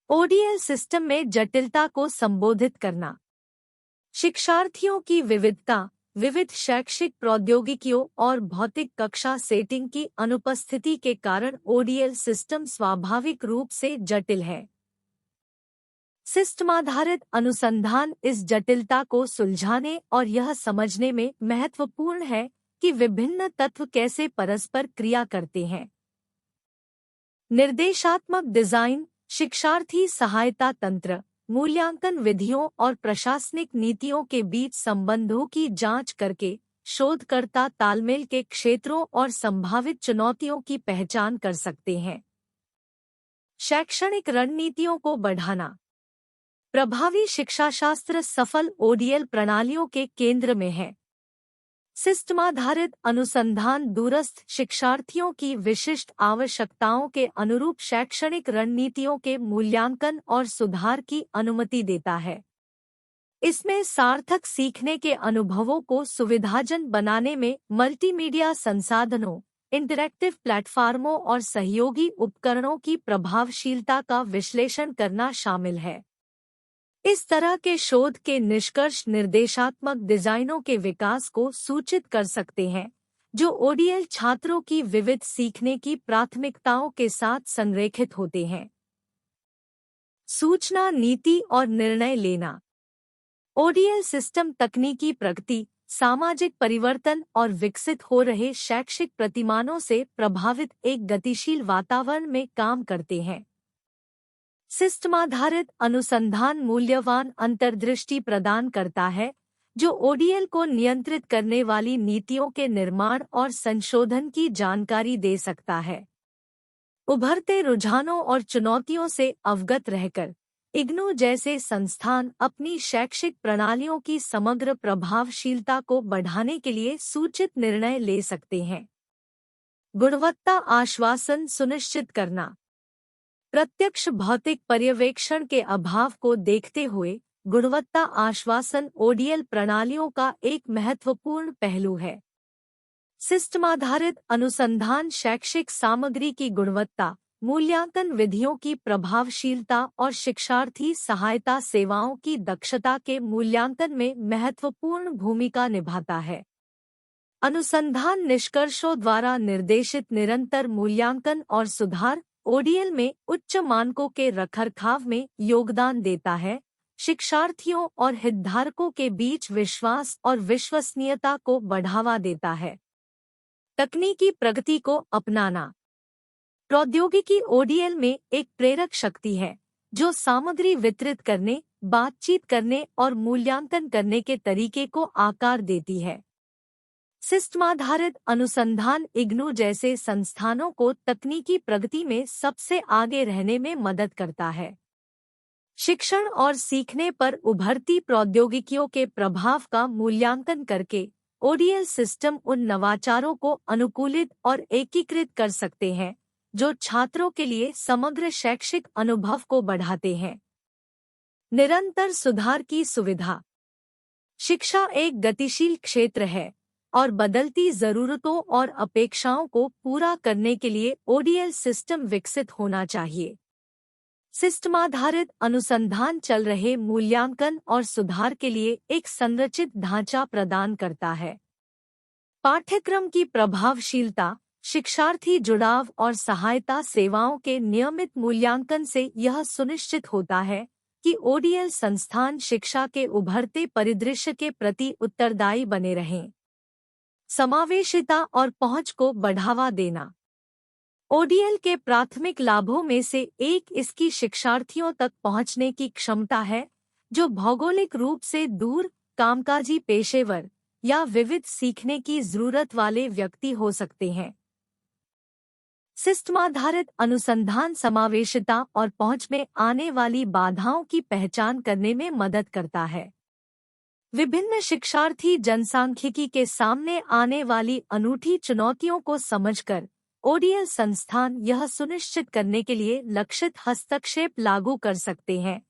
ओडीएल सिस्टम में जटिलता को संबोधित करना। शिक्षार्थियों की विविधता, विविध शैक्षिक प्रौद्योगिकियों और भौतिक कक्षा सेटिंग की अनुपस्थिति के कारण ओडीएल सिस्टम स्वाभाविक रूप से जटिल है। सिस्टमाधारित अनुसंधान इस जटिलता को सुलझाने और यह समझने में महत्वपूर्ण है कि विभिन्न तत्व कैसे परस्पर क्रिया करते हैं। निर्देशात्मक डिजाइन, शिक्षार्थी सहायता तंत्र, मूल्यांकन विधियों और प्रशासनिक नीतियों के बीच संबंधों की जांच करके शोधकर्ता तालमेल के क्षेत्रों और संभावित चुनौतियों की पहचान कर सकते हैं। शैक्षणिक रणनीतियों को बढ़ाना। प्रभावी शिक्षाशास्त्र सफल ओडीएल प्रणालियों के केंद्र में है। सिस्टमाधारित अनुसंधान दूरस्थ शिक्षार्थियों की विशिष्ट आवश्यकताओं के अनुरूप शैक्षणिक रणनीतियों के मूल्यांकन और सुधार की अनुमति देता है। इसमें सार्थक सीखने के अनुभवों को सुविधाजनक बनाने में मल्टीमीडिया संसाधनों, इंटरैक्टिव प्लेटफॉर्मों और सहयोगी उपकरणों की प्रभावशीलता का विश्लेषण करना शामिल है। इस तरह के शोध के निष्कर्ष निर्देशात्मक डिजाइनों के विकास को सूचित कर सकते हैं, जो ओडीएल छात्रों की विविध सीखने की प्राथमिकताओं के साथ संरेखित होते हैं। सूचना नीति और निर्णय लेना। ओडीएल सिस्टम तकनीकी प्रगति, सामाजिक परिवर्तन और विकसित हो रहे शैक्षिक प्रतिमानों से प्रभावित एक गतिशील वातावरण में काम करते हैं। सिस्टमाधारित अनुसंधान मूल्यवान अंतर्दृष्टि प्रदान करता है, जो ओडीएल को नियंत्रित करने वाली नीतियों के निर्माण और संशोधन की जानकारी दे सकता है। उभरते रुझानों और चुनौतियों से अवगत रहकर इग्नू जैसे संस्थान अपनी शैक्षिक प्रणालियों की समग्र प्रभावशीलता को बढ़ाने के लिए सूचित निर्णय ले सकते हैं। गुणवत्ता आश्वासन सुनिश्चित करना। प्रत्यक्ष भौतिक पर्यवेक्षण के अभाव को देखते हुए गुणवत्ता आश्वासन ओडीएल प्रणालियों का एक महत्वपूर्ण पहलू है। सिस्टमाधारित अनुसंधान शैक्षिक सामग्री की गुणवत्ता, मूल्यांकन विधियों की प्रभावशीलता और शिक्षार्थी सहायता सेवाओं की दक्षता के मूल्यांकन में महत्वपूर्ण भूमिका निभाता है। अनुसंधान निष्कर्षों द्वारा निर्देशित निरंतर मूल्यांकन और सुधार ओडीएल में उच्च मानकों के रखरखाव में योगदान देता है, शिक्षार्थियों और हितधारकों के बीच विश्वास और विश्वसनीयता को बढ़ावा देता है। तकनीकी प्रगति को अपनाना। प्रौद्योगिकी ओडीएल में एक प्रेरक शक्ति है, जो सामग्री वितरित करने, बातचीत करने और मूल्यांकन करने के तरीके को आकार देती है। सिस्टमाधारित अनुसंधान इग्नू जैसे संस्थानों को तकनीकी प्रगति में सबसे आगे रहने में मदद करता है। शिक्षण और सीखने पर उभरती प्रौद्योगिकियों के प्रभाव का मूल्यांकन करके ओडीएल सिस्टम उन नवाचारों को अनुकूलित और एकीकृत कर सकते हैं, जो छात्रों के लिए समग्र शैक्षिक अनुभव को बढ़ाते हैं। निरंतर सुधार की सुविधा। शिक्षा एक गतिशील क्षेत्र है और बदलती जरूरतों और अपेक्षाओं को पूरा करने के लिए ओडीएल सिस्टम विकसित होना चाहिए। सिस्टमाधारित अनुसंधान चल रहे मूल्यांकन और सुधार के लिए एक संरचित ढांचा प्रदान करता है। पाठ्यक्रम की प्रभावशीलता, शिक्षार्थी जुड़ाव और सहायता सेवाओं के नियमित मूल्यांकन से यह सुनिश्चित होता है कि ओडीएल संस्थान शिक्षा के उभरते परिदृश्य के प्रति उत्तरदायी बने रहें। समावेशिता और पहुंच को बढ़ावा देना। ओडीएल के प्राथमिक लाभों में से एक इसकी शिक्षार्थियों तक पहुंचने की क्षमता है, जो भौगोलिक रूप से दूर, कामकाजी पेशेवर या विविध सीखने की जरूरत वाले व्यक्ति हो सकते हैं। सिस्टमाधारित अनुसंधान समावेशिता और पहुंच में आने वाली बाधाओं की पहचान करने में मदद करता है। विभिन्न शिक्षार्थी जनसांख्यिकी के सामने आने वाली अनूठी चुनौतियों को समझकर ओडीएल संस्थान यह सुनिश्चित करने के लिए लक्षित हस्तक्षेप लागू कर सकते हैं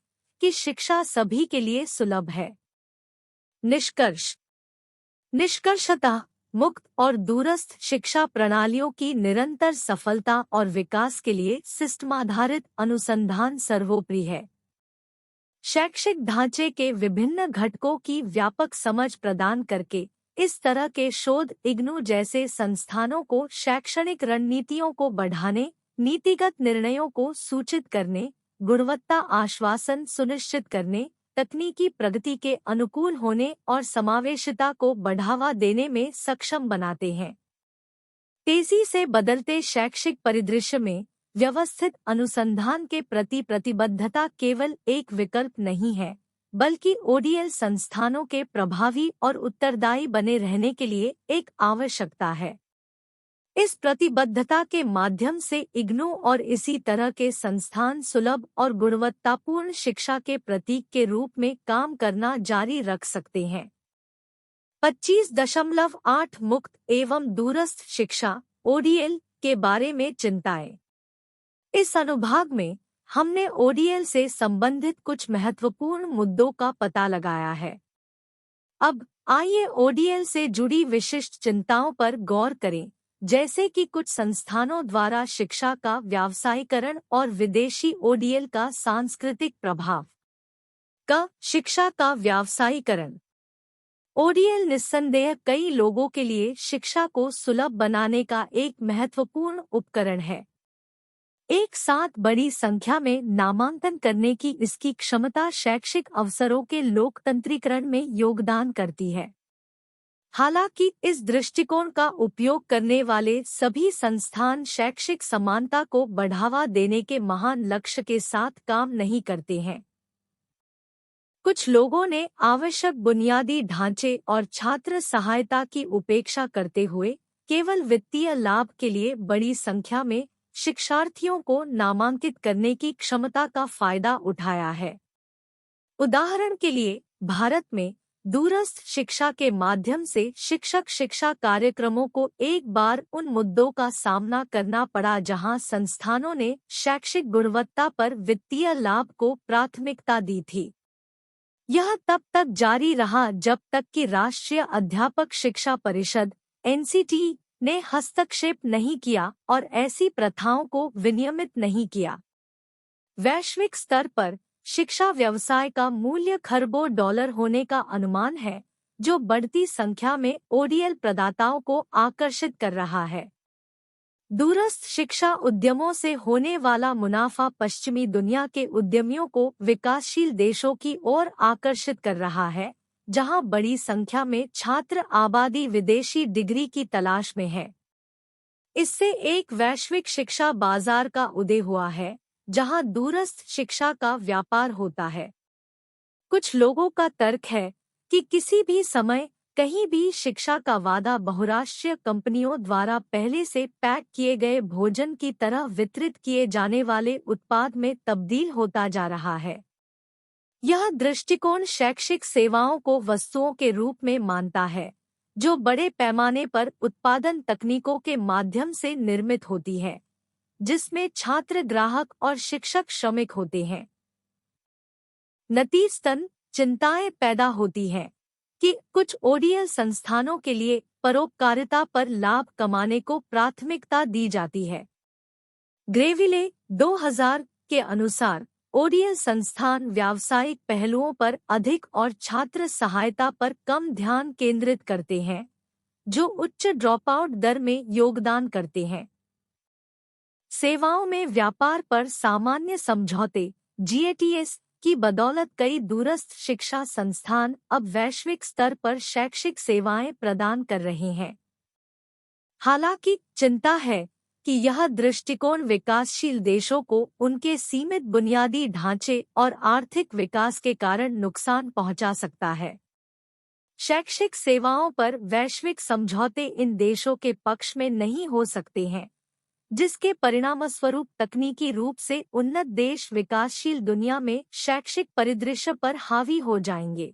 कि शिक्षा सभी के लिए सुलभ है। निष्कर्ष। निष्कर्षतः मुक्त और दूरस्थ शिक्षा प्रणालियों की निरंतर सफलता और विकास के लिए सिस्टमाधारित अनुसंधान सर्वोपरि है। शैक्षिक ढांचे के विभिन्न घटकों की व्यापक समझ प्रदान करके इस तरह के शोध इग्नू जैसे संस्थानों को शैक्षणिक रणनीतियों को बढ़ाने, नीतिगत निर्णयों को सूचित करने गुणवत्ता आश्वासन सुनिश्चित करने, तकनीकी प्रगति के अनुकूल होने और समावेशिता को बढ़ावा देने में सक्षम बनाते हैं। तेजी से बदलते शैक्षिक परिदृश्य में व्यवस्थित अनुसंधान के प्रति प्रतिबद्धता केवल एक विकल्प नहीं है, बल्कि ओडीएल संस्थानों के प्रभावी और उत्तरदायी बने रहने के लिए एक आवश्यकता है। इस प्रतिबद्धता के माध्यम से इग्नू और इसी तरह के संस्थान सुलभ और गुणवत्तापूर्ण शिक्षा के प्रतीक के रूप में काम करना जारी रख सकते हैं। 25.8 मुक्त एवं दूरस्थ शिक्षा ओडीएल के बारे में चिंताएं। इस अनुभाग में हमने ओडीएल से संबंधित कुछ महत्वपूर्ण मुद्दों का पता लगाया है। अब आइए ओडीएल से जुड़ी विशिष्ट चिंताओं पर गौर करें, जैसे कि कुछ संस्थानों द्वारा शिक्षा का व्यावसायीकरण और विदेशी ओडीएल का सांस्कृतिक प्रभाव। शिक्षा का व्यावसायीकरण। ओडीएल निस्संदेह कई लोगों के लिए शिक्षा को सुलभ बनाने का एक महत्वपूर्ण उपकरण है। एक साथ बड़ी संख्या में नामांकन करने की इसकी क्षमता शैक्षिक अवसरों के लोकतंत्रीकरण में योगदान करती है। हालांकि इस दृष्टिकोण का उपयोग करने वाले सभी संस्थान शैक्षिक समानता को बढ़ावा देने के महान लक्ष्य के साथ काम नहीं करते हैं। कुछ लोगों ने आवश्यक बुनियादी ढांचे और छात्र सहायता की उपेक्षा करते हुए केवल वित्तीय लाभ के लिए बड़ी संख्या में शिक्षार्थियों को नामांकित करने की क्षमता का फायदा उठाया है। उदाहरण के लिए, भारत में दूरस्थ शिक्षा के माध्यम से शिक्षक शिक्षा कार्यक्रमों को एक बार उन मुद्दों का सामना करना पड़ा जहां संस्थानों ने शैक्षिक गुणवत्ता पर वित्तीय लाभ को प्राथमिकता दी थी। यह तब तक जारी रहा जब तक कि राष्ट्रीय अध्यापक शिक्षा परिषद (एनसीटी) ने हस्तक्षेप नहीं किया और ऐसी प्रथाओं को विनियमित नहीं किया। वैश्विक स्तर पर शिक्षा व्यवसाय का मूल्य खरबों डॉलर होने का अनुमान है, जो बढ़ती संख्या में ओडीएल प्रदाताओं को आकर्षित कर रहा है। दूरस्थ शिक्षा उद्यमों से होने वाला मुनाफा पश्चिमी दुनिया के उद्यमियों को विकासशील देशों की ओर आकर्षित कर रहा है, जहां बड़ी संख्या में छात्र आबादी विदेशी डिग्री की तलाश में है। इससे एक वैश्विक शिक्षा बाजार का उदय हुआ है, जहां दूरस्थ शिक्षा का व्यापार होता है। कुछ लोगों का तर्क है कि किसी भी समय कहीं भी शिक्षा का वादा बहुराष्ट्रीय कंपनियों द्वारा पहले से पैक किए गए भोजन की तरह वितरित किए जाने वाले उत्पाद में तब्दील होता जा रहा है। यह दृष्टिकोण शैक्षिक सेवाओं को वस्तुओं के रूप में मानता है, जो बड़े पैमाने पर उत्पादन तकनीकों के माध्यम से निर्मित होती है, जिसमें छात्र, ग्राहक और शिक्षक श्रमिक होते हैं। नतीजतन चिंताएं पैदा होती हैं कि कुछ ओडीएल संस्थानों के लिए परोपकारिता पर लाभ कमाने को प्राथमिकता दी जाती है। ग्रेविले 2000 के अनुसार ओडीएल संस्थान व्यावसायिक पहलुओं पर अधिक और छात्र सहायता पर कम ध्यान केंद्रित करते हैं, जो उच्च ड्रॉपआउट दर में योगदान करते हैं। सेवाओं में व्यापार पर सामान्य समझौते (GATS) की बदौलत कई दूरस्थ शिक्षा संस्थान अब वैश्विक स्तर पर शैक्षिक सेवाएं प्रदान कर रहे हैं। हालांकि चिंता है कि यह दृष्टिकोण विकासशील देशों को उनके सीमित बुनियादी ढांचे और आर्थिक विकास के कारण नुकसान पहुंचा सकता है। शैक्षिक सेवाओं पर वैश्विक समझौते इन देशों के पक्ष में नहीं हो सकते हैं, जिसके परिणामस्वरूप तकनीकी रूप से उन्नत देश विकासशील दुनिया में शैक्षिक परिदृश्य पर हावी हो जाएंगे।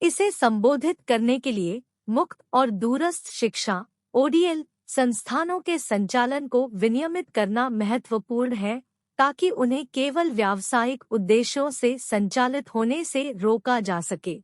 इसे संबोधित करने के लिए मुक्त और दूरस्थ शिक्षा (ODL) संस्थानों के संचालन को विनियमित करना महत्वपूर्ण है, ताकि उन्हें केवल व्यावसायिक उद्देश्यों से संचालित होने से रोका जा सके।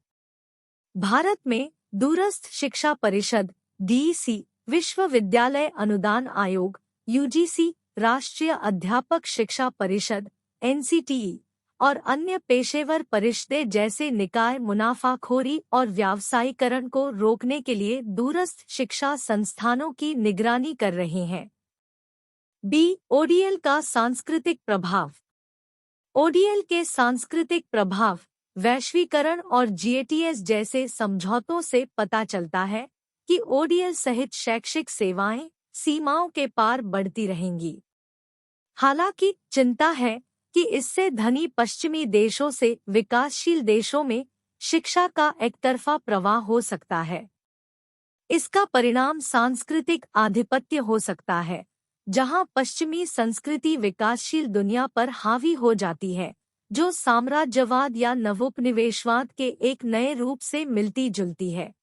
भारत में दूरस्थ शिक्षा परिषद (DEC), विश्वविद्यालय अनुदान आयोग (UGC), राष्ट्रीय अध्यापक शिक्षा परिषद (NCTE) और अन्य पेशेवर परिषदें जैसे निकाय मुनाफाखोरी और व्यावसायीकरण को रोकने के लिए दूरस्थ शिक्षा संस्थानों की निगरानी कर रहे हैं। ODL का सांस्कृतिक प्रभाव। ओडीएल के सांस्कृतिक प्रभाव, वैश्वीकरण और जीएटीएस जैसे समझौतों से पता चलता है कि ओडीएल सहित शैक्षिक सेवाएं सीमाओं के पार बढ़ती रहेंगी। हालांकि चिंता है कि इससे धनी पश्चिमी देशों से विकासशील देशों में शिक्षा का एकतरफा प्रवाह हो सकता है। इसका परिणाम सांस्कृतिक आधिपत्य हो सकता है, जहां पश्चिमी संस्कृति विकासशील दुनिया पर हावी हो जाती है, जो साम्राज्यवाद या नवोपनिवेशवाद के एक नए रूप से मिलती जुलती है।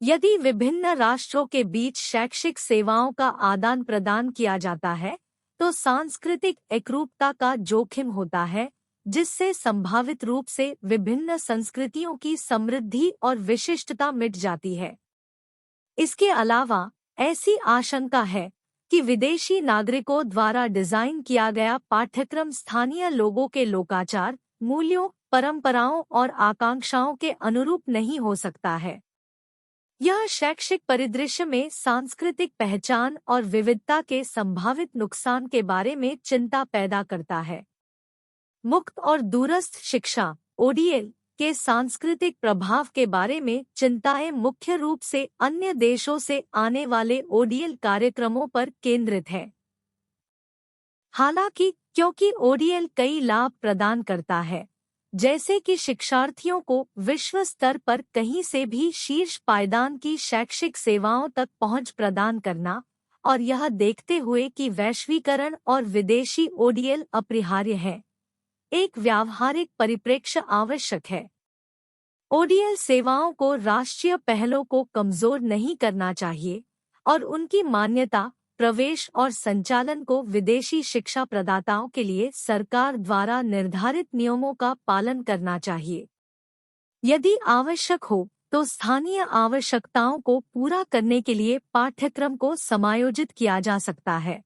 यदि विभिन्न राष्ट्रों के बीच शैक्षिक सेवाओं का आदान प्रदान किया जाता है, तो सांस्कृतिक एकरूपता का जोखिम होता है, जिससे संभावित रूप से विभिन्न संस्कृतियों की समृद्धि और विशिष्टता मिट जाती है। इसके अलावा ऐसी आशंका है कि विदेशी नागरिकों द्वारा डिजाइन किया गया पाठ्यक्रम स्थानीय लोगों के लोकाचार, मूल्यों, परंपराओं और आकांक्षाओं के अनुरूप नहीं हो सकता है। यह शैक्षिक परिदृश्य में सांस्कृतिक पहचान और विविधता के संभावित नुकसान के बारे में चिंता पैदा करता है। मुक्त और दूरस्थ शिक्षा ओडीएल के सांस्कृतिक प्रभाव के बारे में चिंताएं मुख्य रूप से अन्य देशों से आने वाले ओडीएल कार्यक्रमों पर केंद्रित है। हालांकि क्योंकि ओडीएल कई लाभ प्रदान करता है, जैसे कि शिक्षार्थियों को विश्व स्तर पर कहीं से भी शीर्ष पायदान की शैक्षिक सेवाओं तक पहुंच प्रदान करना, और यह देखते हुए कि वैश्वीकरण और विदेशी ओडीएल अपरिहार्य है, एक व्यावहारिक परिप्रेक्ष्य आवश्यक है। ओडीएल सेवाओं को राष्ट्रीय पहलों को कमजोर नहीं करना चाहिए और उनकी मान्यता, प्रवेश और संचालन को विदेशी शिक्षा प्रदाताओं के लिए सरकार द्वारा निर्धारित नियमों का पालन करना चाहिए। यदि आवश्यक हो तो स्थानीय आवश्यकताओं को पूरा करने के लिए पाठ्यक्रम को समायोजित किया जा सकता है।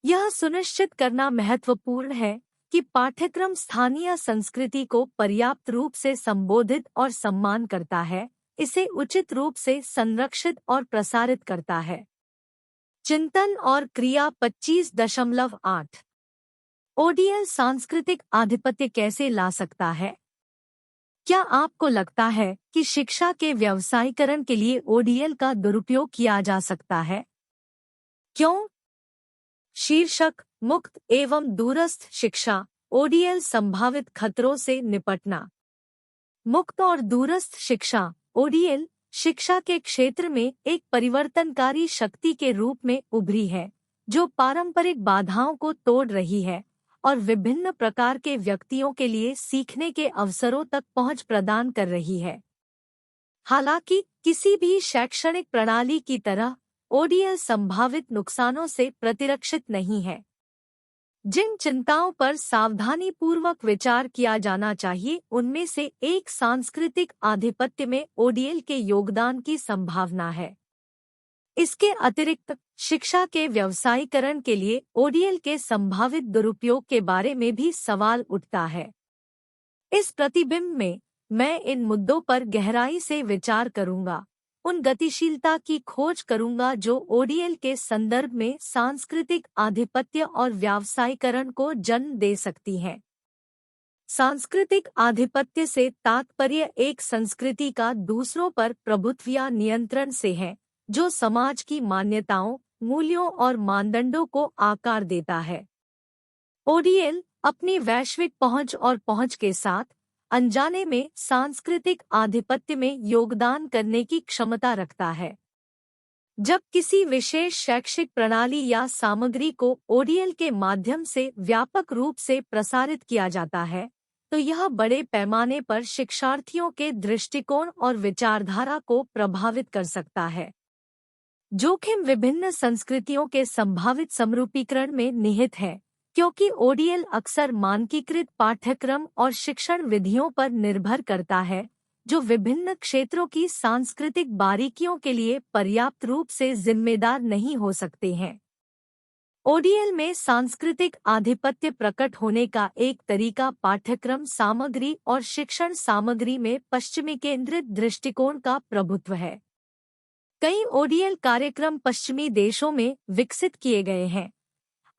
यह सुनिश्चित करना महत्वपूर्ण है कि पाठ्यक्रम स्थानीय संस्कृति को पर्याप्त रूप से संबोधित और सम्मान करता है, इसे उचित रूप से संरक्षित और प्रसारित करता है। चिंतन और क्रिया 25.8 ओडीएल सांस्कृतिक आधिपत्य कैसे ला सकता है? क्या आपको लगता है कि शिक्षा के व्यावसायीकरण के लिए ओडीएल का दुरुपयोग किया जा सकता है? क्यों? शीर्षक मुक्त एवं दूरस्थ शिक्षा ओडीएल संभावित खतरों से निपटना। मुक्त और दूरस्थ शिक्षा ओडीएल शिक्षा के क्षेत्र में एक परिवर्तनकारी शक्ति के रूप में उभरी है, जो पारंपरिक बाधाओं को तोड़ रही है और विभिन्न प्रकार के व्यक्तियों के लिए सीखने के अवसरों तक पहुंच प्रदान कर रही है। हालांकि किसी भी शैक्षणिक प्रणाली की तरह ओडीएल संभावित नुकसानों से प्रतिरक्षित नहीं है। जिन चिंताओं पर सावधानीपूर्वक विचार किया जाना चाहिए, उनमें से एक सांस्कृतिक आधिपत्य में ओडीएल के योगदान की संभावना है। इसके अतिरिक्त शिक्षा के व्यावसायीकरण के लिए ओडीएल के संभावित दुरुपयोग के बारे में भी सवाल उठता है। इस प्रतिबिंब में मैं इन मुद्दों पर गहराई से विचार करूंगा, उन गतिशीलता की खोज करूंगा जो ओडीएल के संदर्भ में सांस्कृतिक आधिपत्य और व्यावसायीकरण को जन्म दे सकती हैं। सांस्कृतिक आधिपत्य से तात्पर्य एक संस्कृति का दूसरों पर प्रभुत्व या नियंत्रण से है, जो समाज की मान्यताओं, मूल्यों और मानदंडों को आकार देता है। ओडीएल अपनी वैश्विक पहुंच और पहुंच के साथ अनजाने में सांस्कृतिक आधिपत्य में योगदान करने की क्षमता रखता है। जब किसी विशेष शैक्षिक प्रणाली या सामग्री को ओडीएल के माध्यम से व्यापक रूप से प्रसारित किया जाता है, तो यह बड़े पैमाने पर शिक्षार्थियों के दृष्टिकोण और विचारधारा को प्रभावित कर सकता है। जोखिम विभिन्न संस्कृतियों के संभावित समरूपीकरण में निहित है, क्योंकि ओडीएल अक्सर मानकीकृत पाठ्यक्रम और शिक्षण विधियों पर निर्भर करता है, जो विभिन्न क्षेत्रों की सांस्कृतिक बारीकियों के लिए पर्याप्त रूप से जिम्मेदार नहीं हो सकते हैं। ओडीएल में सांस्कृतिक आधिपत्य प्रकट होने का एक तरीका पाठ्यक्रम सामग्री और शिक्षण सामग्री में पश्चिमी केंद्रित दृष्टिकोण का प्रभुत्व है। कई ओडीएल कार्यक्रम पश्चिमी देशों में विकसित किए गए हैं,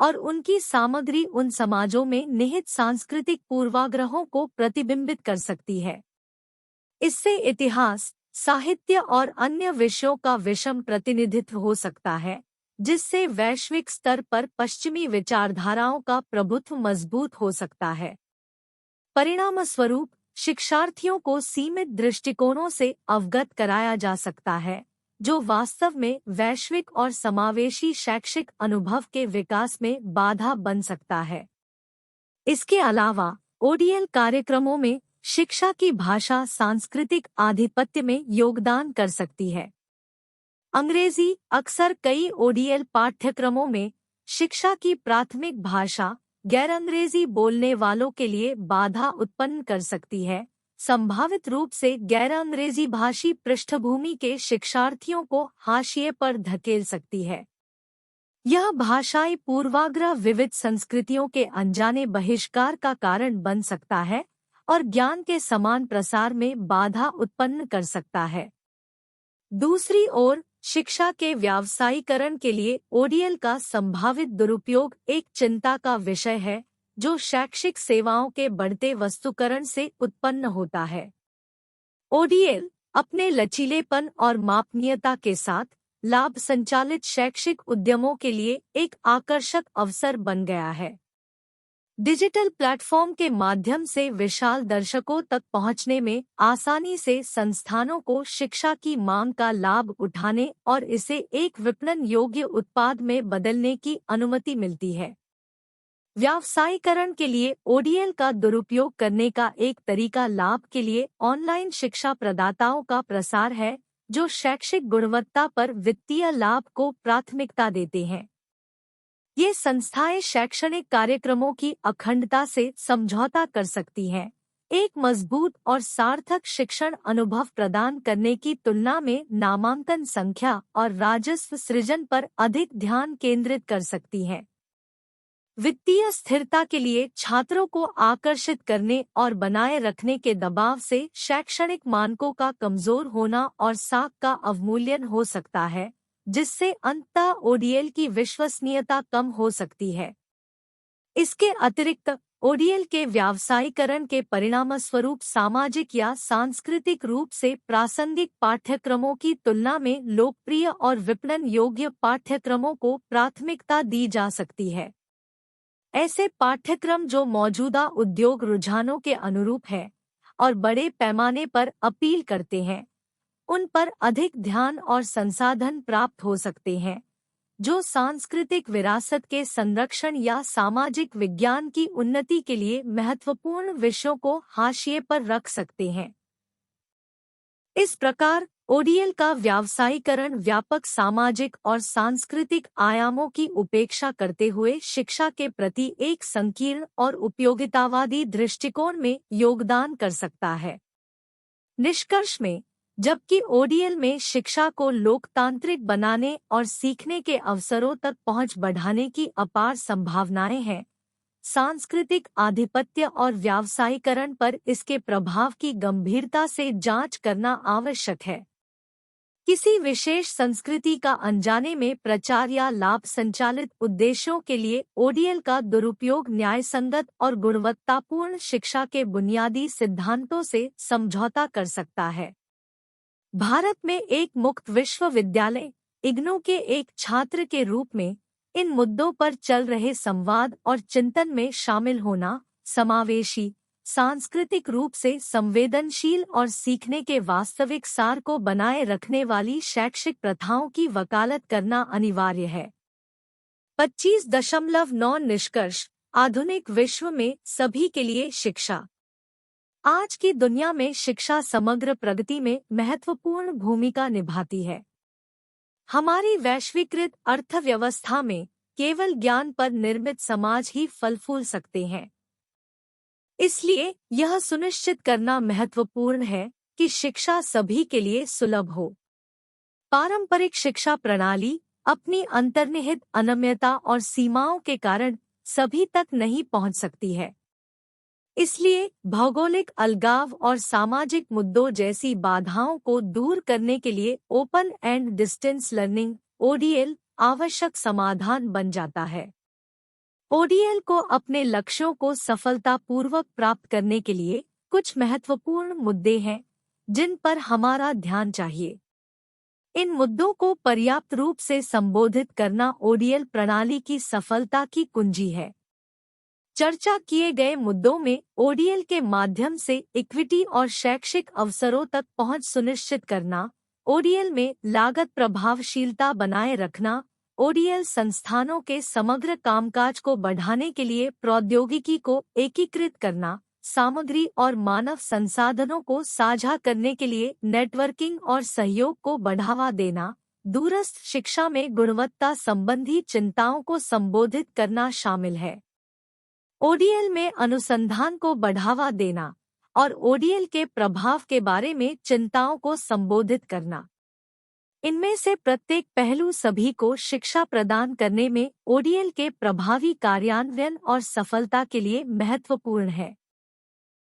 और उनकी सामग्री उन समाजों में निहित सांस्कृतिक पूर्वाग्रहों को प्रतिबिंबित कर सकती है। इससे इतिहास, साहित्य और अन्य विषयों का विषम प्रतिनिधित्व हो सकता है, जिससे वैश्विक स्तर पर पश्चिमी विचारधाराओं का प्रभुत्व मजबूत हो सकता है। परिणामस्वरूप शिक्षार्थियों को सीमित दृष्टिकोणों से अवगत कराया जा सकता है, जो वास्तव में वैश्विक और समावेशी शैक्षिक अनुभव के विकास में बाधा बन सकता है। इसके अलावा ओडीएल कार्यक्रमों में शिक्षा की भाषा सांस्कृतिक आधिपत्य में योगदान कर सकती है। अंग्रेजी अक्सर कई ओडीएल पाठ्यक्रमों में शिक्षा की प्राथमिक भाषा गैर अंग्रेजी बोलने वालों के लिए बाधा उत्पन्न कर सकती है, संभावित रूप से गैर अंग्रेजी भाषी पृष्ठभूमि के शिक्षार्थियों को हाशिए पर धकेल सकती है। यह भाषाई पूर्वाग्रह विविध संस्कृतियों के अनजाने बहिष्कार का कारण बन सकता है और ज्ञान के समान प्रसार में बाधा उत्पन्न कर सकता है। दूसरी ओर, शिक्षा के व्यावसायीकरण के लिए ओडीएल का संभावित दुरुपयोग एक चिंता का विषय है, जो शैक्षिक सेवाओं के बढ़ते वस्तुकरण से उत्पन्न होता है। ओडीएल अपने लचीलेपन और मापनीयता के साथ लाभ संचालित शैक्षिक उद्यमों के लिए एक आकर्षक अवसर बन गया है। डिजिटल प्लेटफॉर्म के माध्यम से विशाल दर्शकों तक पहुंचने में आसानी से संस्थानों को शिक्षा की मांग का लाभ उठाने और इसे एक विपणन योग्य उत्पाद में बदलने की अनुमति मिलती है। व्यावसायीकरण के लिए ओडीएल का दुरुपयोग करने का एक तरीका लाभ के लिए ऑनलाइन शिक्षा प्रदाताओं का प्रसार है, जो शैक्षिक गुणवत्ता पर वित्तीय लाभ को प्राथमिकता देते हैं। ये संस्थाएं शैक्षणिक कार्यक्रमों की अखंडता से समझौता कर सकती हैं, एक मजबूत और सार्थक शिक्षण अनुभव प्रदान करने की तुलना में नामांकन संख्या और राजस्व सृजन पर अधिक ध्यान केंद्रित कर सकती हैं। वित्तीय स्थिरता के लिए छात्रों को आकर्षित करने और बनाए रखने के दबाव से शैक्षणिक मानकों का कमजोर होना और साख का अवमूल्यन हो सकता है, जिससे अंततः ओडीएल की विश्वसनीयता कम हो सकती है। इसके अतिरिक्त ओडीएल के व्यावसायीकरण के परिणामस्वरूप सामाजिक या सांस्कृतिक रूप से प्रासंगिक पाठ्यक्रमों की तुलना में लोकप्रिय और विपणन योग्य पाठ्यक्रमों को प्राथमिकता दी जा सकती है। ऐसे पाठ्यक्रम जो मौजूदा उद्योग रुझानों के अनुरूप है और बड़े पैमाने पर अपील करते हैं, उन पर अधिक ध्यान और संसाधन प्राप्त हो सकते हैं, जो सांस्कृतिक विरासत के संरक्षण या सामाजिक विज्ञान की उन्नति के लिए महत्वपूर्ण विषयों को हाशिए पर रख सकते हैं। इस प्रकार ओडीएल का व्यावसायीकरण व्यापक सामाजिक और सांस्कृतिक आयामों की उपेक्षा करते हुए शिक्षा के प्रति एक संकीर्ण और उपयोगितावादी दृष्टिकोण में योगदान कर सकता है। निष्कर्ष में, जबकि ओडीएल में शिक्षा को लोकतांत्रिक बनाने और सीखने के अवसरों तक पहुंच बढ़ाने की अपार संभावनाएं हैं, सांस्कृतिक आधिपत्य और व्यावसायीकरण पर इसके प्रभाव की गंभीरता से जांच करना आवश्यक है। किसी विशेष संस्कृति का अनजाने में प्रचार या लाभ संचालित उद्देश्यों के लिए ओडीएल का दुरुपयोग न्यायसंगत और गुणवत्तापूर्ण शिक्षा के बुनियादी सिद्धांतों से समझौता कर सकता है। भारत में एक मुक्त विश्वविद्यालय इग्नू के एक छात्र के रूप में इन मुद्दों पर चल रहे संवाद और चिंतन में शामिल होना, समावेशी, सांस्कृतिक रूप से संवेदनशील और सीखने के वास्तविक सार को बनाए रखने वाली शैक्षिक प्रथाओं की वकालत करना अनिवार्य है। 25.9 निष्कर्ष। आधुनिक विश्व में सभी के लिए शिक्षा। आज की दुनिया में शिक्षा समग्र प्रगति में महत्वपूर्ण भूमिका निभाती है। हमारी वैश्वीकृत अर्थव्यवस्था में केवल ज्ञान पर निर्मित समाज ही फल फूल सकते हैं। इसलिए यह सुनिश्चित करना महत्वपूर्ण है कि शिक्षा सभी के लिए सुलभ हो। पारंपरिक शिक्षा प्रणाली अपनी अंतर्निहित अनम्यता और सीमाओं के कारण सभी तक नहीं पहुंच सकती है। इसलिए भौगोलिक अलगाव और सामाजिक मुद्दों जैसी बाधाओं को दूर करने के लिए open and distance learning (ODL) आवश्यक समाधान बन जाता है। ओडीएल को अपने लक्ष्यों को सफलतापूर्वक प्राप्त करने के लिए कुछ महत्वपूर्ण मुद्दे हैं जिन पर हमारा ध्यान चाहिए। इन मुद्दों को पर्याप्त रूप से संबोधित करना ओडीएल प्रणाली की सफलता की कुंजी है। चर्चा किए गए मुद्दों में ओडीएल के माध्यम से इक्विटी और शैक्षिक अवसरों तक पहुंच सुनिश्चित करना, ओडीएल में लागत प्रभावशीलता बनाए रखना, ओडीएल संस्थानों के समग्र कामकाज को बढ़ाने के लिए प्रौद्योगिकी को एकीकृत करना, सामग्री और मानव संसाधनों को साझा करने के लिए नेटवर्किंग और सहयोग को बढ़ावा देना, दूरस्थ शिक्षा में गुणवत्ता संबंधी चिंताओं को संबोधित करना शामिल है। ओडीएल में अनुसंधान को बढ़ावा देना और ओडीएल के प्रभाव के बारे में चिंताओं को संबोधित करना। इनमें से प्रत्येक पहलू सभी को शिक्षा प्रदान करने में ओडीएल के प्रभावी कार्यान्वयन और सफलता के लिए महत्वपूर्ण है।